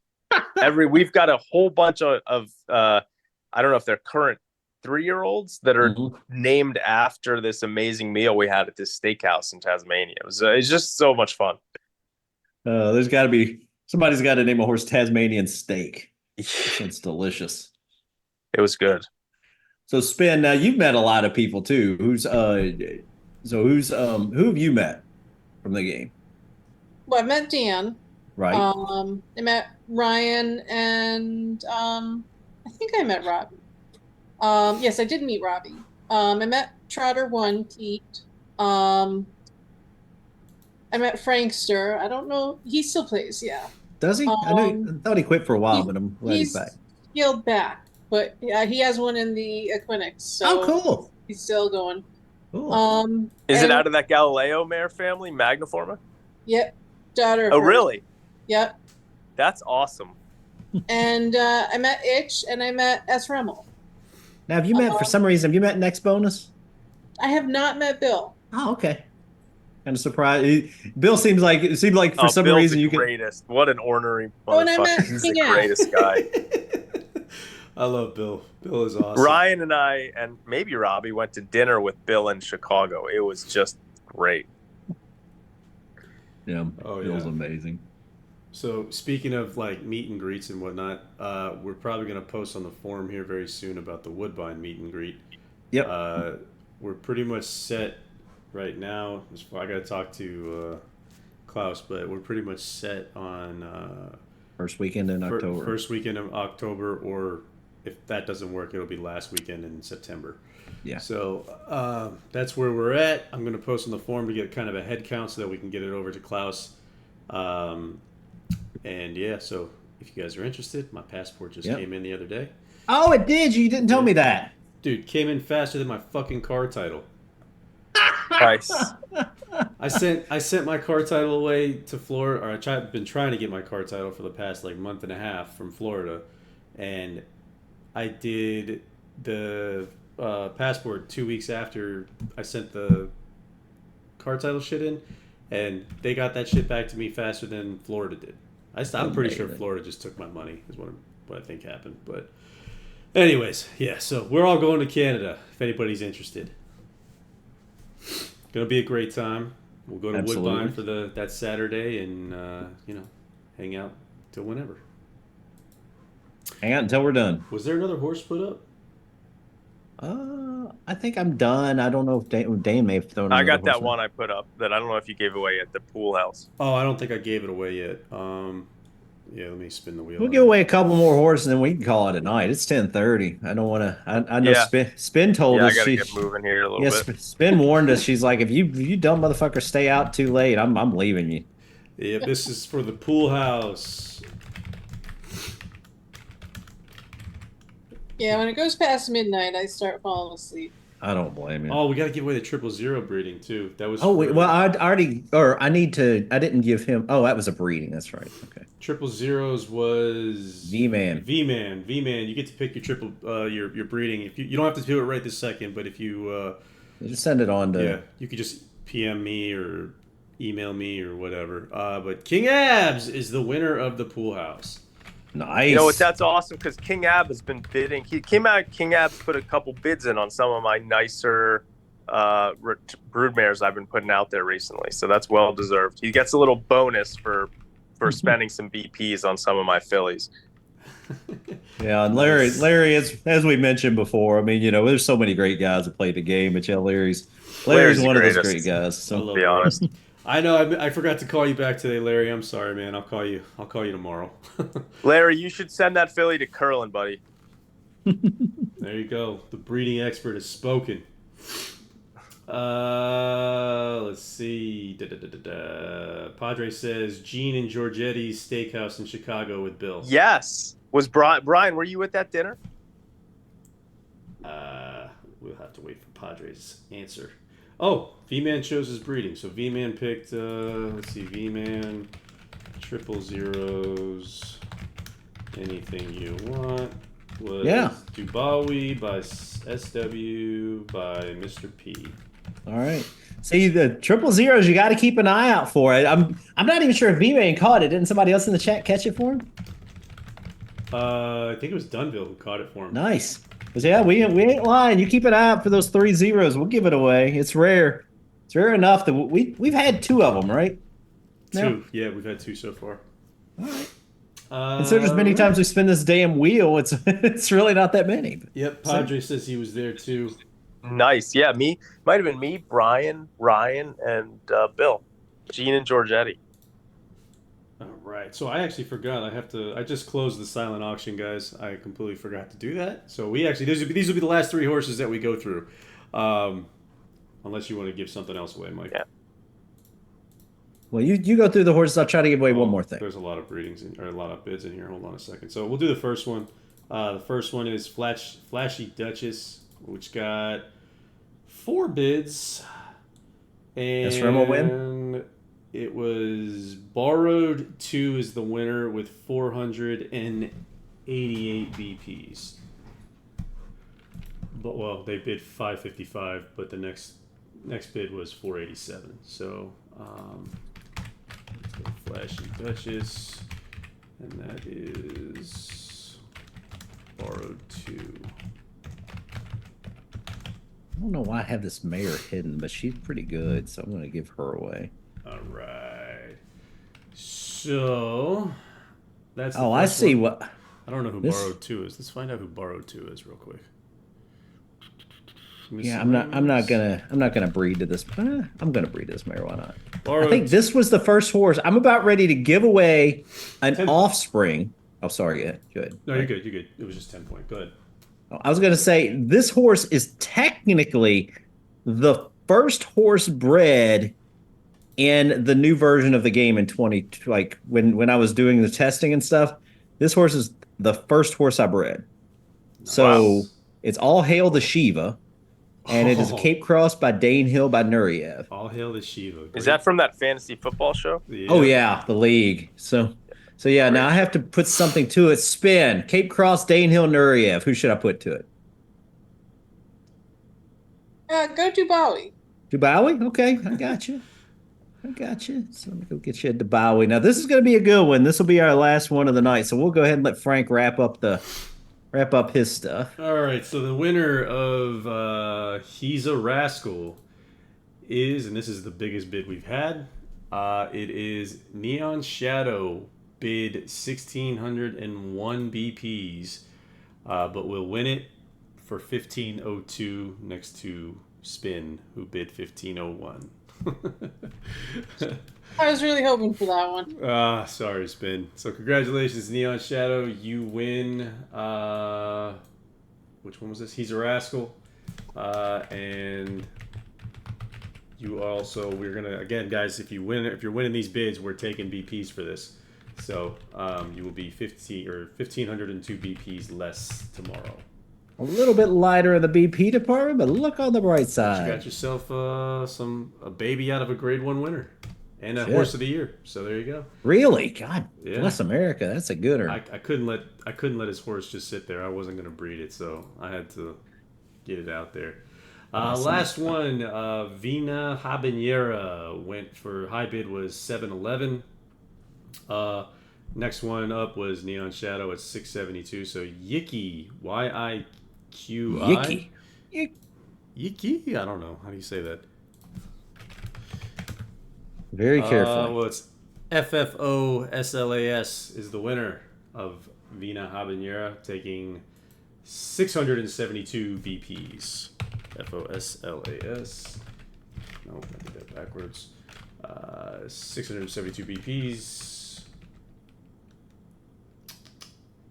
We've got a whole bunch of I don't know if they're current 3-year-olds that are named after this amazing meal we had at this steakhouse in Tasmania. It's just so much fun. There's got to be somebody's got to name a horse Tasmanian steak. It's delicious. It was good. So Spin, now you've met a lot of people too. Who have you met from the game? Well, I met Dan. Right. I met Ryan, and I think I met Robbie. Yes, I did meet Robbie. I met Trotter 1, Pete. I met Frankster. I don't know. He still plays, yeah. Does he? I thought he quit for a while, but I'm glad he's back. Scaled back, but he has one in the Equinix. So cool. He's still going. Cool. Is it out of that Galileo mare family, Magniforma? Yep. Daughter. Oh, really? Yep. That's awesome. And I met Itch, and I met S. Remmel. Now, have you met, for some reason, have you met Next Bonus? I have not met Bill. Oh, okay. Kind of surprised. Bill seemed like for some Bill's reason the you could. Greatest. What an ornery motherfucker. He's the greatest guy. I love Bill. Bill is awesome. Ryan and I, and maybe Robbie, went to dinner with Bill in Chicago. It was just great. Yeah, Bill's amazing. So speaking of like meet and greets and whatnot, we're probably going to post on the forum here very soon about the Woodbine meet and greet. Yep. We're pretty much set right now. I got to talk to Klaus, but we're pretty much set on first weekend in October. First weekend of October, or if that doesn't work, it'll be last weekend in September. Yeah. So that's where we're at. I'm going to post on the forum to get kind of a head count so that we can get it over to Klaus. And yeah, so if you guys are interested, my passport just came in the other day. Oh, it did? You didn't tell me that. Dude, came in faster than my fucking car title. Nice. I sent my car title away to Florida, or I've been trying to get my car title for the past like month and a half from Florida, and I did the passport 2 weeks after I sent the car title shit in, and they got that shit back to me faster than Florida did. I'm pretty sure Florida just took my money is what I think happened. But anyways, yeah, so we're all going to Canada if anybody's interested. Gonna be a great time. We'll go to Woodbine for that Saturday and hang out till whenever. Hang out until we're done. Was there another horse put up? I think I'm done. I don't know if Dan may have thrown. I got that one I put up that I don't know if you gave away at the pool house. Oh, I don't think I gave it away yet. Yeah, let me spin the wheel. We'll on give that. away a couple more horses, and then we can call it a night. It's 10:30. I don't want to. I know Yeah. Spin told Yeah, I us gotta get moving here a little yeah, bit. Spin warned us. She's like, if you dumb motherfuckers stay out too late, I'm leaving you. Yep, this is for the pool house. Yeah, when it goes past midnight, I start falling asleep. I don't blame you. Oh, we got to give away the 000 breeding too. That was. Oh wait, for- well I already, or I need to. I didn't give him. Oh, that was a breeding. That's right. Okay. 000s was V-Man. V-Man. You get to pick your breeding. If you don't have to do it right this second, but if you Just send it on to. yeah, you could just PM me or email me or whatever. But King Abs is the winner of the pool house. Nice. You know what? That's awesome because King Ab has been bidding. He came out. King Ab's put a couple bids in on some of my nicer broodmares I've been putting out there recently. So that's well deserved. He gets a little bonus for spending some BPs on some of my fillies. Yeah, and Larry, as we mentioned before, I mean, there's so many great guys that play the game, but yeah, Larry's Larry's one the of those greatest. great guys. I So love To be Larry. honest. I know I forgot to call you back today, Larry. I'm sorry, man. I'll call you tomorrow. Larry, you should send that filly to Curlin, buddy. There you go. The breeding expert has spoken. Let's see. Padre says Gene and Giorgetti's Steakhouse in Chicago with Bill. Yes. Was Brian? Were you at that dinner? We'll have to wait for Padre's answer. Oh, V-Man chose his breeding. So V-Man picked, let's see, V-Man, 000s, anything you want. Was Yeah. Dubawi by SW by Mr. P. all right. See the 000s, you got to keep an eye out for it. I'm not even sure if V-Man caught it. Didn't somebody else in the chat catch it for him? I think it was Dunville who caught it for him. Nice. 'Cause yeah, we ain't lying. You keep an eye out for those 3 zeros. We'll give it away. It's rare. It's rare enough that we've had 2 of them, right? Two. Yeah, we've had 2 so far. All right. Consider as many times we spin this damn wheel, it's really not that many. Yep, Padre says he was there too. Nice. Yeah, might have been me, Brian, Ryan, and Bill, Gene, and Giorgetti. All right. So I actually forgot. I just closed the silent auction, guys. I completely forgot to do that. So we actually these will be the last 3 horses that we go through, unless you want to give something else away, Mike. Yeah. Well, you go through the horses. I'll try to give away one more thing. There's a lot of breedings or a lot of bids in here. Hold on a second. So we'll do the first one. The first one is Flashy Duchess, which got 4 bids. And Yes, Rem will win. It was Borrowed 2 is the winner with 488 BPs. But well, they bid 555, but the next bid was 487. So let's go Flashy Duchess, and that is Borrowed 2. I don't know why I have this mare hidden, but she's pretty good, so I'm going to give her away. All right. So that's. The Oh, I first see one. what. I don't know who This- Borrowed 2 is. Let's find out who Borrowed 2 is real quick. Yeah, I'm not gonna breed to this. I'm gonna breed to this mare. Why not? Borrowed I think this was the first horse. I'm about ready to give away an 10. offspring. Oh, sorry. Yeah, good. No, you're good. You're good. It was just 10 point. Go ahead. I was gonna say this horse is technically the first horse bred in the new version of the game in 20. Like when I was doing the testing and stuff. This horse is the first horse I bred. So Nice. it's All Hail the Shiva. And it is Oh. Cape Cross by Dane Hill by Nureyev. All hail the Shiva. Is that from that fantasy football show? Oh yeah, the league. So yeah, now I have to put something to it. Spin. Cape Cross, Dane Hill, Nureyev. Who should I put to it? Go to Bowie. Dubawi? Okay, I got you. So let me go get you a Dubawi. Now this is going to be a good one. This will be our last one of the night. So we'll go ahead and let Frank wrap up his stuff. All right. So the winner of He's a Rascal is, and this is the biggest bid we've had. It is Neon Shadow, bid 1,601 BPs, but we'll win it for 1,502 next to Spin, who bid 1,501. I was really hoping for that one. Sorry, Spin. So congratulations, Neon Shadow. You win. Which one was this? He's a Rascal. And you also, we're gonna, again, guys, if you're winning these bids, we're taking BPs for this. So you will be 1,502 BPs less tomorrow. A little bit lighter in the BP department, but look on the bright side. You got yourself a baby out of a grade 1 winner. And a horse of the year. So there you go. Really? God bless America. That's a gooder. I couldn't let his horse just sit there. I wasn't gonna breed it, so I had to get it out there. Awesome. Last one, Vina Habanera went for high bid was 711. Next one up was Neon Shadow at 672. So Yicky, Yiqui. Yicky? I don't know. How do you say that? Very careful. Well, it's FFOSLAS is the winner of Vina Habanera, taking 672 BPs. FOSLAS. Nope, I did that backwards. 672 BPs.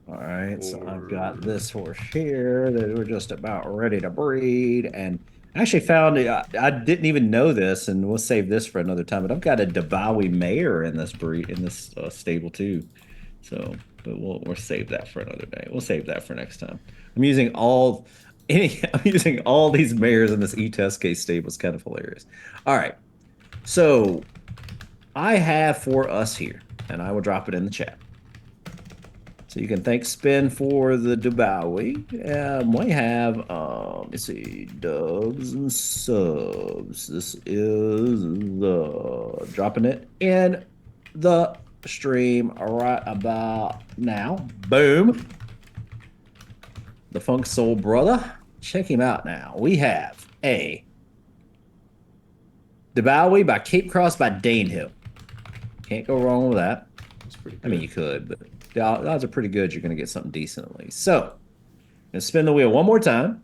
All right, so I've got this horse here that we're just about ready to breed, and I actually found I didn't even know this, and we'll save this for another time. But I've got a Dabawi mare in this breed in this stable too. So, but we'll save that for another day. We'll save that for next time. I'm using all these mares in this E-Test case stable. It's kind of hilarious. All right, so I have for us here, and I will drop it in the chat. So you can thank Spin for the Dabawi. We have, let's see, dubs and subs. This is the dropping it in the stream right about now. Boom. The Funk Soul Brother. Check him out now. We have a Dabawi by Cape Cross by Danehill. Can't go wrong with that. That's pretty good. I mean, you could, but the odds are pretty good you're going to get something decent at least. So, I'm going to spin the wheel one more time,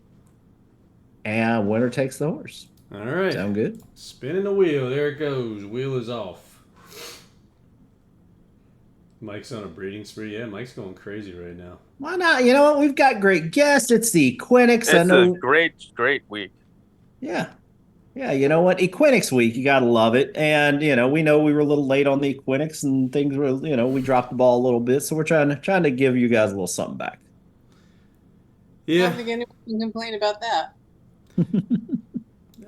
and winner takes the horse. All right. Sound good? Spinning the wheel. There it goes. Wheel is off. Mike's on a breeding spree. Yeah, Mike's going crazy right now. Why not? You know what? We've got great guests. It's the Equinix. It's a great week. Yeah. Yeah, you know what? Equinix week, you got to love it. And, we know we were a little late on the Equinix and things were, we dropped the ball a little bit. So we're trying to give you guys a little something back. I don't think anyone can complain about that.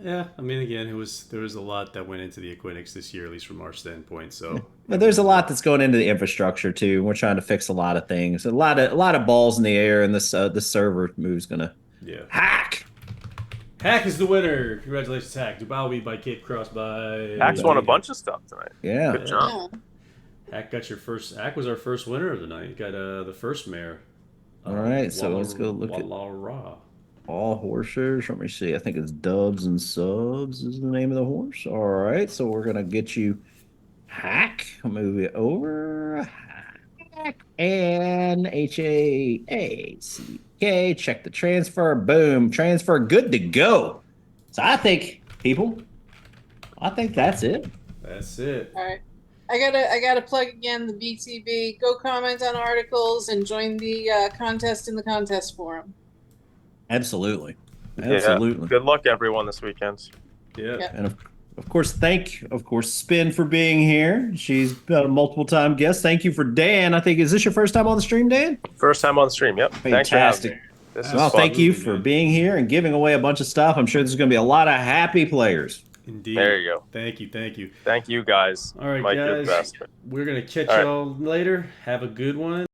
Yeah, I mean, again, there was a lot that went into the Equinix this year, at least from our standpoint. So, but there's a lot that's going into the infrastructure too. We're trying to fix a lot of things, a lot of balls in the air, and this server move's gonna hack. Hack is the winner. Congratulations, Hack. Dabawi by Cape Cross by. Hack's won a bunch of stuff tonight. Yeah, good job. Hack got your first. Hack was our first winner of the night. Got the first mare. All right, so let's go look at all horses. Let me see. I think it's Dubs and Subs is the name of the horse. All right, so we're gonna get you Hack. Move it over. Hack and HAACK. Check the transfer. Boom. Transfer. Good to go. So I think that's it. That's it. All right. I gotta plug again the BTB. Go comment on articles and join the contest in the contest forum. Absolutely. Yeah. Good luck, everyone, this weekend. Yeah. And of course, Spin for being here. She's a multiple time guest. Thank you for Dan. I think, is this your first time on the stream, Dan? First time on the stream, yep. Fantastic. Thank you for being here and giving away a bunch of stuff. I'm sure there's going to be a lot of happy players. Indeed. There you go. Thank you. Thank you, guys. All right, Mike, guys. you're the best. We're going to catch y'all later. Have a good one.